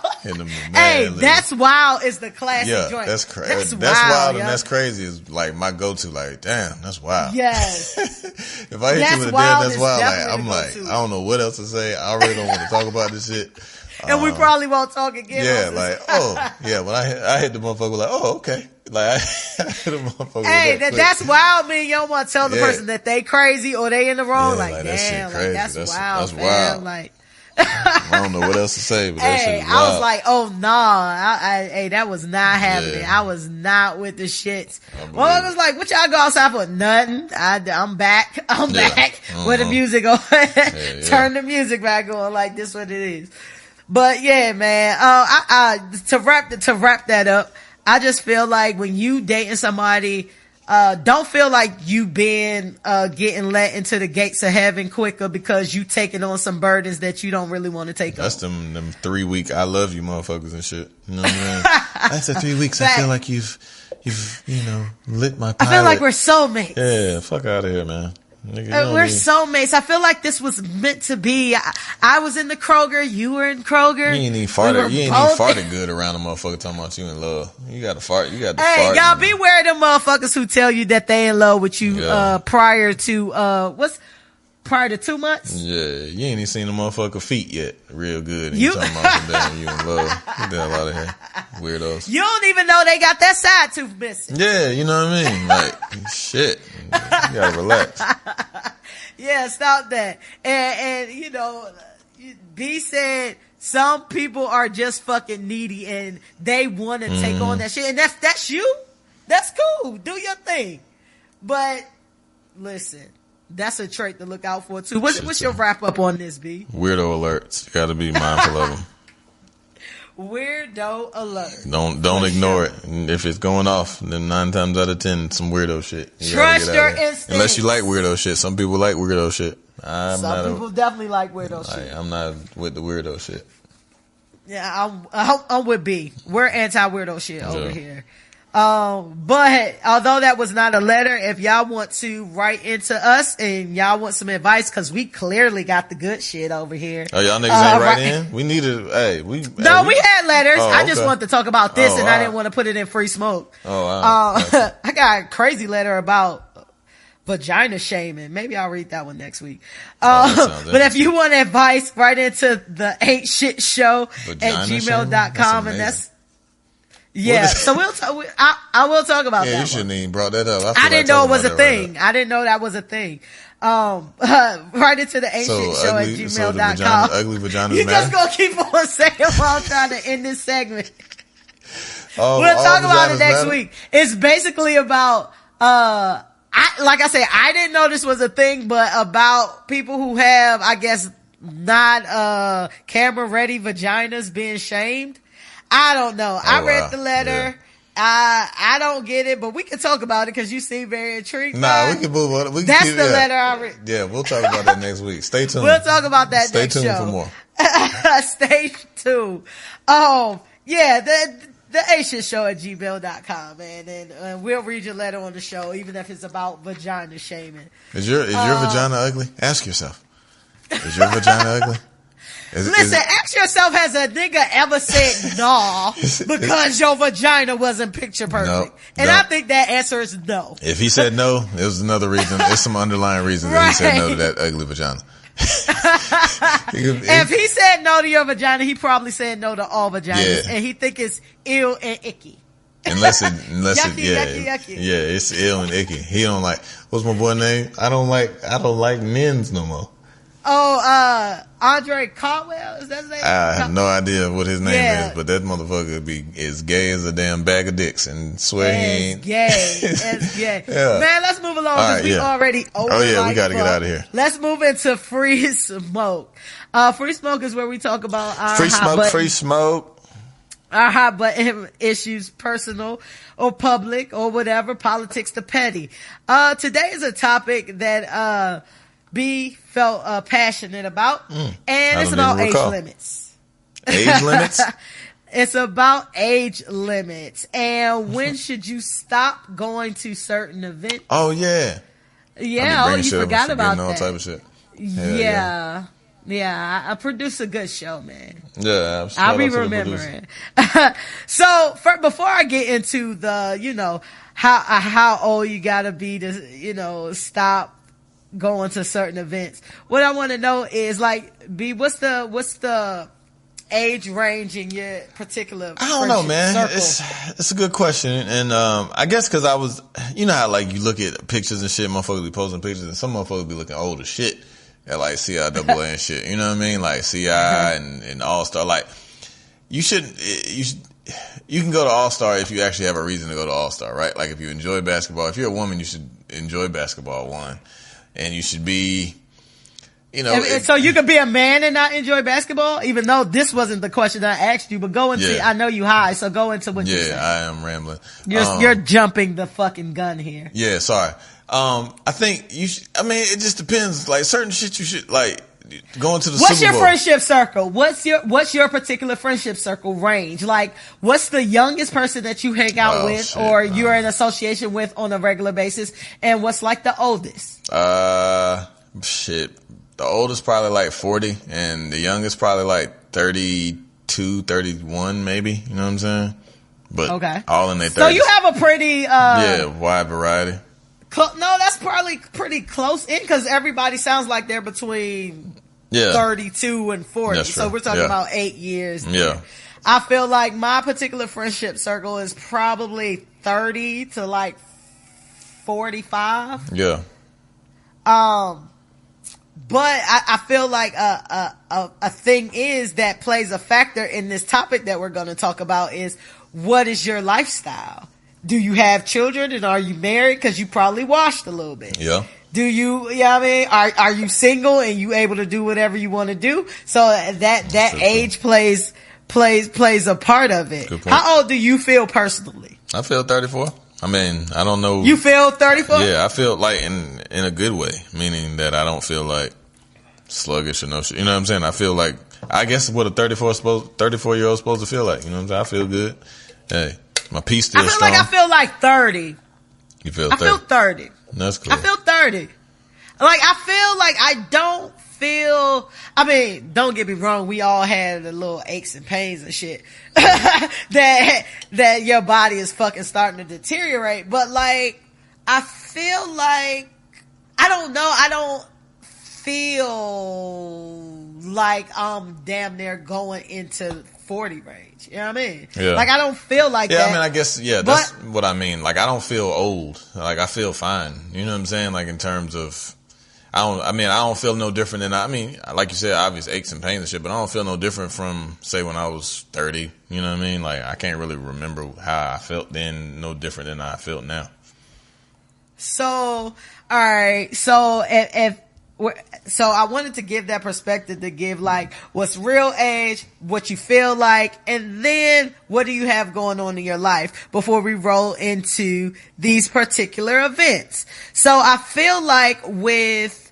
Hey, that's wild is the classic joint. That's crazy. That's wild and that's crazy is like my go-to. Like, damn, that's wild. Yes. If I hit you with a damn, that's wild. Like, I'm like, I don't know what else to say. I already don't want to talk about this shit. And we probably won't talk again. Yeah, like, oh, yeah, when I hit the motherfucker, like, oh, okay. Like, I hit the motherfucker. Hey, that's wild, man. You don't want to tell the person that they crazy or they in the wrong. Yeah, like, damn, like, that's wild. That's wild. Like, I don't know what else to say, but that shit is wild. I was like, oh, nah. Hey, that was not happening. I was not with the shits. Well, I was like, what y'all go outside for? Nothing. I'm back. I'm back. With the music on. Turn the music back on. Like, this what it is. But yeah, man, to wrap that up, I just feel like when you dating somebody, don't feel like you been, getting let into the gates of heaven quicker because you taking on some burdens that you don't really want to take on. That's them 3 week I love you motherfuckers and shit. You know what I mean? After 3 weeks, I feel like you've, lit my pilot. I feel like we're soulmates. Yeah, fuck out of here, man. Nigga, we're soulmates. I feel like this was meant to be. I was in the Kroger. You were in Kroger. You ain't even farted good around a motherfucker talking about you in love. You got to fart. You got to fart. Hey, y'all beware of them motherfuckers who tell you that they in love with you, prior to 2 months? Yeah, you ain't even seen the motherfucker feet yet. Real good. And you talking about some damn you in love. Get the hell out of here. Weirdos. You don't even know they got that side tooth missing. Yeah, you know what I mean? Like, shit. You gotta relax. Yeah, stop that. And B said some people are just fucking needy and they want to take on that shit. And that's you. That's cool. Do your thing. But listen, that's a trait to look out for too. What's your wrap up on this, B? Weirdo alerts. You gotta be mindful of them. Weirdo alert. Don't ignore it. And if it's going off, then 9 times out of 10, some weirdo shit. Trust your instincts. Unless you like weirdo shit. Some people like weirdo shit. Some people definitely like weirdo shit. I'm not with the weirdo shit. Yeah, I'm with B. We're anti-weirdo shit over here. But although that was not a letter, if y'all want to write into us and y'all want some advice, cause we clearly got the good shit over here. Oh, y'all niggas ain't write in? We needed, we had letters. I just wanted to talk about this and I didn't want to put it in free smoke. I got a crazy letter about vagina shaming. Maybe I'll read that one next week. But if you want advice, write into the ain't shit show at gmail.com and that's so I will talk about that. Yeah, you shouldn't even brought that up. I didn't know it was a thing. I didn't know that was a thing. Right into the ancient show at gmail.com. Ugly vaginas You just gonna keep on saying while I'm trying to end this segment. We'll talk about it next week. It's basically about, like I said, I didn't know this was a thing, but about people who have, I guess, not, camera ready vaginas being shamed. I don't know. I read the letter. Yeah. I don't get it, but we can talk about it because you seem very intrigued. Nah, we can move on. That's the letter I read. Yeah, we'll talk about that next week. Stay tuned. We'll talk about that next show. Stay tuned for more. Stay tuned. Yeah, the Asian show at gmail.com, man. And we'll read your letter on the show, even if it's about vagina shaming. Is your vagina ugly? Ask yourself. Is your vagina ugly? Listen, ask yourself, has a nigga ever said no because your vagina wasn't picture perfect? I think that answer is no. If he said no, it was another reason. There's some underlying reason that he said no to that ugly vagina. If he said no to your vagina, he probably said no to all vaginas, and he think it's ill and icky. Unless yucky. Yeah, it's ill and icky. He don't like. What's my boy name? I don't like men's no more. Andre Caldwell, is that his name? I have no idea what his name is, but that motherfucker be as gay as a damn bag of dicks and swear he ain't. It's gay. Yeah. Man, let's move along because we already over. Oh yeah, we gotta get out of here. Let's move into Free Smoke. Free Smoke is where we talk about our free smoke. Our hot button issues, personal or public or whatever, politics to petty. Today is a topic that, B felt passionate about, and it's about age limits. Age limits? It's about age limits, and when should you stop going to certain events? Oh yeah, you forgot about that. All type of shit. Yeah. I produce a good show, man. Yeah, I'll be remembering. So, before I get into the, how old you gotta be to, stop going to certain events, what I want to know is B, what's the age range in your particular? I don't know, man. Circle? It's a good question, and I guess because I was, how you look at pictures and shit, motherfuckers be posting pictures, and some motherfuckers be looking old as shit at CIAA and shit. You know what I mean? CI and All Star. You can go to All Star if you actually have a reason to go to All Star, right? If you enjoy basketball, if you're a woman, you should enjoy basketball, one. And you should be, so you could be a man and not enjoy basketball, even though this wasn't the question I asked you, but go into, I know you high, so go into what you're saying. Yeah, I am rambling. You're jumping the fucking gun here. Yeah, sorry. I think it just depends. Certain shit you should, going to the Super Bowl. What's your friendship circle? What's your particular friendship circle range? What's the youngest person that you hang out with or you're in association with on a regular basis? And what's the oldest? The oldest probably 40 and the youngest probably 32, 31 maybe. You know what I'm saying? But all in their 30s. So you have a pretty, wide variety. No, that's probably pretty close in because everybody sounds like they're between 32 and 40. So we're talking about 8 years. Yeah. I feel like my particular friendship circle is probably 30 to 45. Yeah. But I feel like a thing is that plays a factor in this topic that we're going to talk about is what is your lifestyle? Do you have children and are you married? Because you probably washed a little bit. Yeah. Do you, are you single and you able to do whatever you want to do? So that age plays a part of it. How old do you feel personally? I feel 34. I don't know. You feel 34? Yeah, I feel in a good way, meaning that I don't feel sluggish or no shit. You know what I'm saying? I feel like, I guess what a 34-year-old supposed to feel like. You know what I'm saying? I feel good. Hey, my peace still strong. I feel like 30. You feel 30? I feel 30. That's cool. I feel 30. Like, I feel like I don't feel, I mean, don't get me wrong, we all had the little aches and pains and shit that your body is fucking starting to deteriorate. But like, I feel like, I don't know, I don't feel like I'm damn near going into 40 range. You know what I mean? Yeah. Like, I don't feel like that. Yeah, I mean, I guess, yeah, that's what I mean. Like, I don't feel old. Like, I feel fine. You know what I'm saying? Like, in terms of, I don't feel no different than, like you said, obvious aches and pains and shit, but I don't feel no different from, say, when I was 30. You know what I mean? Like, I can't really remember how I felt then, no different than how I feel now. So, alright, so so I wanted to give that perspective, to give like what's real age, what you feel like, and then what do you have going on in your life before we roll into these particular events. So I feel like with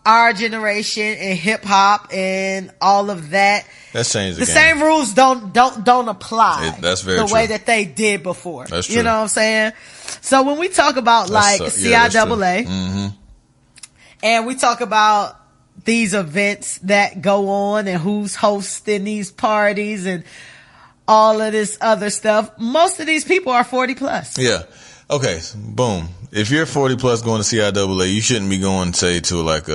our generation and hip hop and all of that, that's changed the same rules don't apply that's very the true. way that they did before. That's true. You know what I'm saying? So when we talk about like CIAA, and we talk about these events that go on and who's hosting these parties and all of this other stuff, most of these people are 40 plus. Yeah. Okay. Boom. If you're 40 plus going to CIAA, you shouldn't be going, say, to like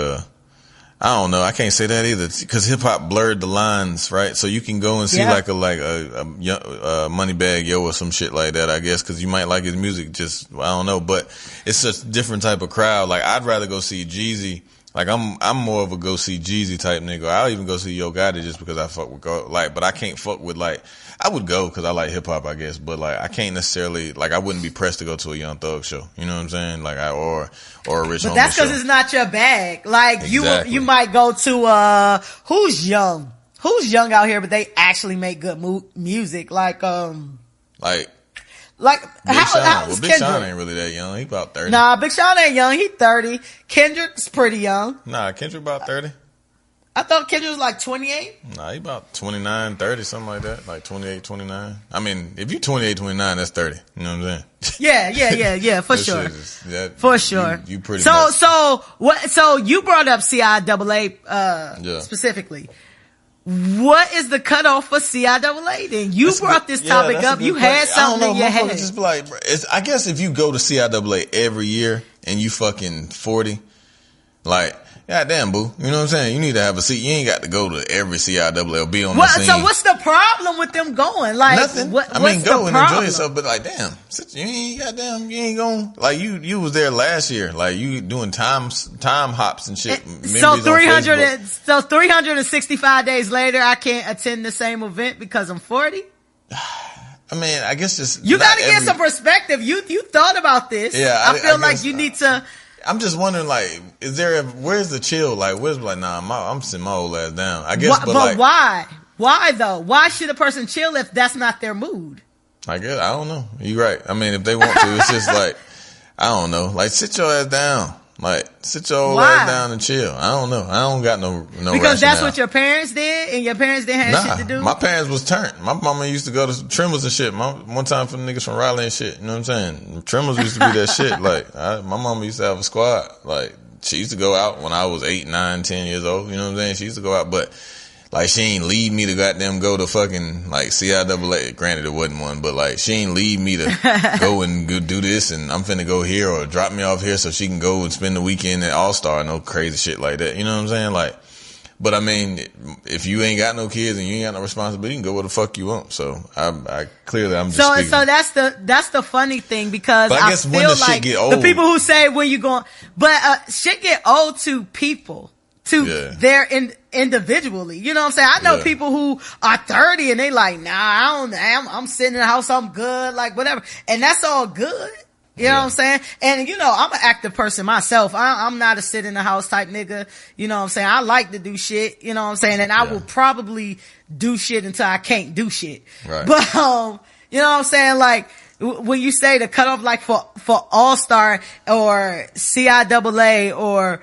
I don't know. I can't say that either because hip hop blurred the lines, right? So you can go and see like a Moneybagg Yo or some shit like that, I guess, because you might like his music. Just, I don't know, but it's such a different type of crowd. Like, I'd rather go see Jeezy. Like, I'm more of a go see Jeezy type nigga. I'll even go see Yo Gotti just because I fuck with but I can't fuck with like, I would go because I like hip hop, I guess, but like, I can't necessarily, like, I wouldn't be pressed to go to a Young Thug show. You know what I'm saying? Like, or a Rich Homie show. But that's because it's not your bag. Like, exactly. you might go to, who's young out here, but they actually make good music. Like Big Sean. Well, Big Sean ain't really that young. He about 30. Nah, Big Sean ain't young. He 30. Kendrick's pretty young. Nah, Kendrick about 30. I thought Kendrick was like 28. Nah, he about 29, 30, something like that. Like 28, 29. I mean, if you 28, 29, that's 30. You know what I'm saying? Yeah, for sure. For sure. You pretty much. So you brought up CIAA, specifically. What is the cutoff for CIAA then? You brought this topic up. You had something in your head. Just be like, I guess if you go to CIAA every year and you fucking 40, like, goddamn, boo. You know what I'm saying? You need to have a seat. You ain't got to go to every CIAA or be on the scene. So what's the problem with them going? Like, nothing. Go and enjoy yourself, but like, damn, you ain't going, like, you was there last year. Like, you doing time hops and shit. So 365 days later, I can't attend the same event because I'm 40? I mean, I guess just. You gotta get some perspective. You thought about this. Yeah. I feel like you need to. I'm just wondering, like, where's the chill? Like, where's, like, nah, I'm sitting my old ass down. I guess, but why? Why though? Why should a person chill if that's not their mood? I guess, I don't know. You're right. I mean, if they want to, it's just like, I don't know. Like, sit your ass down. Like, sit your old ass down and chill. I don't know. I don't got no because rationale. That's what your parents did, and your parents didn't have shit to do? My parents was turned. My mama used to go to Tremors and shit. One time for the niggas from Raleigh and shit. You know what I'm saying? Tremors used to be that shit. Like, my mama used to have a squad. Like, she used to go out when I was 8, 9, 10 years old. You know what I'm saying? She used to go out, but like, she ain't leave me to goddamn go to fucking, like, CIAA. Granted, it wasn't one, but like, she ain't leave me to go and go do this and I'm finna go here or drop me off here so she can go and spend the weekend at All-Star. No crazy shit like that. You know what I'm saying? Like, but I mean, if you ain't got no kids and you ain't got no responsibility, you can go where the fuck you want. So I'm just speaking. So that's the funny thing because I guess when the shit get old, the people who say when you going, but shit get old to people. Their individually. You know what I'm saying? I know people who are 30 and they like, nah, I'm sitting in the house, I'm good, like whatever. And that's all good. You know what I'm saying? And you know, I'm an active person myself. I'm not a sit in the house type nigga. You know what I'm saying? I like to do shit. You know what I'm saying? And I will probably do shit until I can't do shit. Right. But, you know what I'm saying? Like, when you say the cutoff, like for All-Star or CIAA or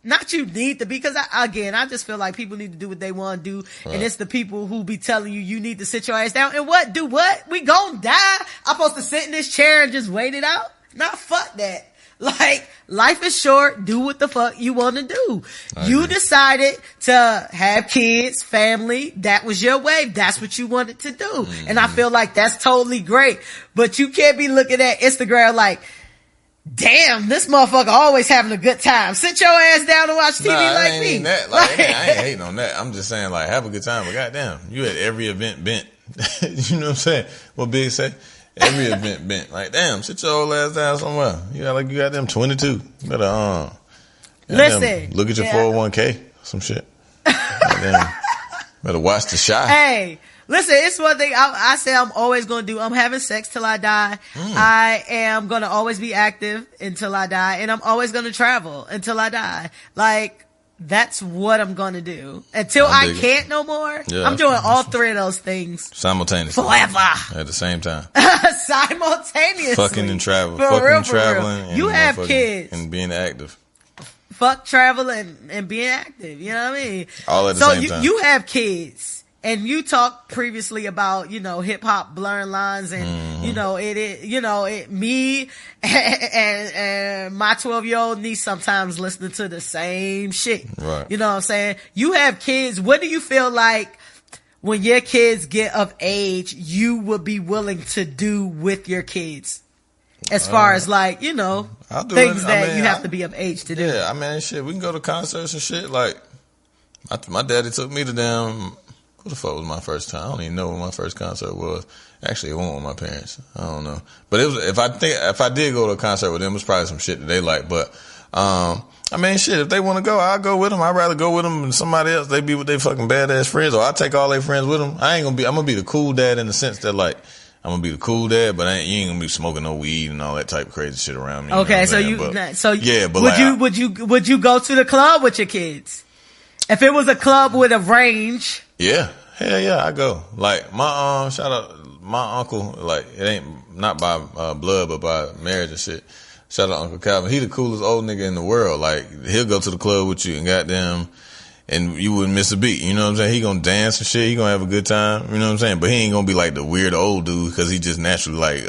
not you need to be, because I just feel like people need to do what they want to do, right. And it's the people who be telling you need to sit your ass down and do what? We gon' die? I'm supposed to sit in this chair and just wait it out? Nah, fuck that. Like, life is short. Do what the fuck you want to do. You decided to have kids, family. That was your way. That's what you wanted to do. Mm-hmm. And I feel like that's totally great. But you can't be looking at Instagram like, damn, this motherfucker always having a good time. Sit your ass down and watch TV like me. That. Like, I ain't hating on that. I'm just saying, like, have a good time. But goddamn, you at every event bent. You know what I'm saying? What Big say? Every event bent. Like, damn, sit your old ass down somewhere. You got them 22. You better, listen. Look at your 401k. Some shit. Goddamn. Better watch the shot. Hey. Listen, it's one thing I say I'm always going to do. I'm having sex till I die. I am going to always be active until I die. And I'm always going to travel until I die. Like, that's what I'm going to do. Until I can't no more. Yeah, I'm doing all three of those things. Simultaneously. Forever. At the same time. Simultaneously. Fucking and travel. Traveling. And you have kids. And being active. Fuck traveling and being active. You know what I mean? All at the same time. You have kids. And you talked previously about, hip hop blurring lines and, me and my 12-year-old niece sometimes listening to the same shit. Right. You know what I'm saying? You have kids. What do you feel like when your kids get of age, you would be willing to do with your kids? As far as like, things that you have to be of age to do. Yeah, I mean, shit, we can go to concerts and shit. Like, my daddy took me to damn... What the fuck was my first time? I don't even know what my first concert was. Actually, it wasn't with my parents. I don't know. But it was, if I did go to a concert with them, it was probably some shit that they like. But, I mean, shit, if they want to go, I'll go with them. I'd rather go with them than somebody else. They be with their fucking badass friends, or I take all their friends with them. I'm gonna be the cool dad in the sense that, like, I'm gonna be the cool dad, but you ain't gonna be smoking no weed and all that type of crazy shit around me. Okay, would you go to the club with your kids? If it was a club with a range. Yeah. Hell yeah, I go. Like, my, shout out, my uncle, like, it ain't, not by, blood, but by marriage and shit. Shout out Uncle Calvin. He the coolest old nigga in the world. Like, he'll go to the club with you and goddamn, and you wouldn't miss a beat. You know what I'm saying? He gonna dance and shit. He gonna have a good time. You know what I'm saying? But he ain't gonna be like the weird old dude, cause he just naturally like,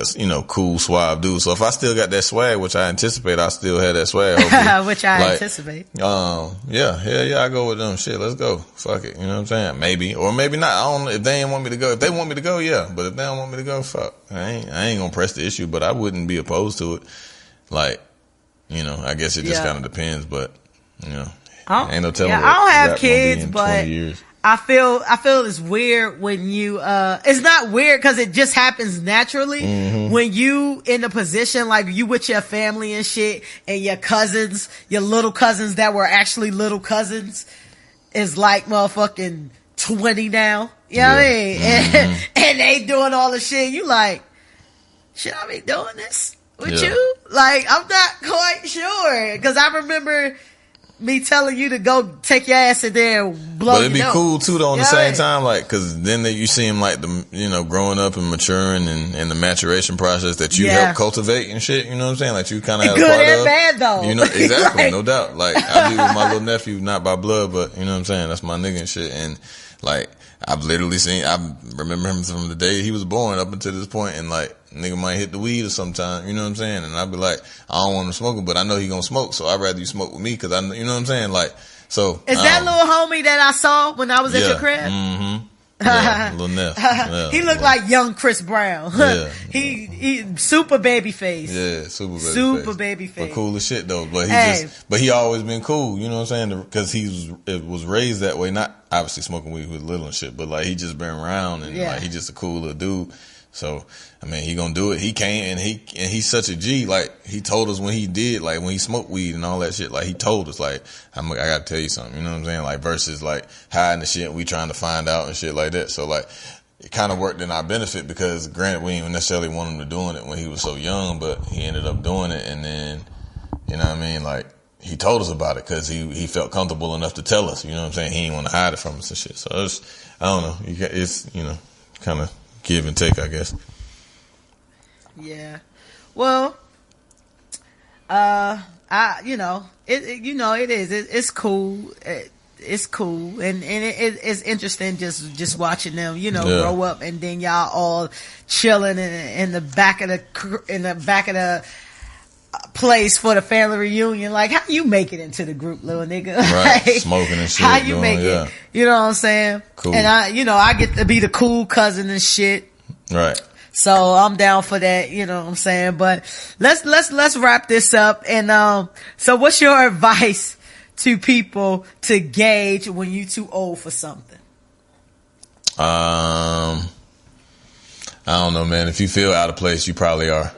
cool, suave dude. So if I still got that swag, which I anticipate I still have that swag. Which I anticipate. Yeah, hell yeah, I go with them. Shit, let's go. Fuck it. You know what I'm saying? Maybe. Or maybe not. I don't know. If they ain't want me to go. If they want me to go, yeah. But if they don't want me to go, fuck. I ain't gonna press the issue, but I wouldn't be opposed to it. Like, I guess it just kind of depends, but, ain't no telling. I don't have kids, but I feel it's weird when you, it's not weird because it just happens naturally. Mm-hmm. When you in a position like you with your family and shit, and your cousins, your little cousins that were actually little cousins is like motherfucking 20 now. You know what I mean? Mm-hmm. And they doing all the shit. You like, should I be doing this with you? Like, I'm not quite sure. Cause I remember me telling you to go take your ass in there and blow. But it'd be cool too though on the same time, like, cause then you see him like growing up and maturing and the maturation process that you help cultivate and shit, you know what I'm saying? Like you kind of have a part good and bad though. Exactly, no doubt. Like I be with my little nephew, not by blood, but you know what I'm saying? That's my nigga and shit. And like, I've literally I remember him from the day he was born up until this point, and like, nigga might hit the weed or sometime, you know what I'm saying? And I'd be like, I don't want him smoking, but I know he gonna smoke, so I'd rather you smoke with me, cause you know what I'm saying? Like, so. Is that little homie that I saw when I was at your crib? Mm-hmm. Yeah, little Neff. Yeah, he looked like young Chris Brown. Yeah. he super baby face. Yeah, super baby face. But cool as shit though. But he always been cool, you know what I'm saying? Cause it was raised that way, not obviously smoking weed with little and shit, but like he just been around and like he just a cool little dude. So, I mean, he gonna do it. He can't, and he's such a G. Like, he told us when he did, like, when he smoked weed and all that shit, like, he told us, like, I gotta tell you something, you know what I'm saying? Like, versus, like, hiding the shit, we trying to find out and shit like that. So, like, it kind of worked in our benefit because, granted, we didn't necessarily want him to doing it when he was so young, but he ended up doing it, and then, you know what I mean? Like, he told us about it because he felt comfortable enough to tell us, you know what I'm saying? He didn't want to hide it from us and shit. So, I don't know. It's, kind of give and take, I guess. Yeah. Well, it is. It's cool. It's cool, and it's interesting just watching them, grow up, and then y'all all chilling in the back of the place for the family reunion. Like, how you make it into the group, little nigga? Right, like, smoking and shit. How you make it? You know what I'm saying? Cool. And I get to be the cool cousin and shit. Right. So I'm down for that, you know what I'm saying? But let's wrap this up. And so what's your advice to people to gauge when you too old for something? I don't know, man. If you feel out of place, you probably are.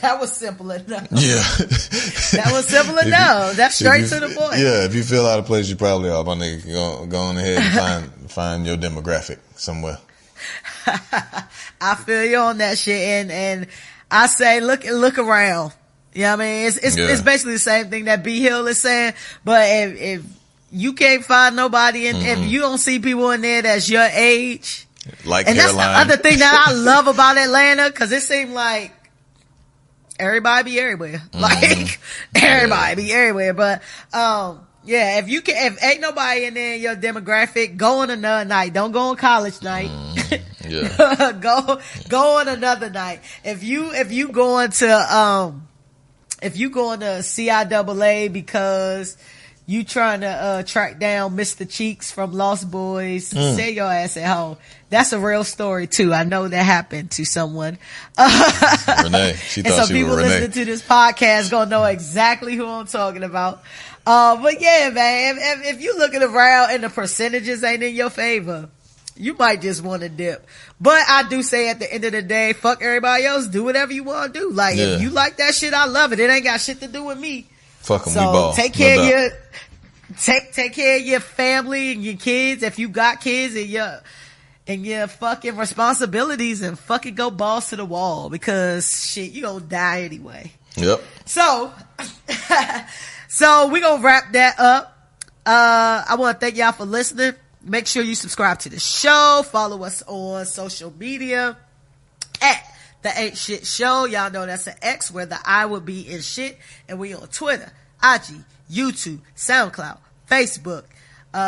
That was simple enough. Yeah. That was simple enough. That's straight to the point. Yeah, if you feel out of place, you probably are. My nigga, go on ahead and find your demographic somewhere. I feel you on that shit, and I say look around. You know what I mean? It's basically the same thing that B Hill is saying, but if you can't find nobody, and if you don't see people in there that's your age, like and Caroline. That's the other thing that I love about Atlanta, because it seemed like everybody be everywhere, like everybody be everywhere. But yeah, if ain't nobody in there in your demographic, go on another night. Don't go on college night. Yeah. go on another night. If you going to CIAA because you trying to track down Mr. Cheeks from Lost Boys, stay your ass at home. That's a real story too. I know that happened to someone. Renee. She thought she was Renee. And so people listening to this podcast gonna know exactly who I'm talking about. But yeah, man, if you looking around and the percentages ain't in your favor, you might just want to dip. But I do say at the end of the day, fuck everybody else. Do whatever you want to do. Like, if you like that shit, I love it. It ain't got shit to do with me. Fuck 'em, so we ball. Take care of your, take care of your family and your kids. If you got kids and your fucking responsibilities, and fucking go balls to the wall, because shit, you gonna die anyway. Yep. So we gonna wrap that up. I want to thank y'all for listening. Make sure you subscribe to the show. Follow us on social media at The Ain't Shit Show. Y'all know that's an X where the I will be in shit. And we on Twitter, IG, YouTube, SoundCloud, Facebook.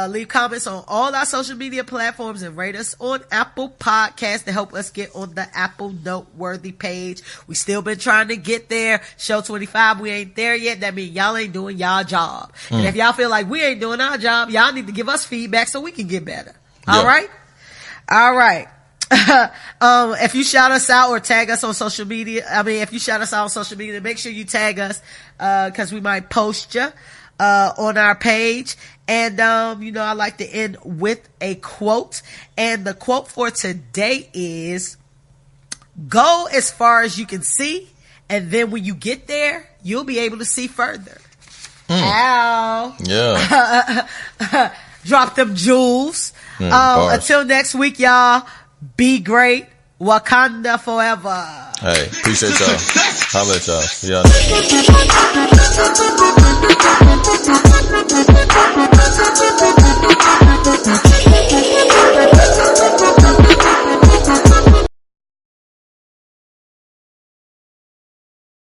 Leave comments on all our social media platforms and rate us on Apple Podcasts to help us get on the Apple Noteworthy page. We still been trying to get there. Show 25, we ain't there yet. That means y'all ain't doing y'all job. And if y'all feel like we ain't doing our job, y'all need to give us feedback so we can get better. All right? All right. If you shout us out or tag us on social media, if you shout us out on social media, make sure you tag us, cause we might post you on our page. And, I like to end with a quote. And the quote for today is, go as far as you can see. And then when you get there, you'll be able to see further. Ow. Yeah. Drop them jewels. Until next week, y'all, be great. Wakanda forever. Hey, appreciate y'all. Holla at y'all. See y'all.